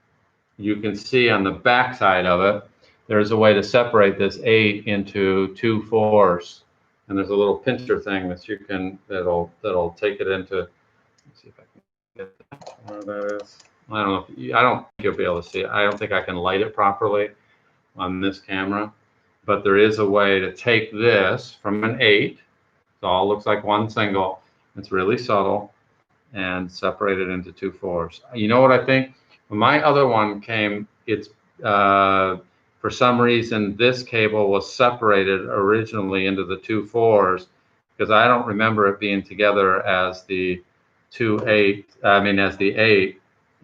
you can see on the back side of it, there's a way to separate this 8 into 2 4s. And there's a little pincher thing that you can, that'll take it into, let's see if I can get that, where that is. I don't know, I don't think you'll be able to see it. I don't think I can light it properly on this camera, but there is a way to take this from an 8, it all looks like one single, it's really subtle, and separate it into 2 4s. You know what I think? When my other one came, it's for some reason this cable was separated originally into the 2 4s because I don't remember it being together as the 8. As the 8.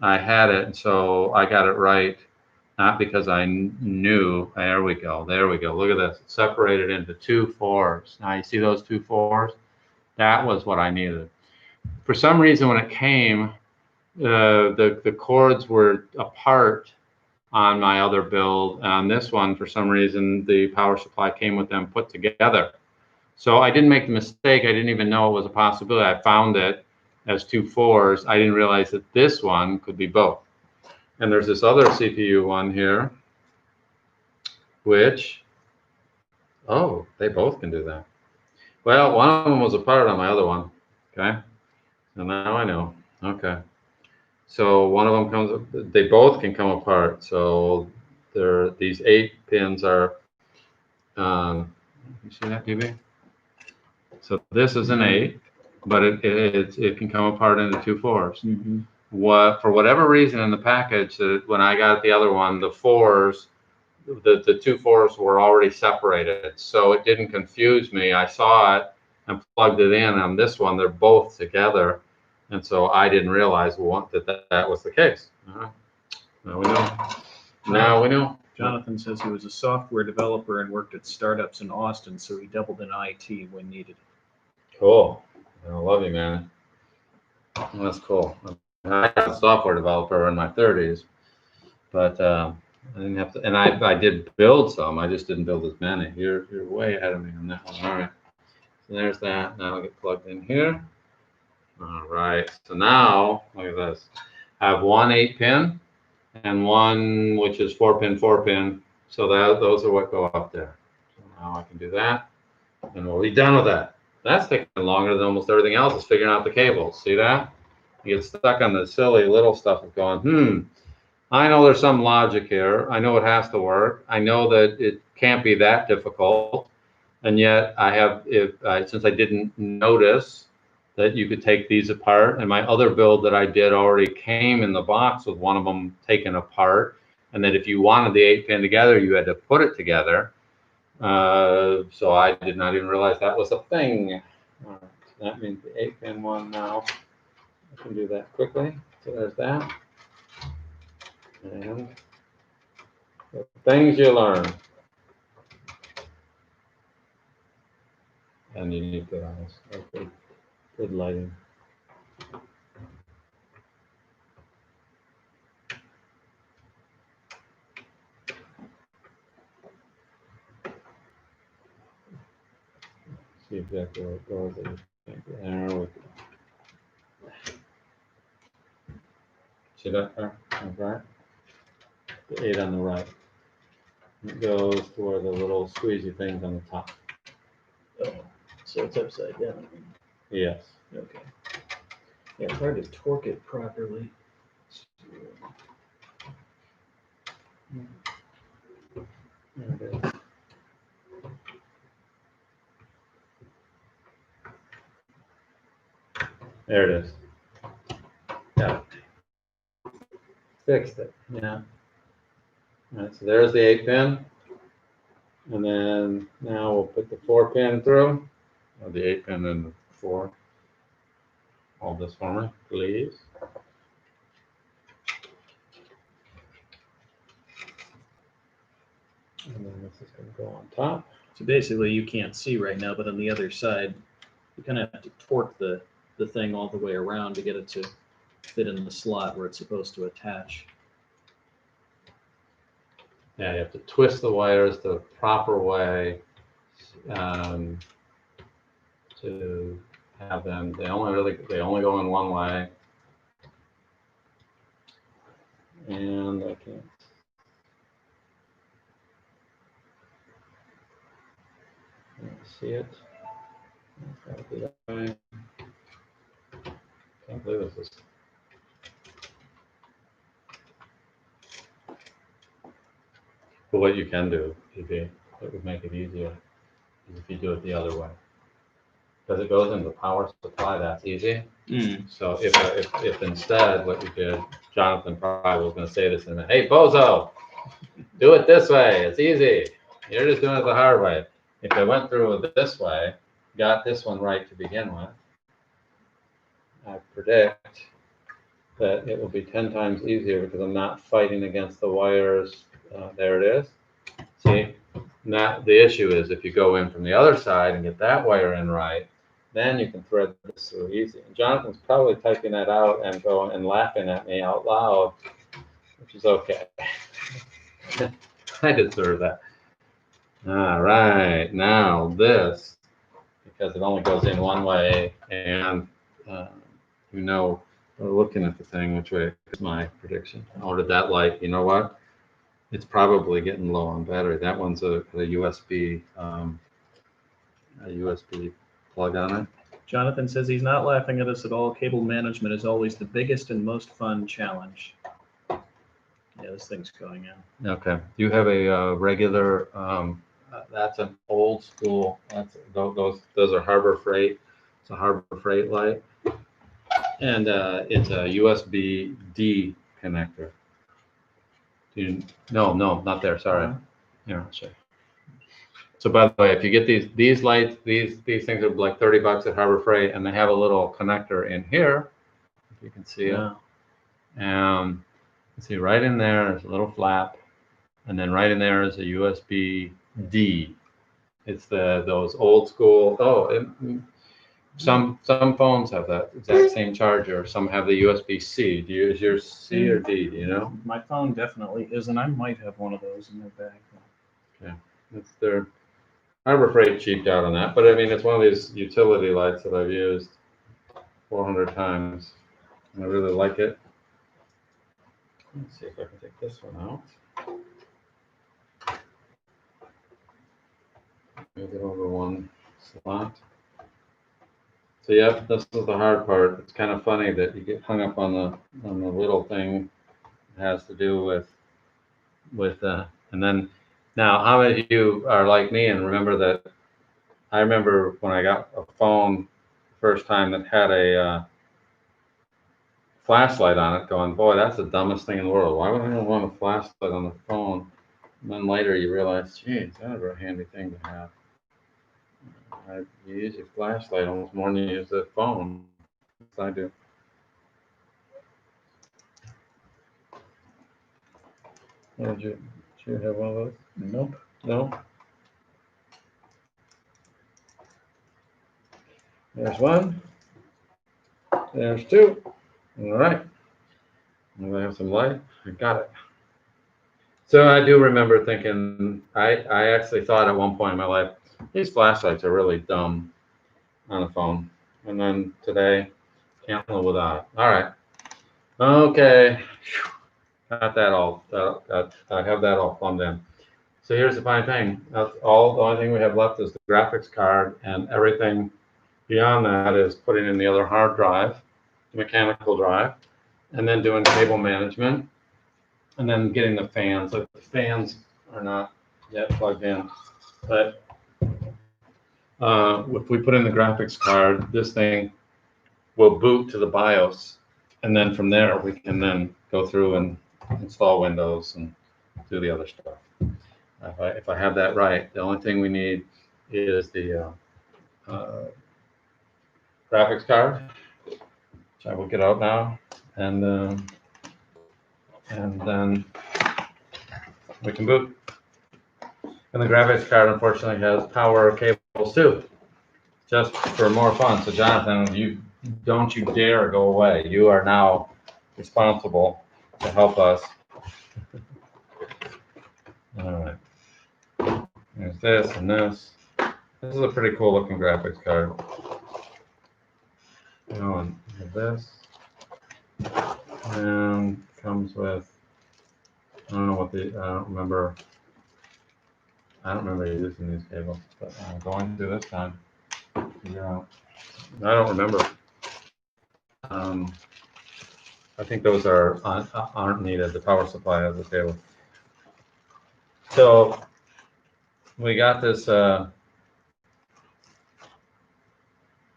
I had it, and so I got it right, not because I knew. There we go. Look at this. It's separated into 2 4s. Now you see those 2 4s? That was what I needed. For some reason, when it came, the cords were apart on my other build. On this one, for some reason, the power supply came with them put together. So I didn't make the mistake. I didn't even know it was a possibility. I found it as 2 4s. I didn't realize that this one could be both. And there's this other CPU one here, which, oh, they both can do that. Well, one of them was apart on my other one, okay? So now I know, okay. So one of them comes, they both can come apart. So these 8 pins are, you see that, DB? So this is an 8, but it can come apart into 2 4s. Mm-hmm. For whatever reason in the package, when I got the other one, the 4s, the 2 4s were already separated. So it didn't confuse me. I saw it and plugged it in. On this one, they're both together. And so I didn't realize that was the case. All right. Now we know. Now we know. Jonathan says he was a software developer and worked at startups in Austin, so he doubled in IT when needed. Cool. I love you, man. That's cool. I was a software developer in my 30s, but I didn't have to. And I did build some. I just didn't build as many. You're way ahead of me on that one. All right. So there's that. Now I'll get plugged in here. All right. So now look at this. I have one 8-pin and one which is 4-pin, 4-pin. So those are what go up there. So now I can do that, and we'll be done with that. That's taking longer than almost everything else is figuring out the cables. See that? You get stuck on the silly little stuff of going, I know there's some logic here. I know it has to work. I know that it can't be that difficult. And yet I have, since I didn't notice that you could take these apart, and my other build that I did already came in the box with one of them taken apart, and that if you wanted the 8-pin together, you had to put it together. So I did not even realize that was a thing. All right, so that means the 8-pin one now. I can do that quickly. So there's that. And the things you learn. And you need good eyes. Okay. Good lighting. See exactly where it goes. There we go. See that there? Right? The 8 on the right. It goes to where the little squeezy things on the top. Oh, so it's upside down. Yes. Okay. Yeah, it's hard to torque it properly. There it is. There it is. Got it. Fixed it. Yeah. All right, so there's the 8-pin. And then now we'll put the 4-pin through. Or the 8-pin and the 4. Hold this for me, please. And then this is going to go on top. So basically, you can't see right now, but on the other side, you kind of have to torque the thing all the way around to get it to fit in the slot where it's supposed to attach. Yeah, you have to twist the wires the proper way to have them. They only go in one way, and I can't. See it. It's got to be that way. Can't believe this is. But what you can do, it would make it easier, is if you do it the other way. Because it goes into the power supply, that's easy. So if instead what you did, Jonathan probably was going to say this in a minute, hey, Bozo, do it this way, it's easy. You're just doing it the hard way. If I went through it this way, got this one right to begin with, I predict that it will be 10 times easier because I'm not fighting against the wires. There it is. See, now the issue is if you go in from the other side and get that wire in right, then you can thread this through easy. And Jonathan's probably typing that out and going and laughing at me out loud, which is okay. I deserve that. All right, now this, because it only goes in one way, and we're looking at the thing, which way is my prediction. Ordered that light. You know what? It's probably getting low on battery. That one's a USB plug on it. Jonathan says he's not laughing at us at all. Cable management is always the biggest and most fun challenge. Yeah, this thing's going out. Okay. You have a regular. That's an old school. Those are Harbor Freight. It's a Harbor Freight light, and it's a USB-D connector. No, not there. Sorry. Yeah, sure. So by the way, if you get these lights, these things are like $30 at Harbor Freight, and they have a little connector in here. If you can see it. You see right in there, there's a little flap, and then right in there is a USB-D. It's those old school. Some phones have that exact same charger. Some have the USB-C. Is yours C or D? Do you know? My phone definitely is, and I might have one of those in my bag. Okay, it's their Harbor Freight cheaped out on that, but I mean it's one of these utility lights that I've used 400 times, and I really like it. Let's see if I can take this one out. Move it over one slot. So yep, this is the hard part. It's kind of funny that you get hung up on the little thing. It has to do with and then now how many of you are like me and remember that I remember when I got a phone first time that had a flashlight on it, going, boy, that's the dumbest thing in the world. Why would I want a flashlight on the phone? And then later you realize, geez, that's a handy thing to have. You use your flashlight almost more than you use the phone. Yes, I do. Oh, did you have one of those? Nope. No. There's one. There's two. All right. I have some light. I got it. So I do remember thinking, I actually thought at one point in my life, these flashlights are really dumb on a phone. And then today, can't live without it. All right. Okay. Got that all. I have that all plumbed in. So here's the funny thing. The only thing we have left is the graphics card, and everything beyond that is putting in the other hard drive, mechanical drive, and then doing cable management, and then getting the fans. Like the fans are not yet plugged in, but if we put in the graphics card, this thing will boot to the BIOS, and then from there we can then go through and install Windows and do the other stuff. If I have that right, the only thing we need is the graphics card, which I will get out now, and then we can boot. And the graphics card, unfortunately, has power cables too, just for more fun. So Jonathan, don't you dare go away. You are now responsible to help us. All right. There's this and this. This is a pretty cool looking graphics card. And this. And comes with, I don't know what I don't remember using these cables, but I'm going to this time. Figure out. I don't remember. I think those aren't needed. The power supply has a cable. So we got this.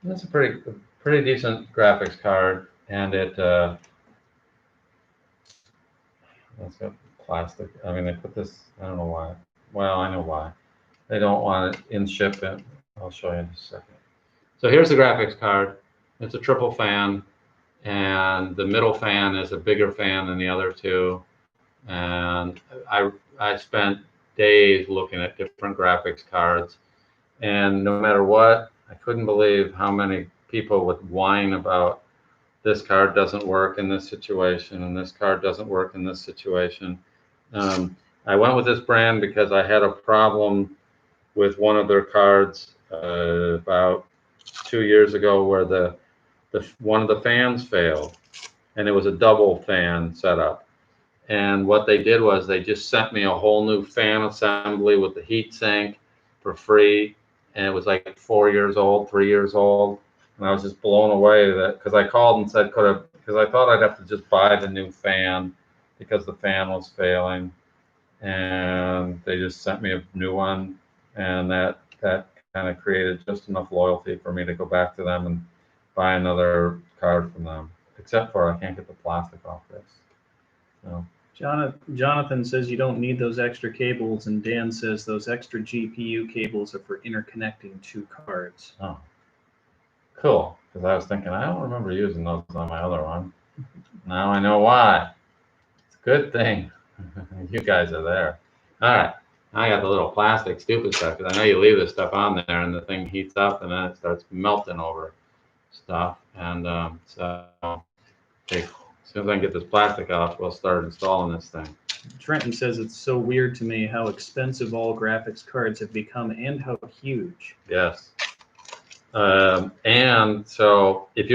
That's a pretty decent graphics card, and it it's got plastic. I mean, they put this. I don't know why. Well, I know why. They don't want it in shipment. I'll show you in a second. So here's the graphics card. It's a triple fan, and the middle fan is a bigger fan than the other two. And I spent days looking at different graphics cards, and no matter what, I couldn't believe how many people would whine about this card doesn't work in this situation, and this card doesn't work in this situation. I went with this brand because I had a problem with one of their cards about 2 years ago where the one of the fans failed, and it was a double fan setup. And what they did was they just sent me a whole new fan assembly with the heat sink for free, and it was like 4 years old, 3 years old, and I was just blown away that because I called and said because I thought I'd have to just buy the new fan because the fan was failing, and they just sent me a new one, and that kind of created just enough loyalty for me to go back to them and buy another card from them. Except for I can't get the plastic off this. So. Jonathan says you don't need those extra cables, and Dan says those extra GPU cables are for interconnecting two cards. Oh, cool. Because I was thinking, I don't remember using those on my other one. Now I know why. It's a good thing. You guys are there. All right. I got the little plastic stupid stuff because I know you leave this stuff on there and the thing heats up and then it starts melting over stuff. And so okay, as soon as I can get this plastic off, we'll start installing this thing. Trenton says it's so weird to me how expensive all graphics cards have become and how huge. Yes. And so if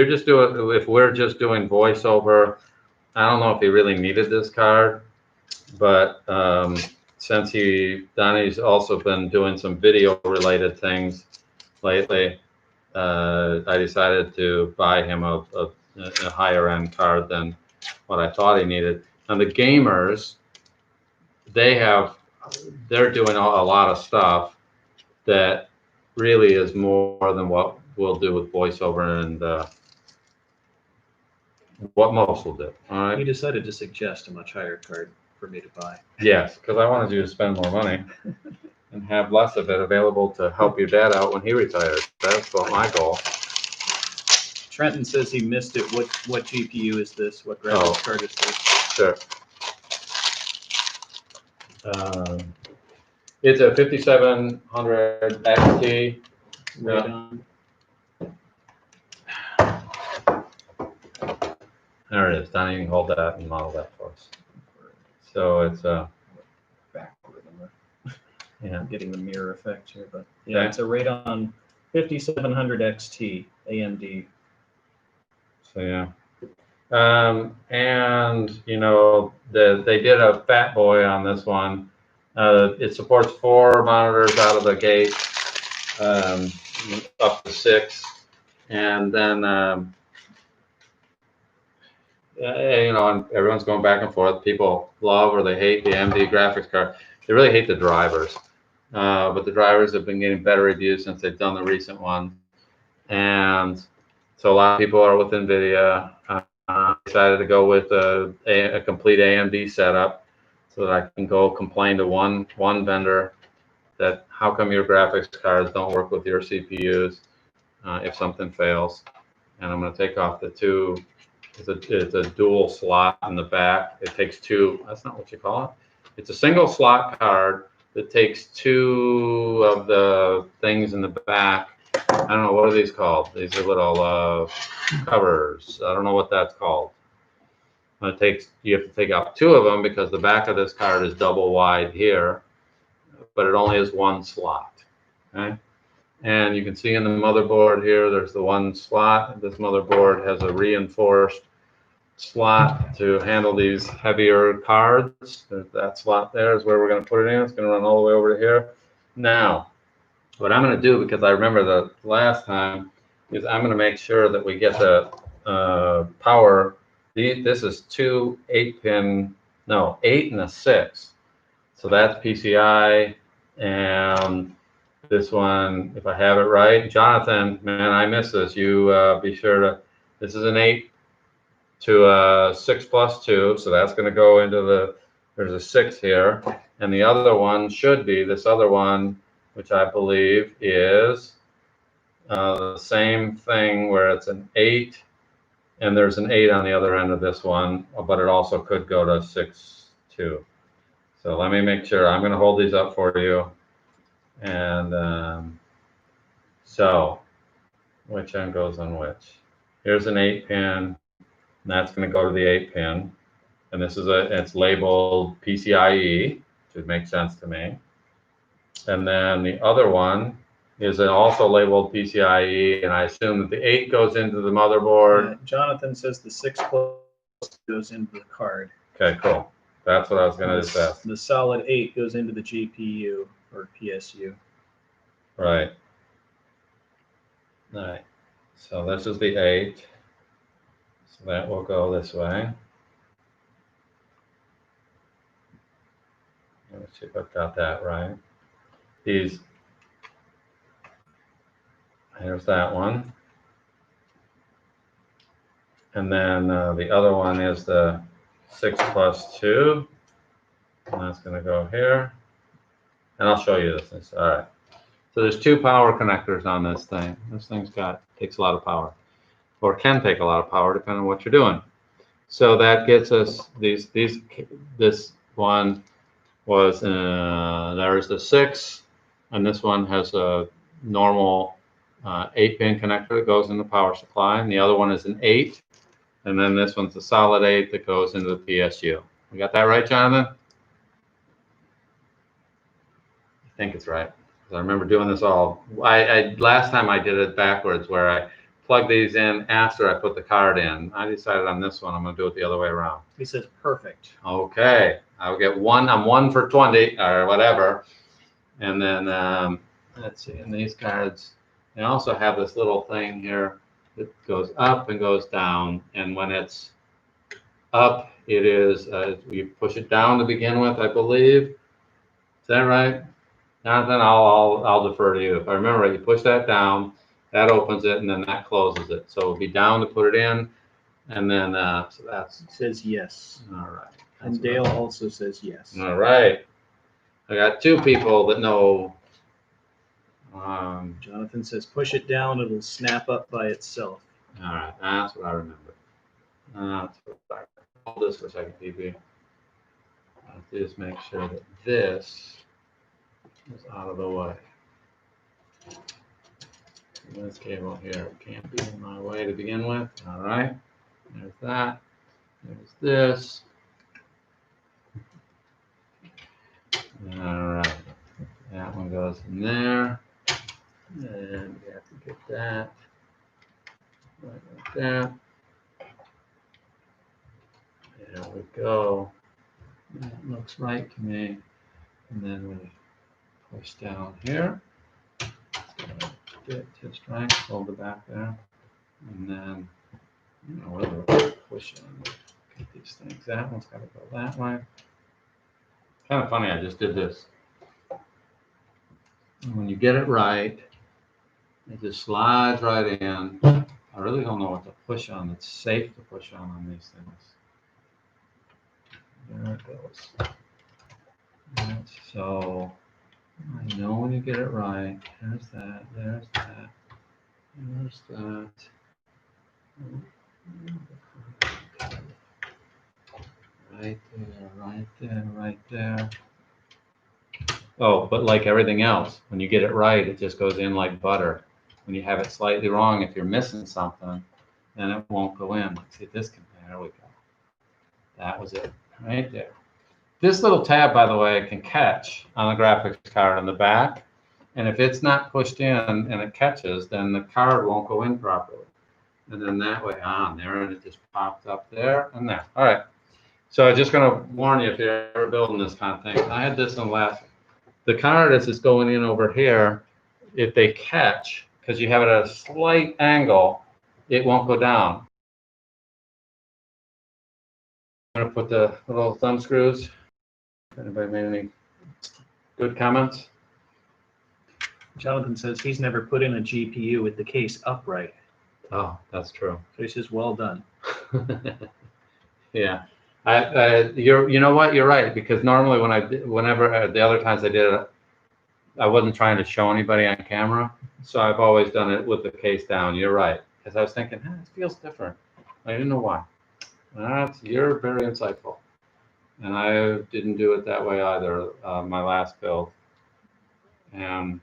we're just doing voiceover, I don't know if he really needed this card, but since Donnie's also been doing some video related things lately, I decided to buy him a higher end card than what I thought he needed. And the gamers, they're doing a lot of stuff that really is more than what we'll do with voiceover and what most will do. All You right. decided to suggest a much higher card for me to buy. Yes, because I wanted you to spend more money and have less of it available to help your dad out when he retires. That's what my goal. Trenton says he missed it. What GPU is this? What graphics card is this? Sure. It's a 5700 XT. Radeon. There it is. Donnie, you can hold that and model that for us. So it's Backward. yeah. I'm getting the mirror effect here, but yeah, Okay. it's a Radeon 5700 XT AMD. So yeah. And you know, they did a fat boy on this one. It supports 4 monitors out of the gate, up to 6, and then you know, and everyone's going back and forth. People love or they hate the AMD graphics card. They really hate the drivers, but the drivers have been getting better reviews since they've done the recent one, and so a lot of people are with NVIDIA. I decided to go with a complete AMD setup so that I can go complain to one vendor that how come your graphics cards don't work with your CPUs if something fails. And I'm going to take off the 2. It's a dual slot in the back. It takes 2. That's not what you call it. It's a single slot card that takes 2 of the things in the back. I don't know, what are these called? These are little covers. I don't know what that's called. You have to take out 2 of them because the back of this card is double wide here, but it only has 1 slot. Okay, and you can see in the motherboard here, there's the 1 slot. This motherboard has a reinforced slot to handle these heavier cards. That slot there is where we're going to put it in. It's going to run all the way over to here. Now, what I'm going to do, because I remember the last time, is I'm going to make sure that we get the power. This is 2 8-pin, no, 8 and a 6. So that's PCI, and this one, if I have it right, Jonathan, man, I missed this. You be sure to. This is an 8 to a 6+2, so that's going to go into the. There's a 6 here, and the other one should be this other one, which I believe is the same thing where it's an 8, and there's an 8 on the other end of this one, but it also could go to 6 too. So let me make sure. I'm going to hold these up for you. And so which end goes on which? Here's an 8-pin, and that's going to go to the 8-pin. And this is it's labeled PCIe, which makes sense to me. And then the other one is also labeled PCIe, and I assume that the 8 goes into the motherboard. Jonathan says the 6+ goes into the card. Okay, cool. That's what I was going to just ask. The solid 8 goes into the GPU or PSU. Right. All right. So this is the 8. So that will go this way. Let's see if I've got that right. Here's that one. And then the other one is the 6+2. And that's going to go here. And I'll show you this. All right. So there's 2 power connectors on this thing. This thing's takes a lot of power, or can take a lot of power depending on what you're doing. So that gets us this one was there's the 6, and this one has a normal 8-pin connector that goes in the power supply, and the other one is an 8, and then this one's a solid 8 that goes into the PSU. We got that right, Jonathan? I think it's right. I remember doing this all. Last time I did it backwards, where I plugged these in after I put the card in. I decided on this one I'm going to do it the other way around. He says perfect. Okay, I'll get 1. I'm 1 for 20 or whatever. And then let's see. And these cards, They also have this little thing here that goes up and goes down. And when it's up, it is, you push it down to begin with, I believe. Is that right? Jonathan, I'll defer to you. If I remember, you push that down, that opens it, and then that closes it. So it'll be down to put it in, and then so that's It says yes. all right. And Dale also says yes. All right. I got two people that know. Jonathan says push it down, it'll snap up by itself. All right, that's what I remember. That's what I hold this for a second, PB. I'll just make sure that this is out of the way. This cable here can't be in my way to begin with. All right, there's that. There's this. All right, that one goes in there. And we have to get that right like that. There we go. That looks right to me. And then we push down here. Get just right, hold the back there. And then, you know, we'll push on. Get these things. That one's got to go that way. Kind of funny, I just did this. And when you get it right, it just slides right in. I really don't know what to push on. It's safe to push on these things. There it goes. And so I know when you get it right. There's that. There's that. There's that. Right there. Right there. Right there. Oh, but like everything else, when you get it right, it just goes in like butter. When you have it slightly wrong, if you're missing something, then it won't go in. Let's see, this can, there we go. That was it, right there. This little tab, by the way, can catch on the graphics card on the back. And if it's not pushed in and it catches, then the card won't go in properly. And then that way on there, and it just popped up there and there. All right. So I'm just going to warn you if you're ever building this kind of thing. I had this in last. The card as it's going in over here, if they catch, because you have it at a slight angle, it won't go down. I'm going to put the little thumb screws. Anybody made any good comments? Jonathan says he's never put in a GPU with the case upright. Oh, that's true. So he says, well done. Yeah. You know what? You're right, because normally whenever the other times I did it, I wasn't trying to show anybody on camera, so I've always done it with the case down. You're right, because I was thinking, it feels different. I didn't know why. You're very insightful, and I didn't do it that way either. My last build, and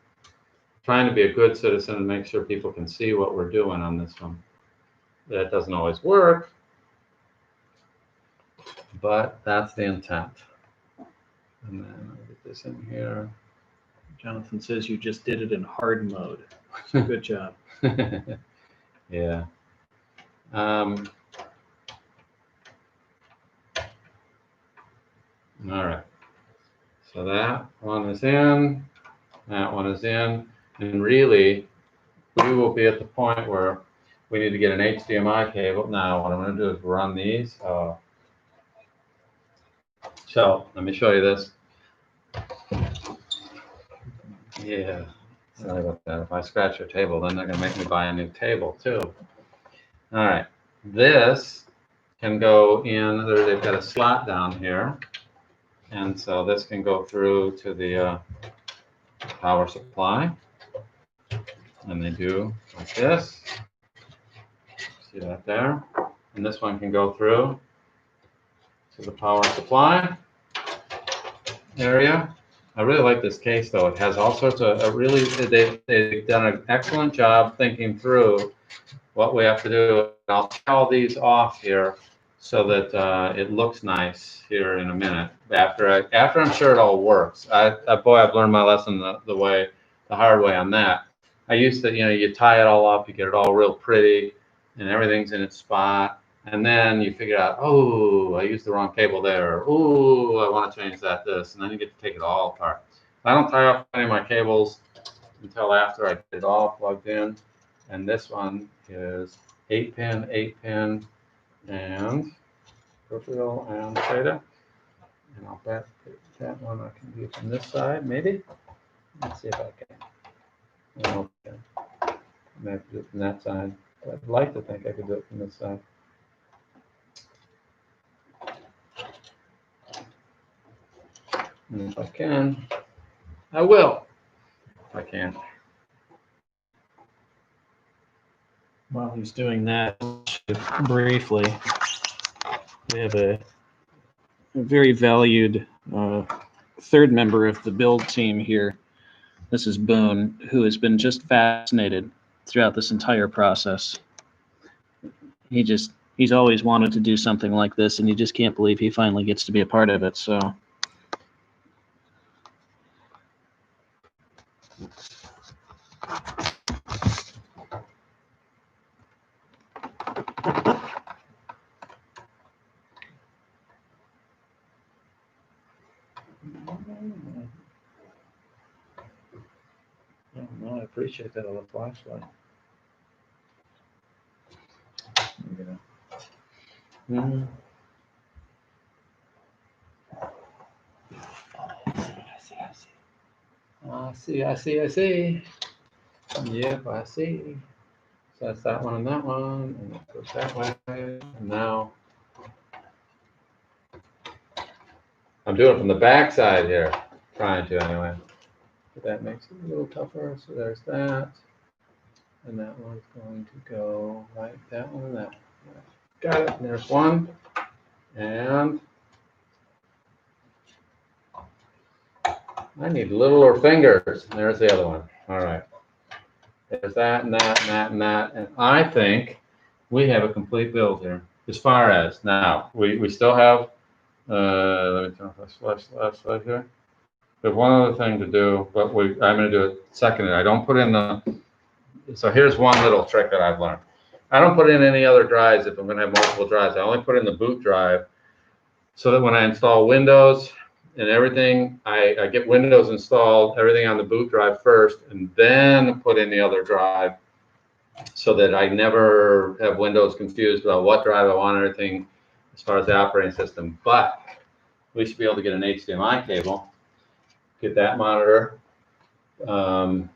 trying to be a good citizen and make sure people can see what we're doing on this one. That doesn't always work. But that's the intent. And then I'll get this in here. Jonathan says you just did it in hard mode. So good job. Yeah. All right. So that one is in. That one is in. And really, we will be at the point where we need to get an HDMI cable. Now, what I'm going to do is run these. So let me show you this. Yeah, sorry about that. If I scratch your table, then they're going to make me buy a new table too. All right, this can go in. They've got a slot down here, and so this can go through to the power supply, and they do like this. See that there? And this one can go through to the power supply area. I really like this case, though. It has all sorts of they've done an excellent job thinking through what we have to do. I'll take all these off here so that it looks nice here in a minute. After I'm sure it all works. Boy, I've learned my lesson the hard way on that. I used to, you tie it all up, you get it all real pretty, and everything's in its spot. And then you figure out, oh, I used the wrong cable there. Oh, I want to change this. And then you get to take it all apart. If I don't tie off any of my cables, until after I get it all plugged in. And this one is 8-pin, 8-pin, and peripheral and SATA. And I'll bet that one I can do from this side, maybe. Let's see if I can. Okay. I have to do it from that side. But I'd like to think I could do it from this side. And if I can, I will. If I can't. While he's doing that, briefly, we have a very valued third member of the build team here. This is Boone, who has been just fascinated throughout this entire process. He's always wanted to do something like this, and you just can't believe he finally gets to be a part of it. So. No, I appreciate that on the flashlight. I see. Yep, I see. So that's that one and that one, and it goes that way. And now I'm doing it from the back side here, trying to anyway. But that makes it a little tougher. So there's that. And that one's going to go like that one and that one. Got it. And there's one. And I need littler fingers. And there's the other one. All right. There's that and that and that and that. And I think we have a complete build here. As far as now, we still have, let me turn off this flashlight here. We have one other thing to do, but I'm going to do it second. I don't put in the, so here's one little trick that I've learned. I don't put in any other drives if I'm going to have multiple drives. I only put in the boot drive so that when I install Windows and everything, I get Windows installed, everything on the boot drive first, and then put in the other drive so that I never have Windows confused about what drive I want, everything as far as the operating system. But we should be able to get an HDMI cable, get that monitor, and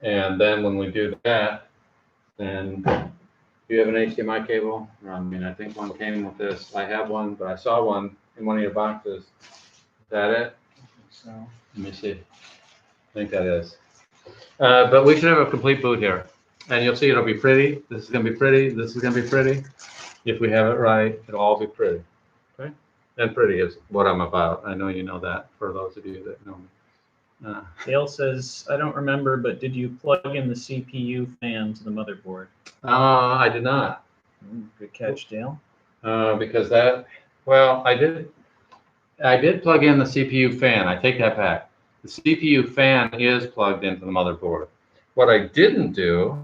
then when we do that, then do you have an HDMI cable? I mean, I think one came with this. I have one, but I saw one in one of your boxes. Is that it? So let me see. I think that is. But we should have a complete boot here. And you'll see it'll be pretty. This is going to be pretty. This is going to be pretty. If we have it right, it'll all be pretty. Okay? And pretty is what I'm about. I know you know that, for those of you that know me. Dale says, I don't remember, but did you plug in the CPU fan to the motherboard? I did not. Good catch, Dale. Because that, well, I did plug in the CPU fan. I take that back. The CPU fan is plugged into the motherboard. What I didn't do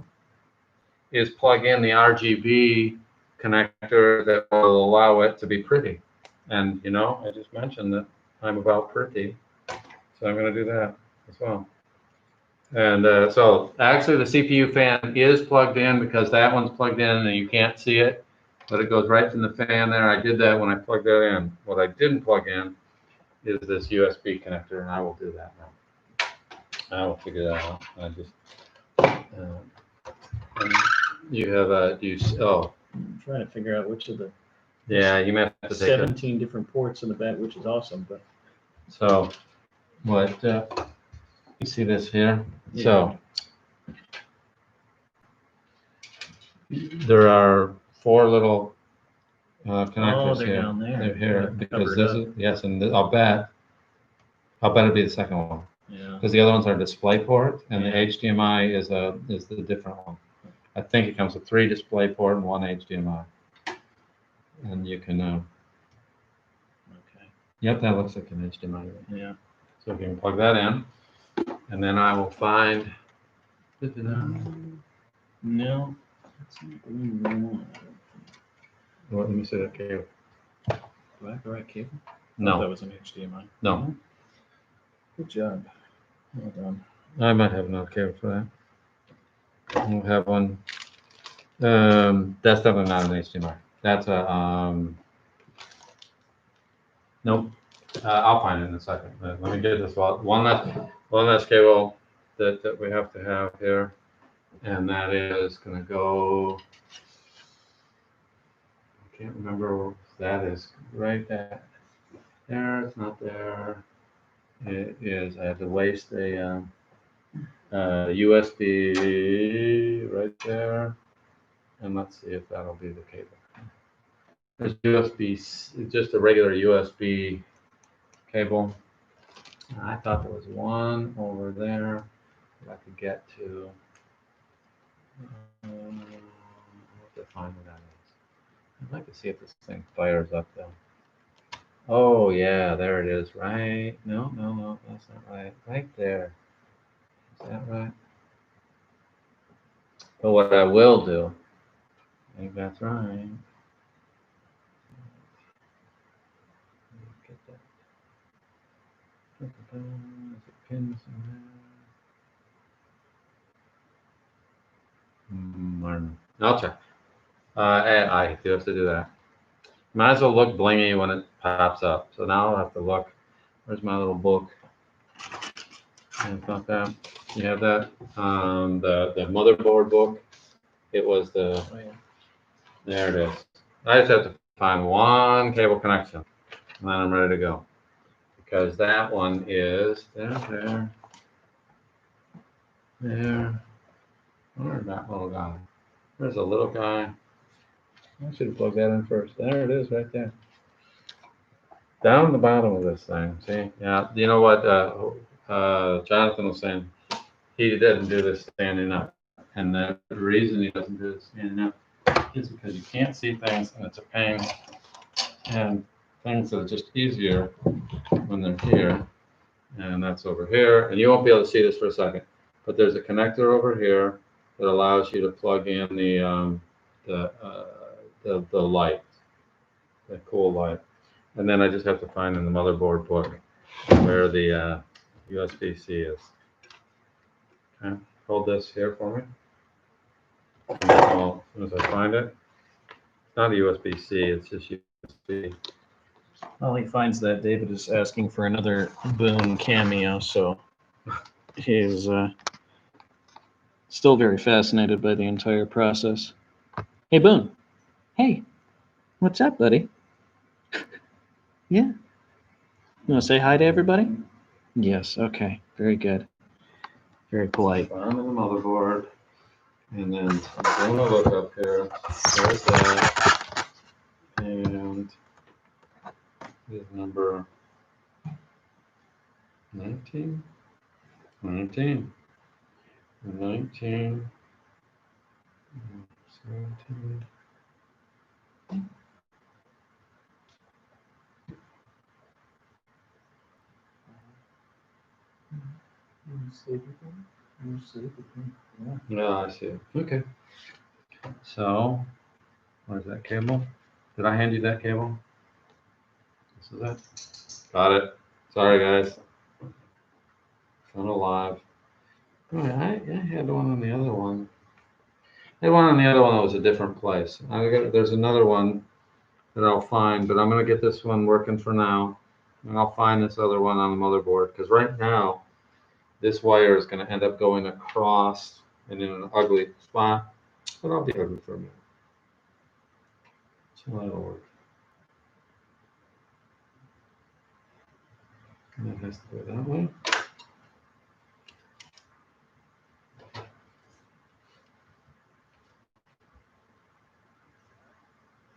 is plug in the RGB connector that will allow it to be pretty. And, you know, I just mentioned that I'm about pretty. So I'm going to do that as well. And so actually the CPU fan is plugged in because that one's plugged in and you can't see it, but it goes right from the fan there. I did that when I plugged that in. What I didn't plug in is this USB connector, and I will do that now. I will figure that out. I just, you have a, I'm trying to figure out which of the yeah, you may have to take 17 different ports in the back, which is awesome. But so what, you see this here? Yeah. So there are 4 little connectors they're here. down there. They're here They're because covered this up. is, yes, and I'll bet it'll be the second one. Yeah. Because the other ones are display port, and Yeah. the HDMI is the different one. I think it comes with 3 display port and 1 HDMI. And you can, Okay. yep, that looks like an HDMI. Yeah. So we can plug that in, and then I will find. No. Well, let me see that cable. Do I have the right cable? That No, was an HDMI. no. Good job. Well done. I might have another cable for that. We'll have one. That's definitely not an HDMI. That's a nope. I'll find it in a second. Let me get this one last cable that we have to have here, and that is going to go. I can't remember. That is right there. It's not there. It is. I have to waste a USB right there, and let's see if that'll be the cable. There's USB, just a regular USB cable. I thought there was one over there that I could get to. I'll have to find where that is. I'd like to see if this thing fires up though. Oh yeah, there it is. Right? No, that's not right. Right there. Is that right? But what I will do, I think that's right. Get that. Is it pins in there? I don't know. I'll check. I do have to do that. Might as well look blingy when it pops up. So now I'll have to look. Where's my little book? And about that. You have that. The motherboard book. It was the. There it is. I just have to find one cable connection, and then I'm ready to go. Because that one is there. Where's that little guy? There's a little guy. I should have plugged that in first. There it is, right there. Down the bottom of this thing. See? Yeah. You know what Jonathan was saying? He didn't do this standing up, and the reason he doesn't do this standing up is because you can't see things, and it's a pain. And things that are just easier when they're here, and that's over here. And you won't be able to see this for a second, but there's a connector over here that allows you to plug in the light, the cool light. And then I just have to find in the motherboard book where the USB-C is. Okay, hold this here for me. And as soon as I find it, it's not a USB-C, it's just USB. While he finds that, David is asking for another Boone cameo, so he is still very fascinated by the entire process. Hey, Boone. Hey, what's up, buddy? Yeah. You want to say hi to everybody? Yes, okay. Very good. Very polite. Found in the motherboard. And then I'm going to look up here. There's that. And is number 19? 19. 19. 17. No, I see it. Okay. So, where's that cable? Did I hand you that cable? This is it. Got it. Sorry, guys. Kind of live. Oh, I had one on the other one. I had one on the other one that was a different place. There's another one that I'll find, but I'm going to get this one working for now. And I'll find this other one on the motherboard, because right now, this wire is going to end up going across and in an ugly spot, but I'll be ugly for a minute. So that'll work. And it has to go that way.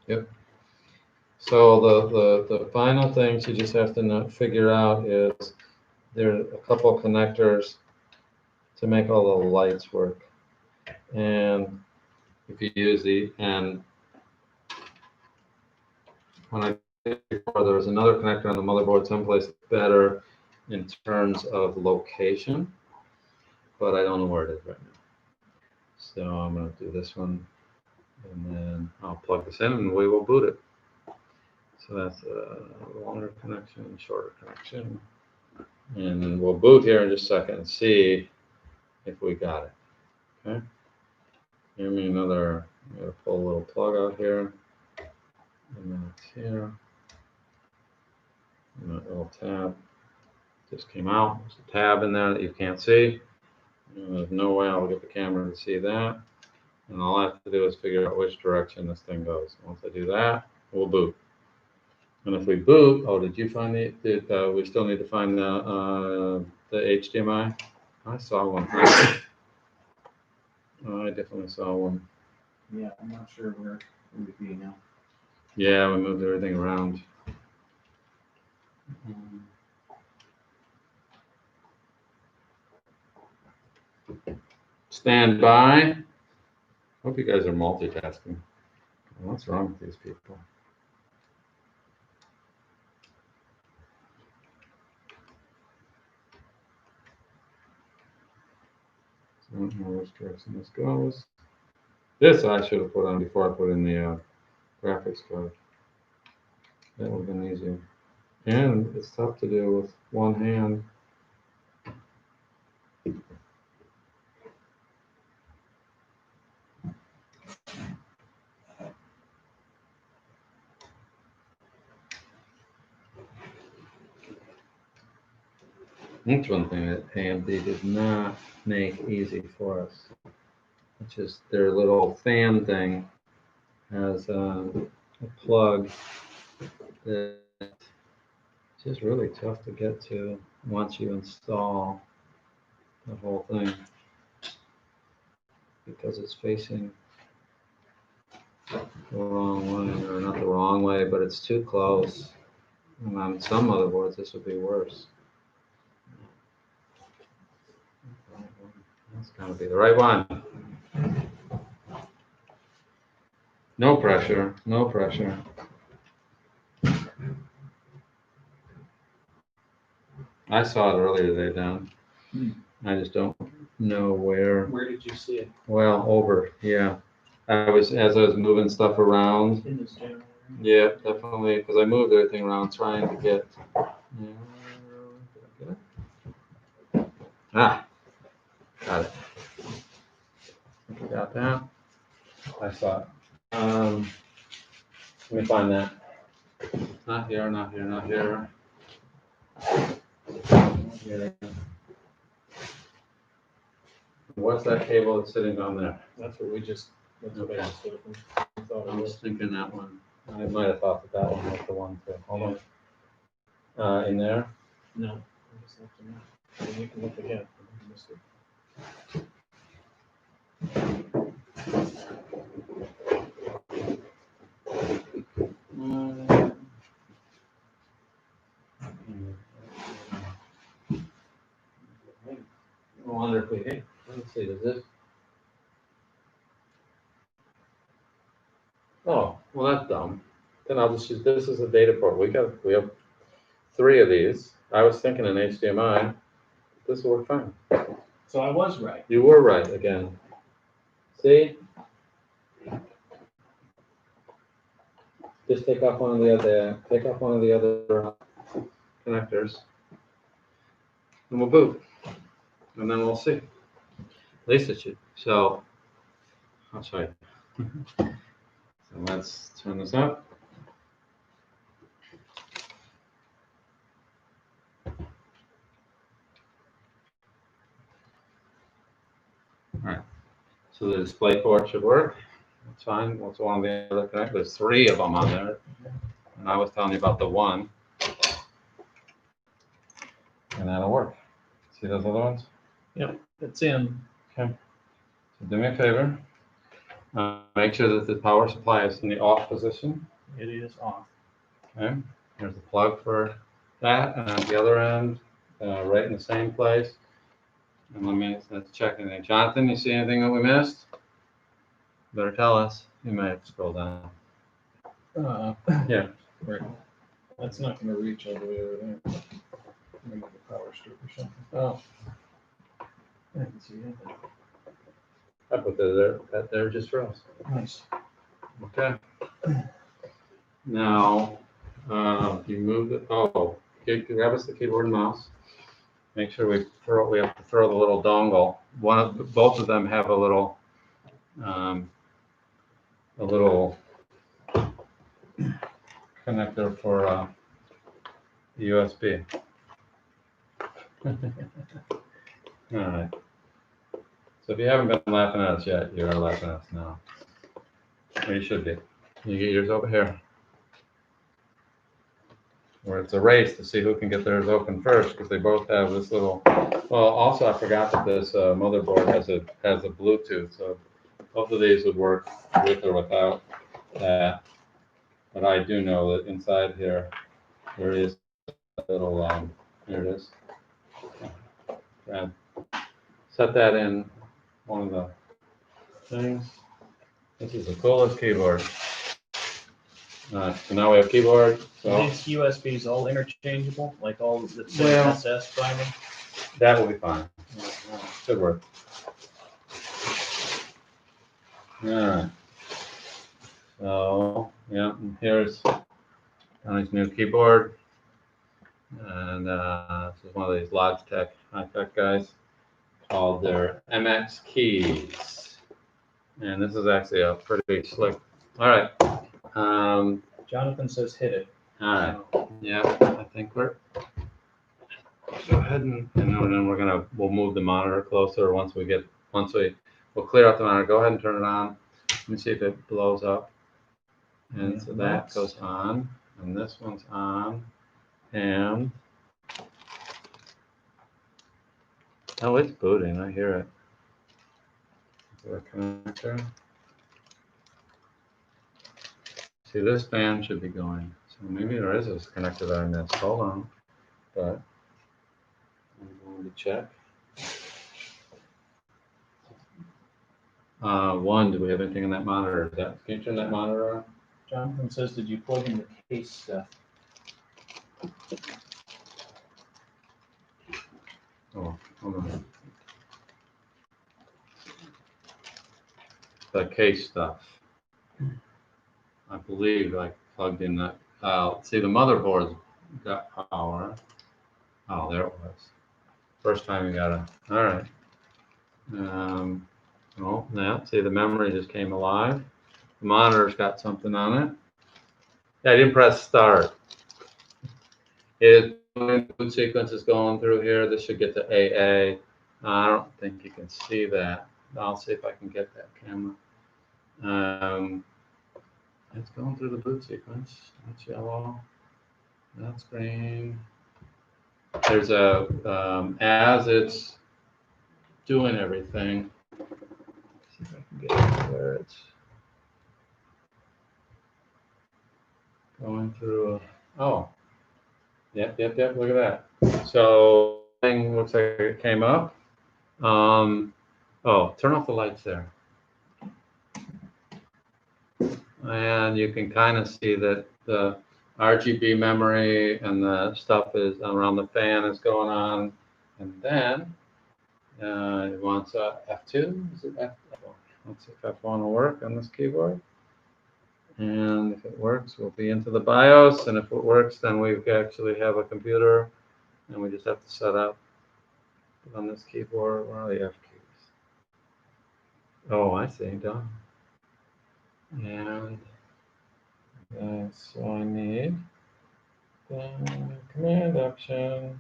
Yep. So the final things you just have to figure out is there are a couple of connectors to make all the lights work. And if you use and when I did before, there was another connector on the motherboard someplace better in terms of location, but I don't know where it is right now. So I'm going to do this one, and then I'll plug this in, and we will boot it. So that's a longer connection, shorter connection. And we'll boot here in just a second and see if we got it. Okay. Give me another. I'm gonna pull a little plug out here, and then it's here. And that little tab just came out. There's a tab in there that you can't see. And there's no way I'll get the camera to see that. And all I have to do is figure out which direction this thing goes. Once I do that, we'll boot. And if we boot, oh, did you find we still need to find the HDMI? I saw one. I definitely saw one. Yeah, I'm not sure where it would be now. Yeah, we moved everything around. Stand by. Hope you guys are multitasking. What's wrong with these people? I don't know which direction this goes. This I should have put on before I put in the graphics card. That would have been easier. And it's tough to do with one hand. That's one thing that AMD did not make easy for us, which is their little fan thing has a plug that it's just really tough to get to once you install the whole thing because it's facing the wrong way, or not the wrong way, but it's too close. And on some motherboards, this would be worse. That's gotta be the right one. No pressure, no pressure. I saw it earlier today, Dan. I just don't know where. Where did you see it? Well, over, yeah. As I was moving stuff around. In this general area? Yeah, definitely, because I moved everything around trying to get. Yeah, did I get it? Ah, got it. Think I got that. I saw it. Let me find that. Not here, not here, not here. Not here. What's that cable that's sitting on there? That's what I just did. I was thinking that one. I might have thought that one was the one too. Hold on. In there? No, I just left them out. And you can look again. You missed it. I wonder if we, hey, let's see, does this? Oh, well, that's dumb. Then I'll just use, this as a data port. We have 3 of these. I was thinking an HDMI. This will work fine. So I was right. You were right again. See? Just take off one of the other connectors, and we'll boot, and then we'll see. At least it should. So I'll show you. So let's turn this up. All right. So the display port should work. That's fine. What's one of the other connectors? There's 3 of them on there. And I was telling you about the one. And that'll work. See those other ones? Yep, it's in. Okay. So do me a favor. Make sure that the power supply is in the off position. It is off. Okay. There's the plug for that. And at the other end, right in the same place. And let's check anything. Jonathan, you see anything that we missed? Better tell us. You may have to scroll down. Yeah. Right. That's not gonna reach all the way over there. Maybe the power strip or something. Oh. I didn't see that. I put that there just for us. Nice. Okay. Now, you move it. Oh, grab us the keyboard and mouse. make sure we have to throw the little dongle. Both of them have a little connector for USB. All right. So if you haven't been laughing at us yet, you are laughing at us now. Or you should be. You get yours over here. Where it's a race to see who can get theirs open first, because they both have this little. Well, also I forgot that this motherboard has a Bluetooth, so both of these would work with or without that. But I do know that inside here there is a little. Here it is. And set that in one of the things. This is the coolest keyboard. So now we have keyboard. So Are these USBs all interchangeable, like all the same Well- SS binding? that will be fine. Should work. All right. So yeah, and here's Donnie's new keyboard, and this is one of these Logitech high-tech guys called their MX keys, and this is actually a pretty slick. All right. Jonathan says hit it. All right. Yeah, I think we're. Go ahead and then we'll move the monitor closer we'll clear out the monitor. Go ahead and turn it on. Let me see if it blows up. And so that goes on, and this one's on, and oh, it's booting. I hear it. Is there a connector? See, this fan should be going. So maybe there is this connector that I missed. Hold on, but I'm going to check. One, do we have anything in that monitor? Can you turn that monitor on? Jonathan says, did you plug in the case stuff? Oh, hold on. The case stuff. I believe I plugged in that. See, the motherboard's got power. Oh, there it was. First time we got it. All right. Oh, now see the memory just came alive. The monitor's got something on it. Yeah, I didn't press start. Boot sequence is going through here. This should get to AA. I don't think you can see that. I'll see if I can get that camera. It's going through the boot sequence. That's yellow. That's green. There's a as it's doing everything. Let's see if I can get it where it's going through. Oh, yep. Look at that. So thing looks like it came up. Oh, turn off the lights there. And you can kind of see that the RGB memory and the stuff is around the fan is going on. And then it wants F2. Is it F2? Let's see if F1 will work on this keyboard. And if it works, we'll be into the BIOS. And if it works, then we actually have a computer. And we just have to set up on this keyboard. Where are the F keys? Oh, I see. Done. And that's all I need. Then command option,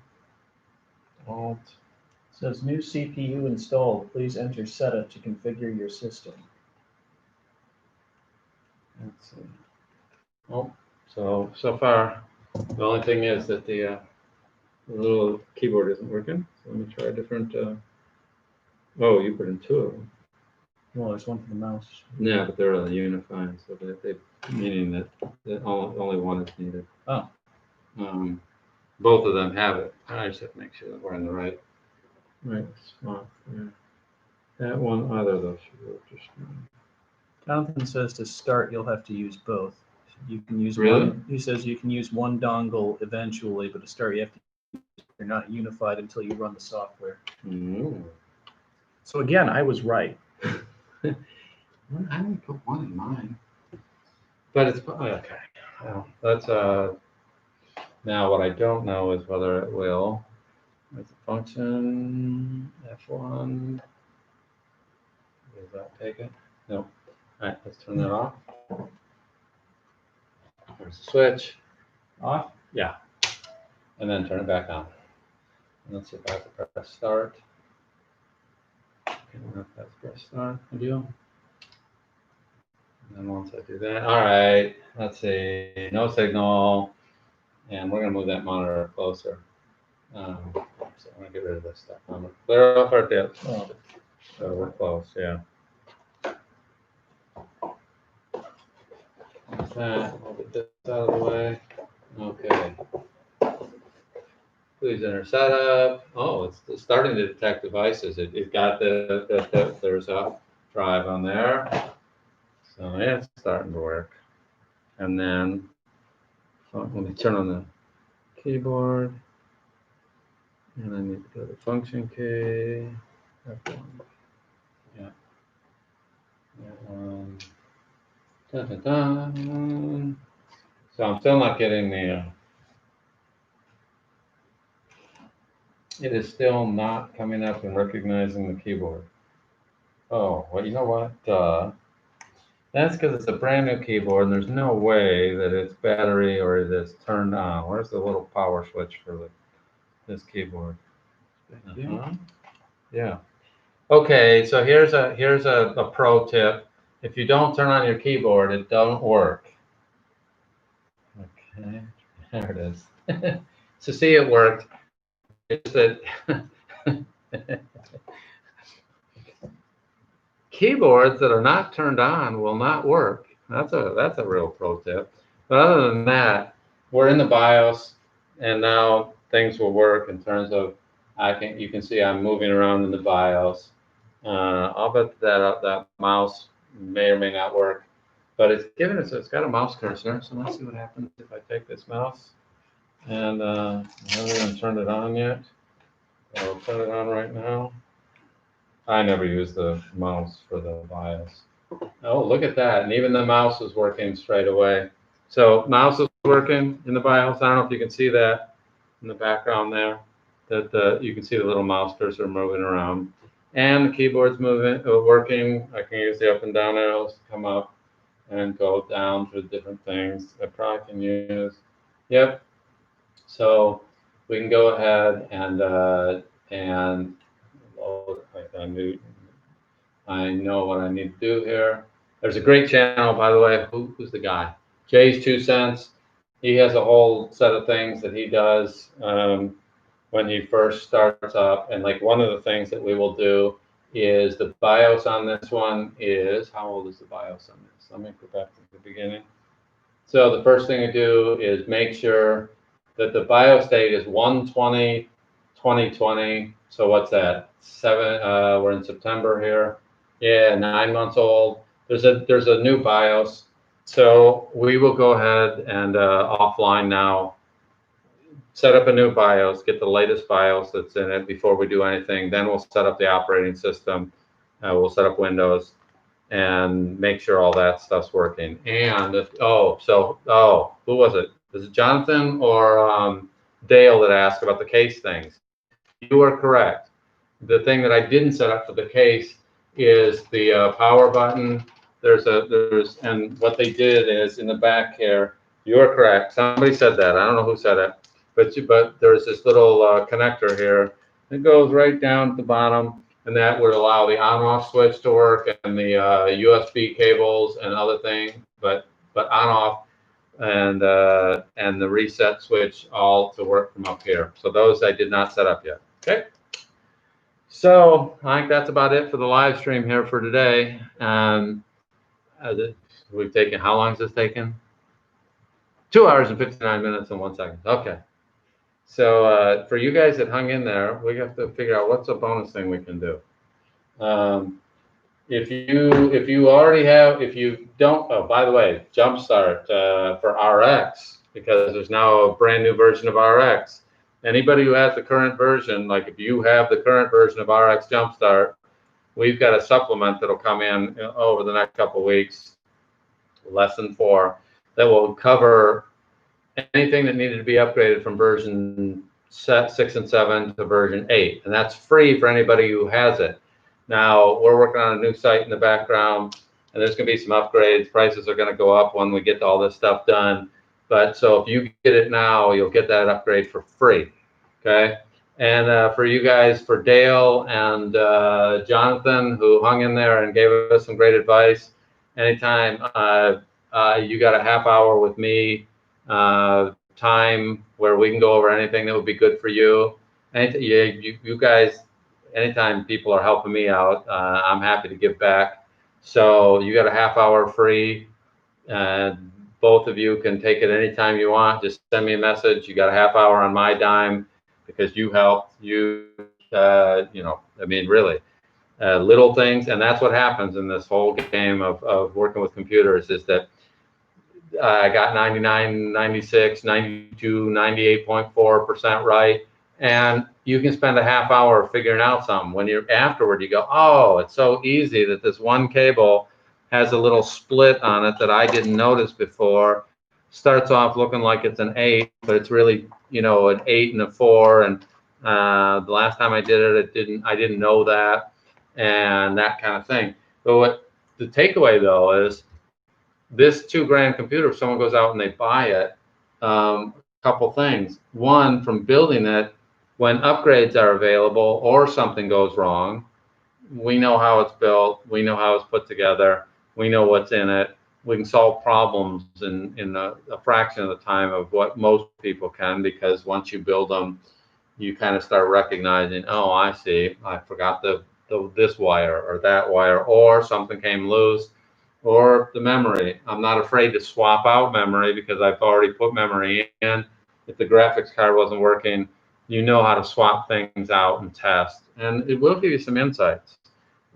alt. It says new CPU installed. Please enter setup to configure your system. Let's see. Oh, so far, the only thing is that the little keyboard isn't working. So let me try a different. Oh, you put in two of them. Well, there's one for the mouse. Yeah, but they're unifying, so they meaning that only one is needed. Oh. Both of them have it. I just have to make sure that we're in the right spot. Yeah. That one, either of those should work just fine. Jonathan says to start, you'll have to use both. You can use Really? one. He says you can use one dongle eventually, but to start, you have to. You're not unified until you run the software. Mm. So again, I was right. I didn't put one in mine, but it's okay. Well, that's now what I don't know is whether it will There's a function, F1. Does that take it? Nope. All right, let's turn that off. There's the switch. Off? Yeah. And then turn it back on. And let's see if I have to press start. Okay, I don't know if that's press start. I do. And then once I do that, all right, let's see, no signal. And we're going to move that monitor closer. So I'm going to get rid of this stuff. I'm going to clear off our dips. Oh, So we're close, yeah. That's that. I'll get this out of the way. Okay. Please enter setup. Oh, it's starting to detect devices. It got there's a drive on there. So yeah, it's starting to work. And then let me turn on the keyboard. And I need to go to function key. F1. Yeah. Dun, dun, dun. So I'm still not getting the. It is still not coming up and recognizing the keyboard. Oh, well, you know what? That's because it's a brand new keyboard, and there's no way that it's battery or it is turned on. Where's the little power switch for this keyboard? Yeah. Okay, so here's a pro tip. If you don't turn on your keyboard, it don't work. Okay, there it is. So see, it worked. It's that keyboards that are not turned on will not work. That's a real pro tip. But other than that, we're in the BIOS, and now things will work in terms of you can see I'm moving around in the BIOS. I'll bet that mouse may or may not work, but it's got a mouse cursor. So let's see what happens if I take this mouse and I haven't even turned it on yet. I'll turn it on right now. I never use the mouse for the BIOS. Oh, look at that. And even the mouse is working straight away. So mouse is working in the BIOS. I don't know if you can see that in the background there. You can see the little mouse cursor moving around. And the keyboard's working. I can use the up and down arrows to come up and go down to different things. I probably can use. Yep. So we can go ahead and I know what I need to do here. There's a great channel, by the way. Who's the guy? Jay's 2 Cents. He has a whole set of things that he does when he first starts up. And like one of the things that we will do is the BIOS on this one is, how old is the BIOS on this? Let me go back to the beginning. So the first thing I do is make sure that the BIOS date is 1/20/2020. So what's that? We're in September here. Yeah, 9 months old. There's a new BIOS. So we will go ahead and offline now, set up a new BIOS, get the latest BIOS that's in it before we do anything. Then we'll set up the operating system. We'll set up Windows and make sure all that stuff's working. And who was it? Was it Jonathan or Dale that asked about the case things? You are correct. The thing that I didn't set up for the case is the power button. And what they did is in the back here. You are correct. Somebody said that. I don't know who said it, but there's this little connector here. It goes right down at the bottom, and that would allow the on-off switch to work and the USB cables and other things. But on-off and the reset switch all to work from up here. So those I did not set up yet. Okay. So I think that's about it for the live stream here for today. We've taken, how long has this taken? 2 hours and 59 minutes and 1 second. Okay. So for you guys that hung in there, we have to figure out what's a bonus thing we can do. If you don't, oh, by the way, Jumpstart for RX, because there's now a brand new version of RX. Anybody who has the current version, like if you have the current version of RX Jumpstart, we've got a supplement that'll come in over the next couple of weeks, lesson 4, that will cover anything that needed to be upgraded from version set 6 and 7 to version 8, and that's free for anybody who has it. Now we're working on a new site in the background, and there's going to be some upgrades. Prices are going to go up when we get all this stuff done. But so if you get it now, you'll get that upgrade for free. Okay. And for you guys, for Dale and Jonathan, who hung in there and gave us some great advice, anytime you got a half hour with me, time where we can go over anything that would be good for you. You guys, anytime people are helping me out, I'm happy to give back. So you got a half hour free. Both of you can take it anytime you want. Just send me a message. You got a half hour on my dime because you helped. You know, I mean, really, little things. And that's what happens in this whole game of working with computers is that I got 99, 96, 92, 98.4% right. And you can spend a half hour figuring out something. When you're afterward, you go, oh, it's so easy that this one cable has a little split on it that I didn't notice before. Starts off looking like it's an 8, but it's really, you know, an 8 and a 4. And the last time I did it, I didn't know that, and that kind of thing. But what the takeaway though is, this $2,000 computer, if someone goes out and they buy it, couple things. One, from building it, when upgrades are available or something goes wrong, we know how it's built, we know how it's put together, we know what's in it. We can solve problems in a fraction of the time of what most people can, because once you build them, you kind of start recognizing, oh, I see, I forgot this wire or that wire, or something came loose, or the memory. I'm not afraid to swap out memory because I've already put memory in. If the graphics card wasn't working, you know how to swap things out and test, and it will give you some insights.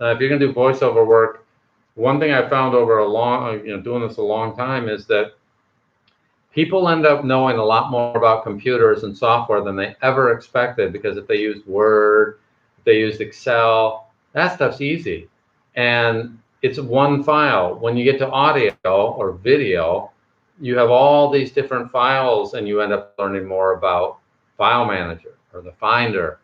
If you're going to do voiceover work, one thing I found over doing this a long time is that people end up knowing a lot more about computers and software than they ever expected, because if they used Word, if they used Excel, that stuff's easy. And it's one file. When you get to audio or video, you have all these different files, and you end up learning more about File Manager or the Finder.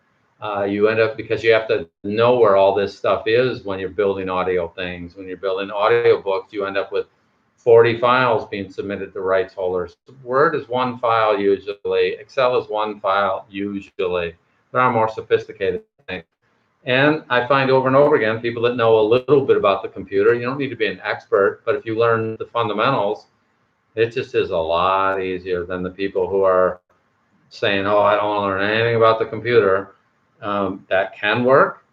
You end up, because you have to know where all this stuff is when you're building audio things. When you're building audiobooks, you end up with 40 files being submitted to rights holders. Word is one file usually. Excel is one file usually. There are more sophisticated things. And I find over and over again, people that know a little bit about the computer, you don't need to be an expert, but if you learn the fundamentals, it just is a lot easier than the people who are saying, oh, I don't want to learn anything about the computer. That can work,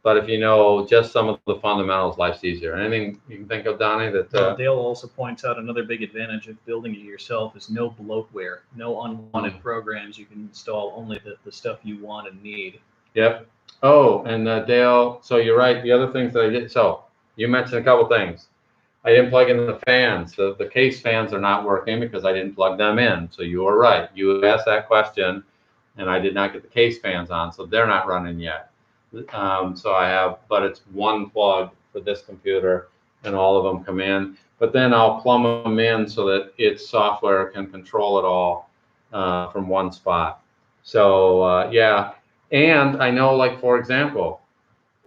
but if you know just some of the fundamentals, life's easier. Anything you can think of, Donnie? That Dale also points out another big advantage of building it yourself is no bloatware, no unwanted programs. You can install only the stuff you want and need. Yep. Oh, and Dale, so you're right. The other things that I did, so you mentioned a couple things. I didn't plug in the fans. The case fans are not working because I didn't plug them in. So you were right. You asked that question, and I did not get the case fans on, so they're not running yet. So I have, but it's one plug for this computer, and all of them come in. But then I'll plumb them in so that its software can control it all from one spot. So yeah, and I know, like, for example,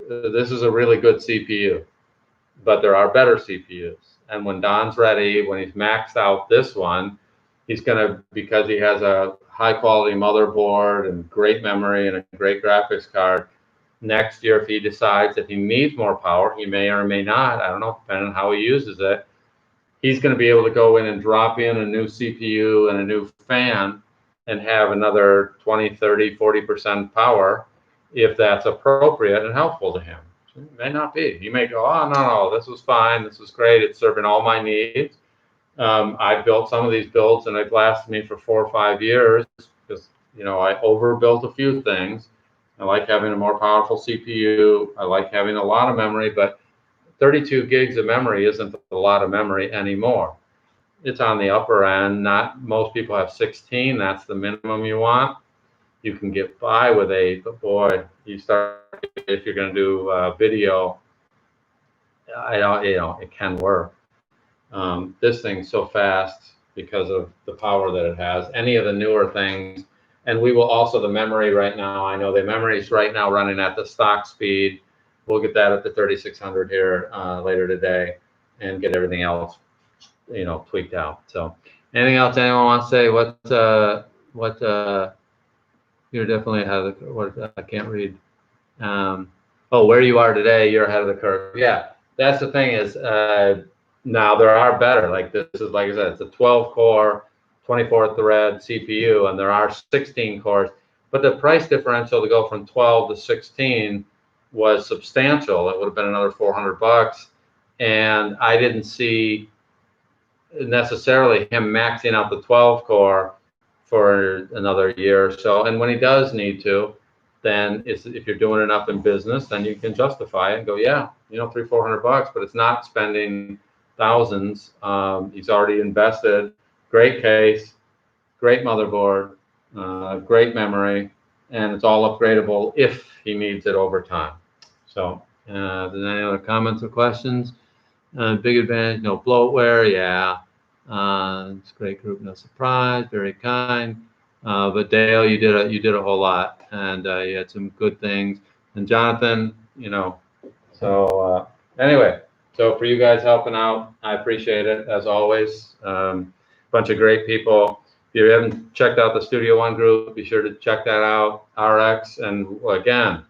this is a really good CPU, but there are better CPUs. And when Don's ready, when he's maxed out this one, he's gonna, because he has a high quality motherboard and great memory and a great graphics card, next year, if he decides that he needs more power, he may or may not, I don't know, depending on how he uses it, he's going to be able to go in and drop in a new CPU and a new fan and have another 20, 30, 40% power if that's appropriate and helpful to him. It may not be. He may go, oh, no, this was fine. This was great. It's serving all my needs. I've built some of these builds, and they've lasted me for 4 or 5 years because, I overbuilt a few things. I like having a more powerful CPU. I like having a lot of memory, but 32 gigs of memory isn't a lot of memory anymore. It's on the upper end. Not most people have 16. That's the minimum you want. You can get by with 8, but boy, you start, if you're going to do video, it can work. This thing's so fast because of the power that it has. Any of the newer things, And we will also, the memory right now, I know the memory is right now running at the stock speed. We'll get that up to 3600 here later today and get everything else, tweaked out. So anything else anyone wants to say? You're definitely ahead of the, what, I can't read. Oh, where you are today, you're ahead of the curve. Yeah, that's the thing is, now there are better, like this is, like I said, it's a 12 core, 24 thread CPU, and there are 16 cores, but the price differential to go from 12 to 16 was substantial. It would have been another $400. And I didn't see necessarily him maxing out the 12 core for another year or so. And when he does need to, then if you're doing enough in business, then you can justify it and go, yeah, $300-400, but it's not spending thousands. He's already invested. Great case, great motherboard, great memory, and it's all upgradable if he needs it over time. So, there's any other comments or questions? Big advantage, no bloatware. Yeah, it's a great group. No surprise. Very kind. But Dale, you did a whole lot, and you had some good things. And Jonathan, So anyway, so for you guys helping out, I appreciate it as always. Bunch of great people. If you haven't checked out the Studio One group, be sure to check that out. RX, and again,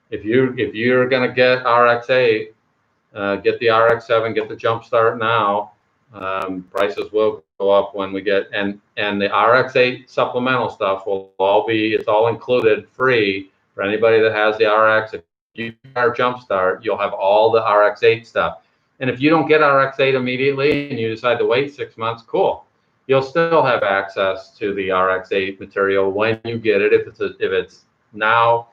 if you're gonna get RX8, get the RX7, get the Jumpstart now. Prices will go up when we get, and the RX8 supplemental stuff will it's all included free for anybody that has the RX. If you are Jumpstart, you'll have all the RX8 stuff. And if you don't get RX8 immediately and you decide to wait 6 months, cool. You'll still have access to the RX8 material when you get it. If it's now,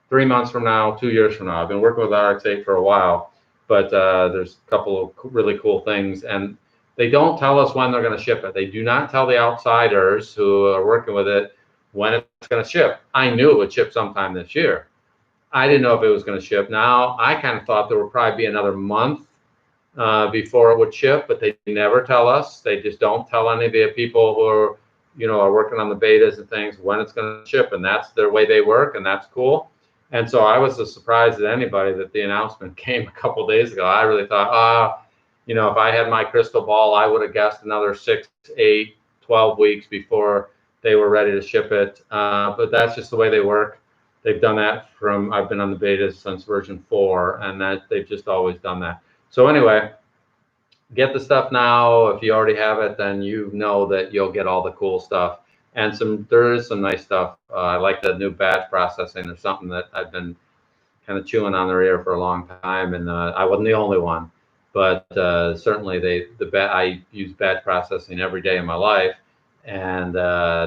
3 months from now, 2 years from now. I've been working with RX8 for a while, but there's a couple of really cool things, and they don't tell us when they're going to ship it. They do not tell the outsiders who are working with it when it's going to ship. I knew it would ship sometime this year. I didn't know if it was going to ship. Now, I kind of thought there would probably be another month before it would ship, but they never tell us. They just don't tell any of the people who are, are working on the betas and things when it's going to ship, and that's their way they work, and that's cool. And so I was as surprised as anybody that the announcement came a couple of days ago. I really thought, if I had my crystal ball, I would have guessed another 6, 8, 12 weeks before they were ready to ship it. But that's just the way they work. They've done that I've been on the beta since version 4, and that they've just always done that. So anyway, get the stuff now. If you already have it, then you know that you'll get all the cool stuff. And there is some nice stuff. I like the new batch processing. There's something that I've been kind of chewing on their ear for a long time, and I wasn't the only one. But certainly I use batch processing every day in my life, and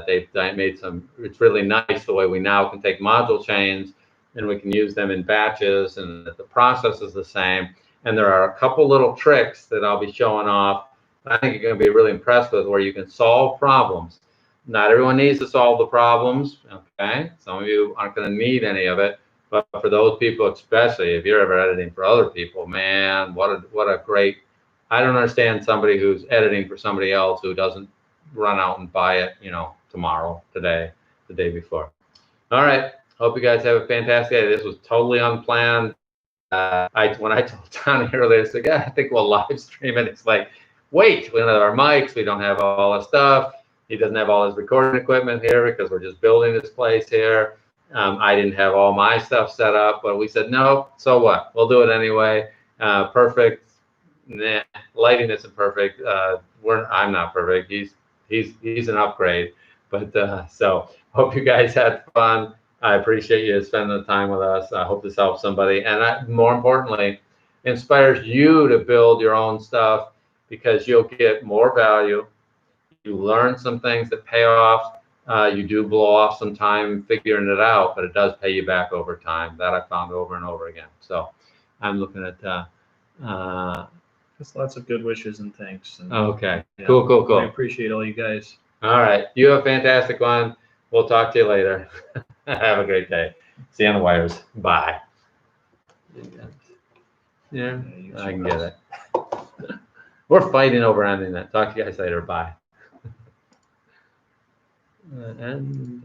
they've made some. It's really nice the way we now can take module chains and we can use them in batches, and the process is the same. And there are a couple little tricks that I'll be showing off. I think you're going to be really impressed with, where you can solve problems. Not everyone needs to solve the problems, okay? Some of you aren't going to need any of it, but for those people, especially if you're ever editing for other people, man, what a great. I don't understand somebody who's editing for somebody else who doesn't run out and buy it, tomorrow, today, the day before. All right, hope you guys have a fantastic day. This was totally unplanned. When I told Tony earlier, I said, yeah, I think we'll live stream it. It's like, wait, we don't have our mics, we don't have all the stuff. He doesn't have all his recording equipment here because we're just building this place here. I didn't have all my stuff set up, but we said, no, so what? We'll do it anyway. Perfect. Nah, lighting isn't perfect. I'm not perfect. He's an upgrade. But so hope you guys had fun. I appreciate you spending the time with us. I hope this helps somebody, and more importantly, inspires you to build your own stuff, because you'll get more value. You learn some things that pay off. You do blow off some time figuring it out, but it does pay you back over time. That I found over and over again. So I'm looking at just lots of good wishes and thanks. And, okay, yeah, cool. I appreciate all you guys. All right, you have a fantastic one. We'll talk to you later. Have a great day. See you on the wires. Bye. Yeah, I can get it. We're fighting over ending that. Talk to you guys later. Bye. end.